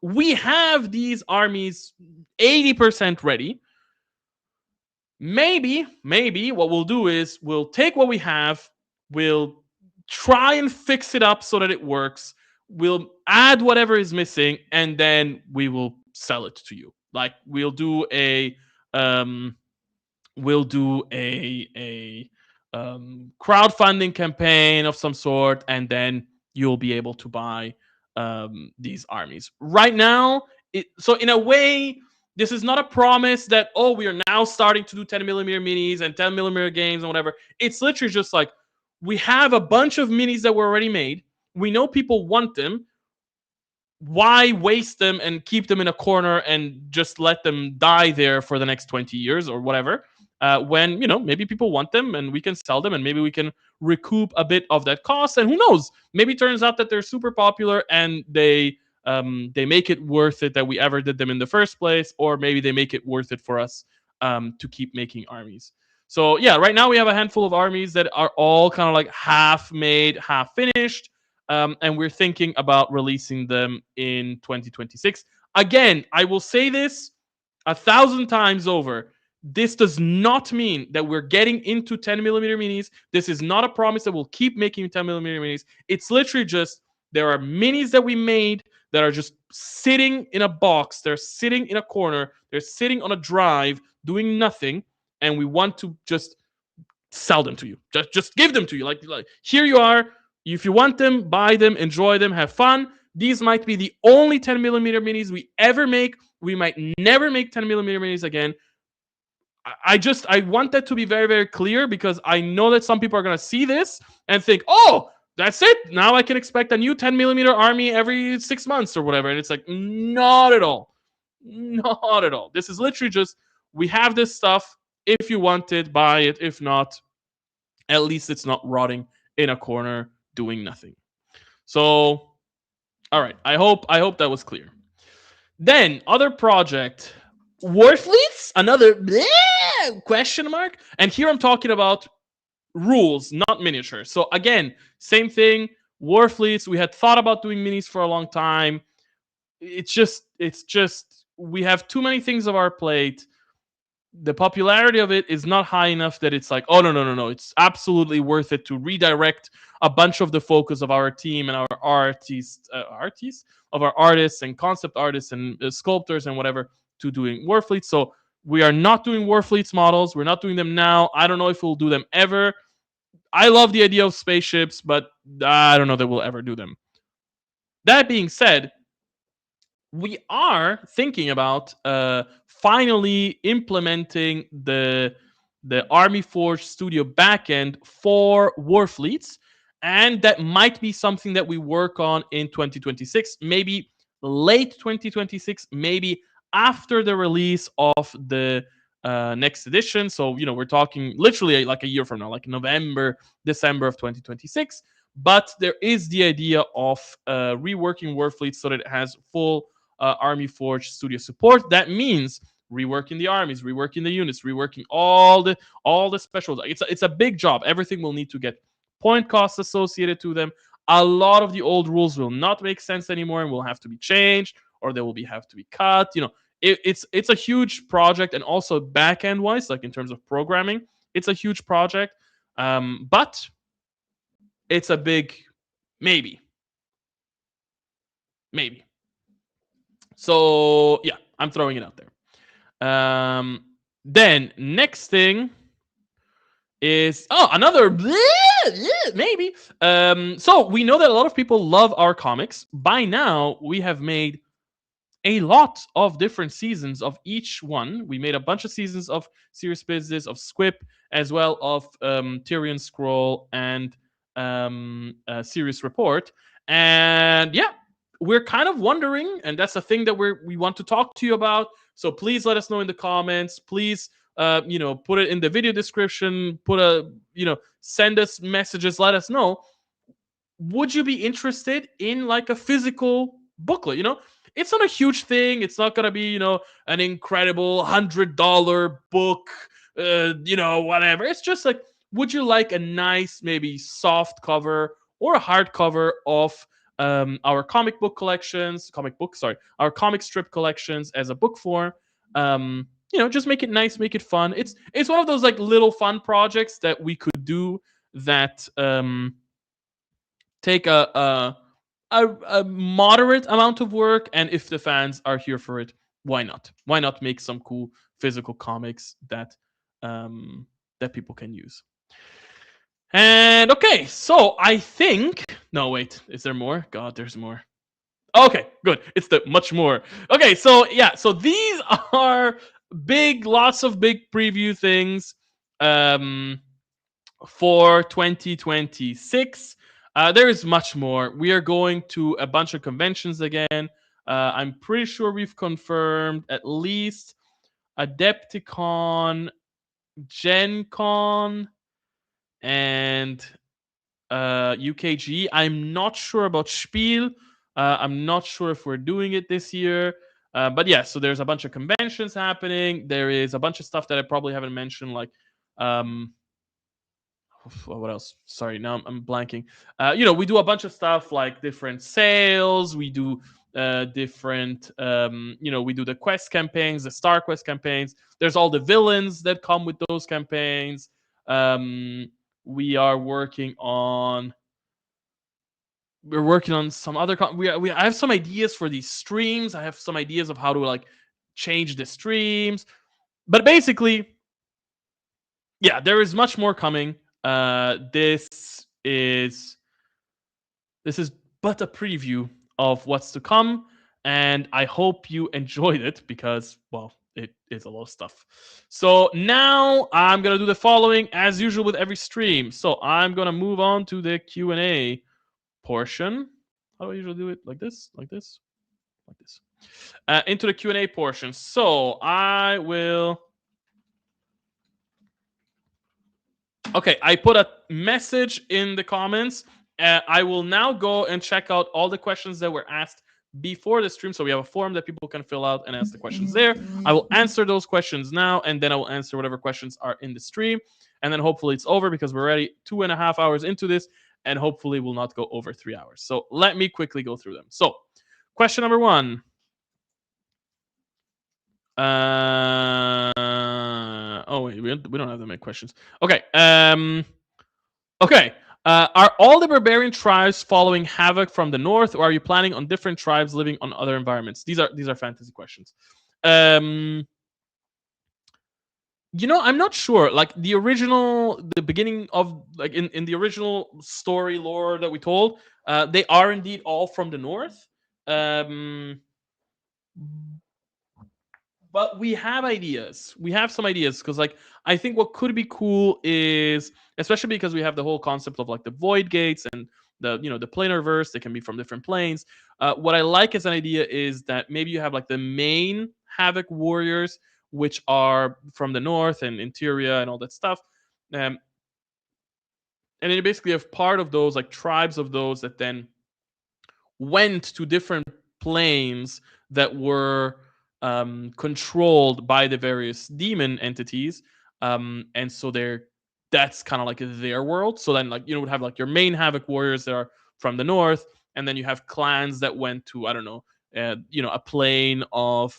we have these armies 80% ready. Maybe what we'll do is we'll take what we have, we'll try and fix it up so that it works, we'll add whatever is missing, and then we will sell it to you. Like um we'll do a crowdfunding campaign of some sort, and then you'll be able to buy these armies. Right now, so in a way, this is not a promise that, oh, we are now starting to do 10 millimeter minis and 10 millimeter games and whatever. It's literally just like we have a bunch of minis that were already made. We know people want them. Why waste them and keep them in a corner and just let them die there for the next 20 years or whatever, when maybe people want them and we can sell them and maybe we can recoup a bit of that cost, and who knows, maybe it turns out that they're super popular and they make it worth it that we ever did them in the first place, or maybe they make it worth it for us to keep making armies. So yeah, right now we have a handful of armies that are all kind of like half made, half finished, and we're thinking about releasing them in 2026. Again, I will say this 1,000 times over. This does not mean that we're getting into 10 millimeter minis. This is not a promise that we'll keep making 10 millimeter minis. It's literally just there are minis that we made that are just sitting in a box. They're sitting in a corner. They're sitting on a drive doing nothing. And we want to just sell them to you. Just give them to you. Like here you are. If you want them, buy them, enjoy them, have fun. These might be the only 10 millimeter minis we ever make. We might never make 10 millimeter minis again. I want that to be very, very clear, because I know that some people are going to see this and think, oh, that's it. Now I can expect a new 10 millimeter army every 6 months or whatever. And it's like, not at all. Not at all. This is literally just, we have this stuff. If you want it, buy it. If not, at least it's not rotting in a corner doing nothing. So, all right. I hope that was clear. Then, other project, Warfleets, another question mark. And here I'm talking about rules, not miniatures. So again, same thing. Warfleets. We had thought about doing minis for a long time. It's just we have too many things on our plate. The popularity of it is not high enough that it's like, oh no, it's absolutely worth it to redirect a bunch of the focus of our team and our artists and concept artists and sculptors and whatever to doing Warfleets. So we are not doing Warfleets models. We're not doing them now. I don't know if we'll do them ever. I love the idea of spaceships, but I don't know that we'll ever do them. That being said, we are thinking about finally implementing the Army Forge Studio backend for Warfleets, and that might be something that we work on in 2026, maybe late 2026, maybe after the release of the next edition. So we're talking literally like a year from now, like November, December of 2026. But there is the idea of reworking Warfleet so that it has full Army Forge Studio support. That means reworking the armies, reworking the units, reworking all the specials. It's a big job. Everything will need to get point costs associated to them. A lot of the old rules will not make sense anymore and will have to be changed, or they will have to be cut. It's a huge project, and also back end wise, like in terms of programming, it's a huge project. But it's a big maybe. So yeah, I'm throwing it out there. Then next thing is another maybe. So we know that a lot of people love our comics. By now, we have made a lot of different seasons of each one. We made a bunch of seasons of Serious Business, of Squip, as well of Tyrion Scroll and Serious Report. And yeah, we're kind of wondering, and that's a thing that we want to talk to you about. So please let us know in the comments. Please, put it in the video description. Send us messages. Let us know. Would you be interested in like a physical booklet? It's not a huge thing. It's not gonna be, an incredible $100 book. Whatever. It's just like, would you like a nice, maybe soft cover or a hardcover of our comic book collections, our comic strip collections as a book form. Just make it nice, make it fun. It's one of those like little fun projects that we could do that take a moderate amount of work, and if the fans are here for it, why not? Why not make some cool physical comics that people can use? And okay, so I think no wait, is there more? God, there's more. Okay, good. It's the much more. Okay, so yeah, so these are lots of big preview things um, for 2026. There is much more. We are going to a bunch of conventions again. I'm pretty sure we've confirmed at least Adepticon, Gen Con, and UKG. I'm not sure about Spiel. I'm not sure if we're doing it this year. But yeah, so there's a bunch of conventions happening. There is a bunch of stuff that I probably haven't mentioned, like what else? Sorry, now I'm blanking. We do a bunch of stuff like different sales. We do different, we do the quest campaigns, the Star Quest campaigns. There's all the villains that come with those campaigns. We are working on some other I have some ideas for these streams. I have some ideas of how to like change the streams, but basically, yeah, there is much more coming. This is but a preview of what's to come, and I hope you enjoyed it because, well, it is a lot of stuff. So now I'm gonna do the following as usual with every stream. So I'm gonna move on to the Q&A portion. How do I usually do it? Like this, like this, like this. Into the Q&A portion. So I will. Okay, I put a message in the comments. I will now go and check out all the questions that were asked before the stream. So we have a form that people can fill out and ask the questions there. I will answer those questions now, and then I will answer whatever questions are in the stream. And then hopefully it's over because we're already 2.5 hours into this, and hopefully we'll not go over 3 hours. So let me quickly go through them. So, question number 1. Oh wait, we don't have that many questions. Okay. Okay. Are all the barbarian tribes following Havoc from the north, or are you planning on different tribes living on other environments? These are fantasy questions. I'm not sure. Like the beginning of like in the original story lore that we told, they are indeed all from the north. But we have ideas. We have some ideas because, like, I think what could be cool is, especially because we have the whole concept of like the void gates and the planar verse. They can be from different planes. What I like as an idea is that maybe you have like the main Havoc warriors, which are from the north and interior and all that stuff. And then you basically have part of those, like tribes of those that then went to different planes that were controlled by the various demon entities, and so that's kind of like their world. So then, like, would have like your main Havoc warriors that are from the north, and then you have clans that went to, I don't know, a plane of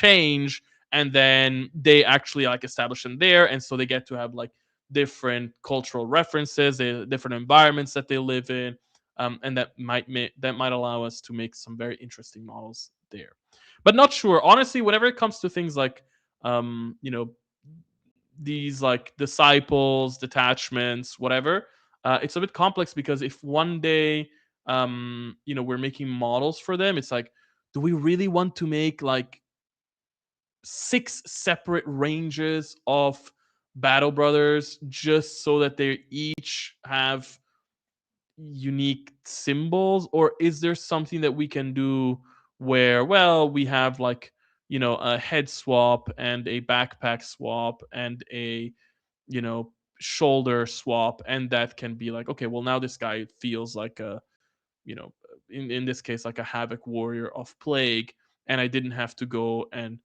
change, and then they actually like establish them there, and so they get to have like different cultural references, different environments that they live in, and that might allow us to make some very interesting models there. But not sure, honestly. Whenever it comes to things like, these like disciples, detachments, whatever, it's a bit complex because if one day, we're making models for them, it's like, do we really want to make like 6 separate ranges of Battle Brothers just so that they each have unique symbols, or is there something that we can do where, well, we have like, a head swap and a backpack swap and a, shoulder swap, and that can be like, okay, well, now this guy feels like a, you know in this case, like a Havoc warrior of Plague, and I didn't have to go and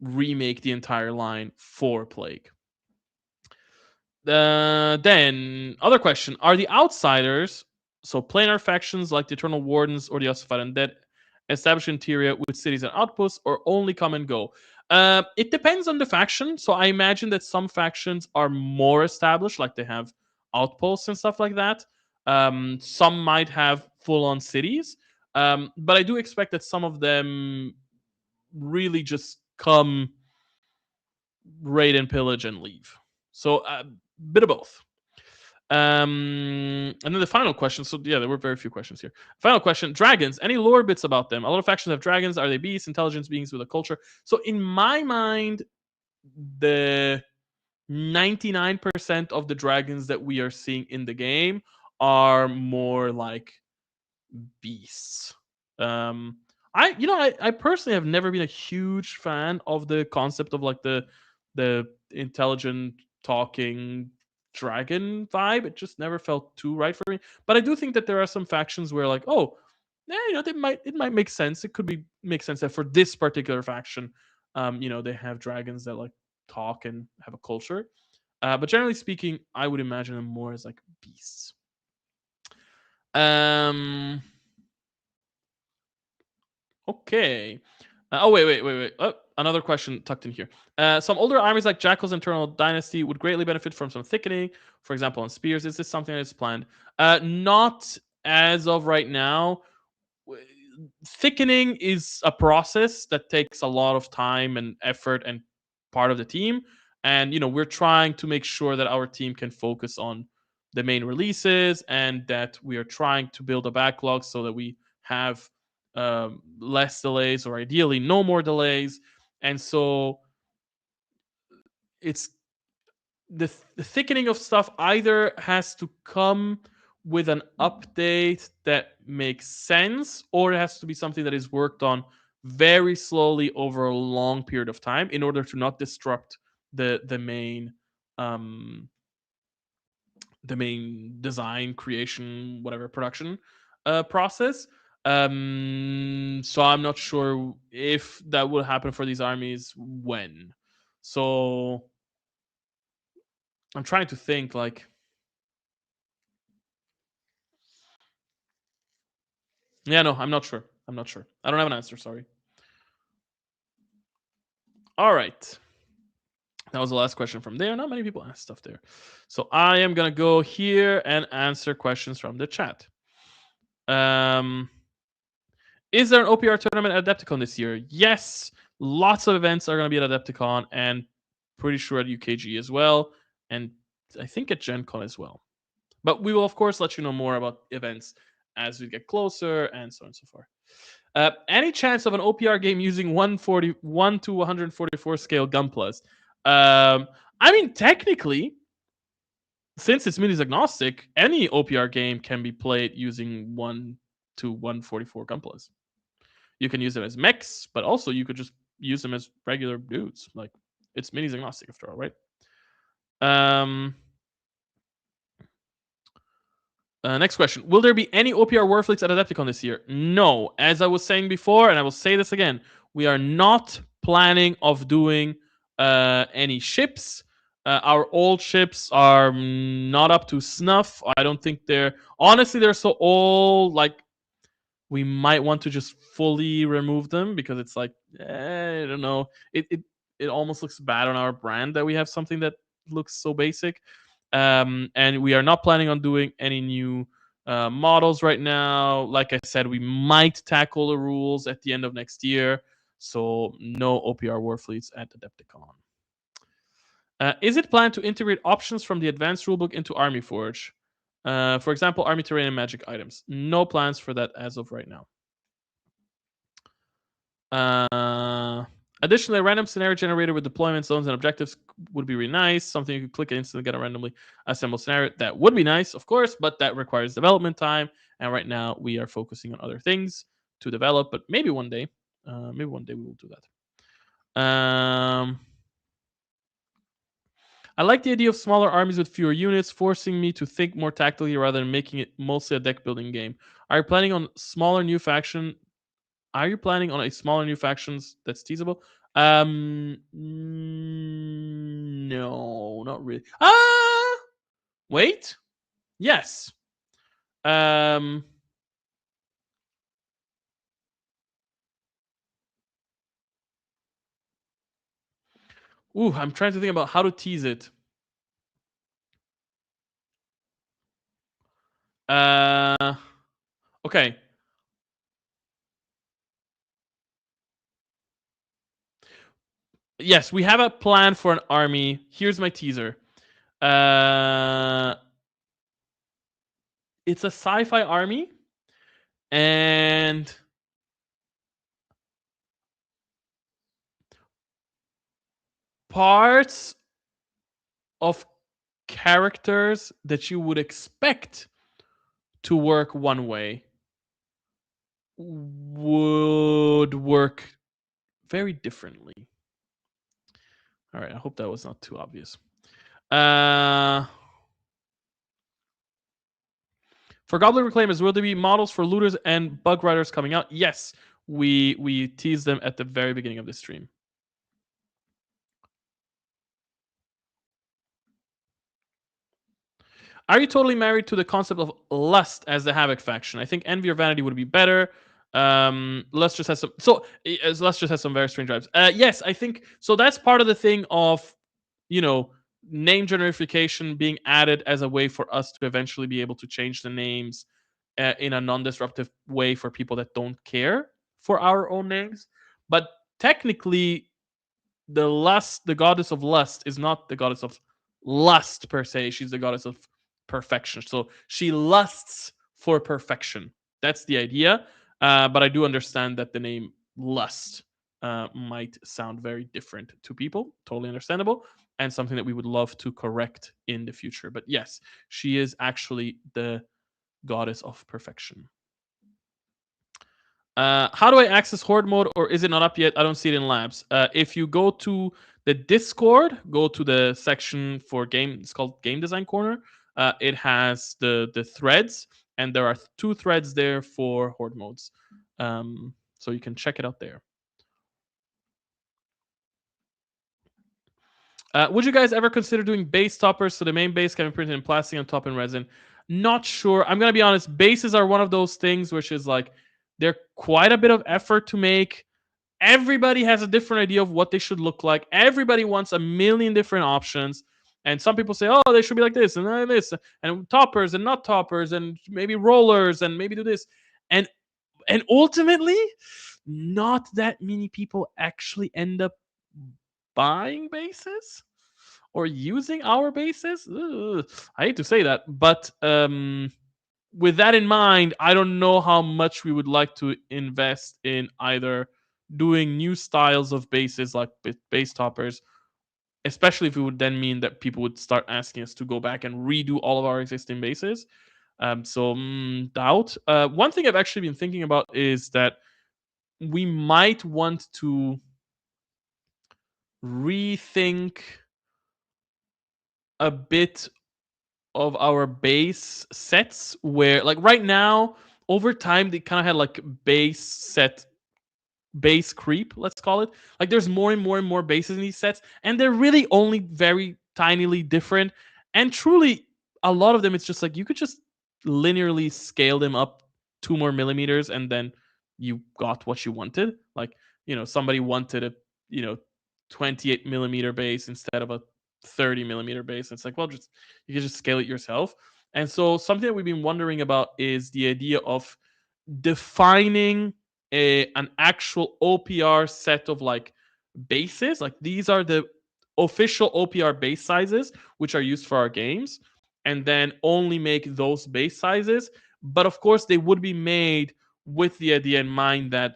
remake the entire line for Plague. Then other question: are the outsiders So planar factions like the Eternal Wardens or the Ossified Undead establish interior with cities and outposts, or only come and go. It depends on the faction. So I imagine that some factions are more established, like they have outposts and stuff like that. Some might have full-on cities, but I do expect that some of them really just come, raid and pillage and leave. So a bit of both. And then the final question. So yeah, there were very few questions here. Final question: dragons. Any lore bits about them? A lot of factions have dragons. Are they beasts, intelligent beings with a culture? So in my mind, the 99% of the dragons that we are seeing in the game are more like beasts. I personally have never been a huge fan of the concept of like the intelligent talking dragon vibe. It just never felt too right for me. But I do think that there are some factions where like, oh, yeah, it might make sense. It could be make sense that for this particular faction, they have dragons that like talk and have a culture. But generally speaking, I would imagine them more as like beasts. Um Okay. Wait. Oh, another question tucked in here. Some older armies like Jackal's Internal Dynasty would greatly benefit from some thickening, for example, on spears. Is this something that is planned? Not as of right now. Thickening is a process that takes a lot of time and effort and part of the team. And, we're trying to make sure that our team can focus on the main releases and that we are trying to build a backlog so that we have less delays or ideally no more delays. And so it's the thickening of stuff either has to come with an update that makes sense, or it has to be something that is worked on very slowly over a long period of time in order to not disrupt the main um the main design, creation, whatever, production process. So I'm not sure if that will happen for these armies when. So I'm trying to think like, yeah, no, I'm not sure. I'm not sure. I don't have an answer, sorry. All right. That was the last question from there. Not many people asked stuff there. So I am going to go here and answer questions from the chat. Is there an OPR tournament at Adepticon this year? Yes. Lots of events are going to be at Adepticon, and pretty sure at UKG as well. And I think at Gen Con as well. But we will, of course, let you know more about events as we get closer and so on and so forth. Any chance of an OPR game using 141 to 144 scale Gunplas? I mean, technically, since it's minis agnostic, any OPR game can be played using 1 to 144 Gunplas. You can use them as mechs, but also you could just use them as regular dudes. Like, it's minis agnostic after all, right? Next question. Will there be any OPR Warfleets at Adepticon this year? No. As I was saying before, and I will say this again, we are not planning of doing any ships. Our old ships are not up to snuff. I don't think they're... Honestly, they're so old, like, we might want to just fully remove them because it's like, I don't know. It almost looks bad on our brand that we have something that looks so basic. And we are not planning on doing any new models right now. Like I said, we might tackle the rules at the end of next year. So no OPR Warfleets at Adepticon. Is it planned to integrate options from the advanced rulebook into Army Forge? For example, Army terrain and magic items. No plans for that as of right now. Additionally, a random scenario generator with deployment zones and objectives would be really nice. Something you could click and instantly get a randomly assembled scenario. That would be nice, of course, but that requires development time. And right now, we are focusing on other things to develop. But maybe one day we will do that. I like the idea of smaller armies with fewer units, forcing me to think more tactically rather than making it mostly a deck building game. Are you planning on smaller new faction? Are you planning on a smaller new factions that's teasable? No, not really. Wait. Yes. Um, I'm trying to think about how to tease it. Okay. Yes, we have a plan for an army. Here's my teaser. Uh, it's a sci-fi army, and parts of characters that you would expect to work one way would work very differently. All right, I hope that was not too obvious. For Goblin Reclaimers, will there be models for looters and bug riders coming out? Yes, we teased them at the very beginning of the stream. Are you totally married to the concept of lust as the Havoc faction? I think envy or vanity would be better. Lust just has some. Lust just has some very strange vibes. Yes, I think so. That's part of the thing of, you know, name generification being added as a way for us to eventually be able to change the names in a non-disruptive way for people that don't care for our own names. But technically, the goddess of lust, is not the goddess of lust per se. She's the goddess of perfection. So she lusts for perfection. That's the idea. But I do understand that the name lust might sound very different to people. Totally understandable. And something that we would love to correct in the future. But yes, she is actually the goddess of perfection. How do I access Horde mode, or is it not up yet? I don't see it in labs. If you go to the Discord, go to the section for game. It's called Game Design Corner. It has the threads, and there are 2 threads there for Horde modes. So you can check it out there. Would you guys ever consider doing base toppers so the main base can be printed in plastic on top in resin? Not sure. I'm gonna be honest. Bases are one of those things which is like they're quite a bit of effort to make. Everybody has a different idea of what they should look like. Everybody wants a million different options. And some people say, oh, they should be like this and this, and toppers and not toppers, and maybe rollers, and maybe do this. And ultimately, not that many people actually end up buying bases or using our bases. Ugh, I hate to say that, but with that in mind, I don't know how much we would like to invest in either doing new styles of bases like base toppers, especially if it would then mean that people would start asking us to go back and redo all of our existing bases. Doubt. One thing I've actually been thinking about is that we might want to rethink a bit of our base sets, where like right now over time they kind of had like base creep, let's call it. Like there's more and more and more bases in these sets, and they're really only very tinily different. And truly, a lot of them, it's just like you could just linearly scale them up 2 more millimeters, and then you got what you wanted. Like, somebody wanted a, you know 28 millimeter base instead of a 30 millimeter base. It's like, well, just you can just scale it yourself. And so something that we've been wondering about is the idea of defining an actual OPR set of like bases. Like these are the official OPR base sizes which are used for our games, and then only make those base sizes. But of course, they would be made with the idea in mind that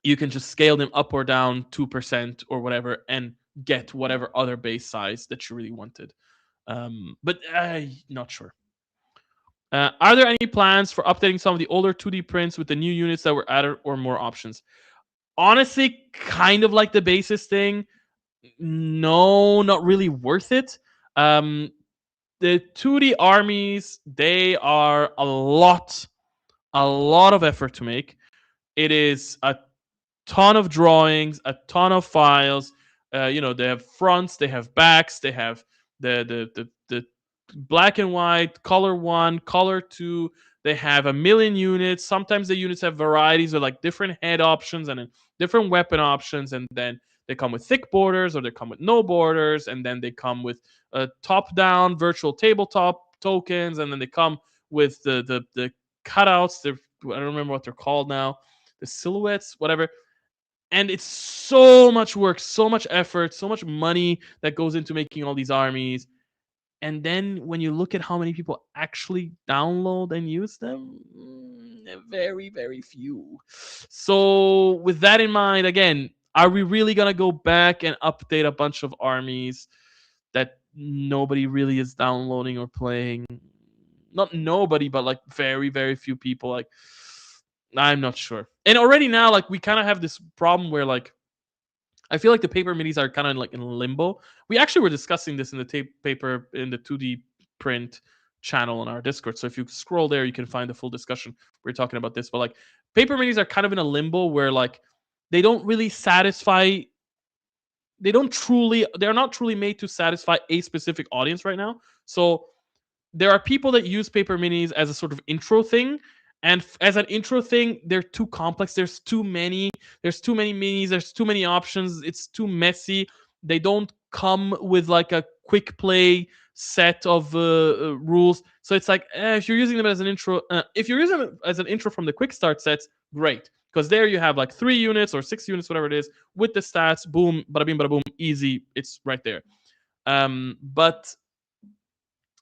you can just scale them up or down 2% or whatever and get whatever other base size that you really wanted. But not sure. Are there any plans for updating some of the older 2D prints with the new units that were added, or more options? Honestly, kind of like the basis thing. No, not really worth it. The 2D armies, they are a lot of effort to make. It is a ton of drawings, a ton of files. They have fronts, they have backs, they have the black and white, color 1, color 2. They have a million units. Sometimes the units have varieties of like different head options and different weapon options, and then they come with thick borders or they come with no borders, and then they come with top-down virtual tabletop tokens, and then they come with the cutouts. I don't remember what they're called now. The silhouettes, whatever. And it's so much work, so much effort, so much money that goes into making all these armies. And then when you look at how many people actually download and use them, very, very few. So, with that in mind, again, are we really going to go back and update a bunch of armies that nobody really is downloading or playing? Not nobody, but like very, very few people. Like, I'm not sure. And already now, like, we kind of have this problem where, like, I feel like the paper minis are kind of like in limbo. We actually were discussing this in the paper in the 2D print channel on our Discord. So if you scroll there, you can find the full discussion. We're talking about this, but like paper minis are kind of in a limbo where like they don't really satisfy. They're not truly made to satisfy a specific audience right now. So there are people that use paper minis as a sort of intro thing, and as an intro thing they're too complex. There's too many minis, there's too many options, it's too messy. They don't come with like a quick play set of rules. So it's like if you're using them as an intro, if you're using them as an intro from the quick start sets, great, because there you have like 3 units or 6 units, whatever it is, with the stats, boom, bada bing bada boom, easy, it's right there.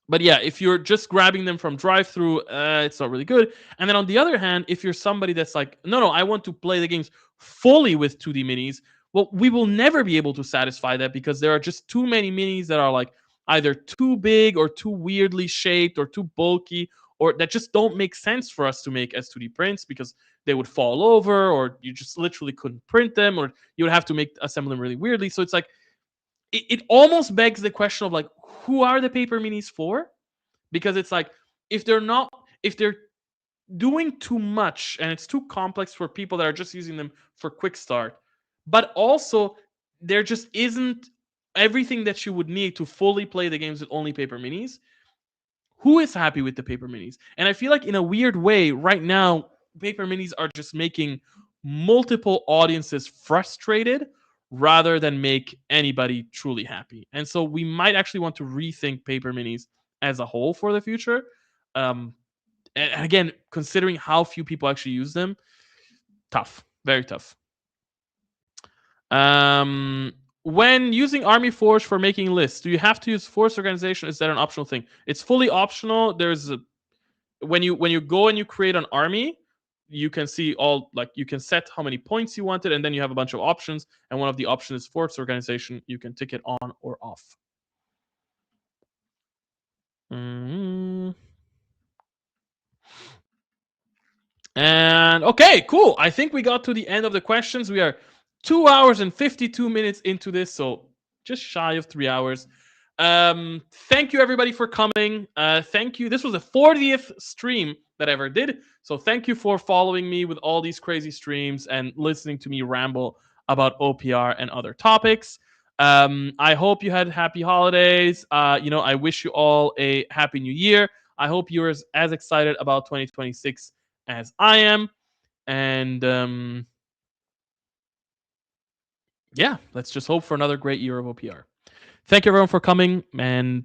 But yeah, if you're just grabbing them from drive-through, it's not really good. And then on the other hand, if you're somebody that's like, no, I want to play the games fully with 2D minis, well, we will never be able to satisfy that because there are just too many minis that are like either too big or too weirdly shaped or too bulky, or that just don't make sense for us to make as 2D prints because they would fall over, or you just literally couldn't print them, or you would have to assemble them really weirdly. So it's like it almost begs the question of like, who are the paper minis for? Because it's like if they're doing too much and it's too complex for people that are just using them for quick start, but also there just isn't everything that you would need to fully play the games with only paper minis. Who is happy with the paper minis? And I feel like in a weird way right now paper minis are just making multiple audiences frustrated rather than make anybody truly happy. And so we might actually want to rethink paper minis as a whole for the future. Um, and again, considering how few people actually use them, tough, very tough. When using Army Forge for making lists, do you have to use Force Organization? Is that an optional thing? It's fully optional. When you go and you create an army, you can see all, like, you can set how many points you wanted, and then you have a bunch of options, and one of the options is Force Organization. You can tick it on or off. And okay, cool. I think we got to the end of the questions. We are 2 hours and 52 minutes into this, so just shy of 3 hours. Thank you everybody for coming. Thank you. This was the 40th stream that I ever did. So thank you for following me with all these crazy streams and listening to me ramble about OPR and other topics. I hope you had happy holidays. I wish you all a happy new year. I hope you're as excited about 2026 as I am. And yeah, let's just hope for another great year of OPR. Thank you everyone for coming, and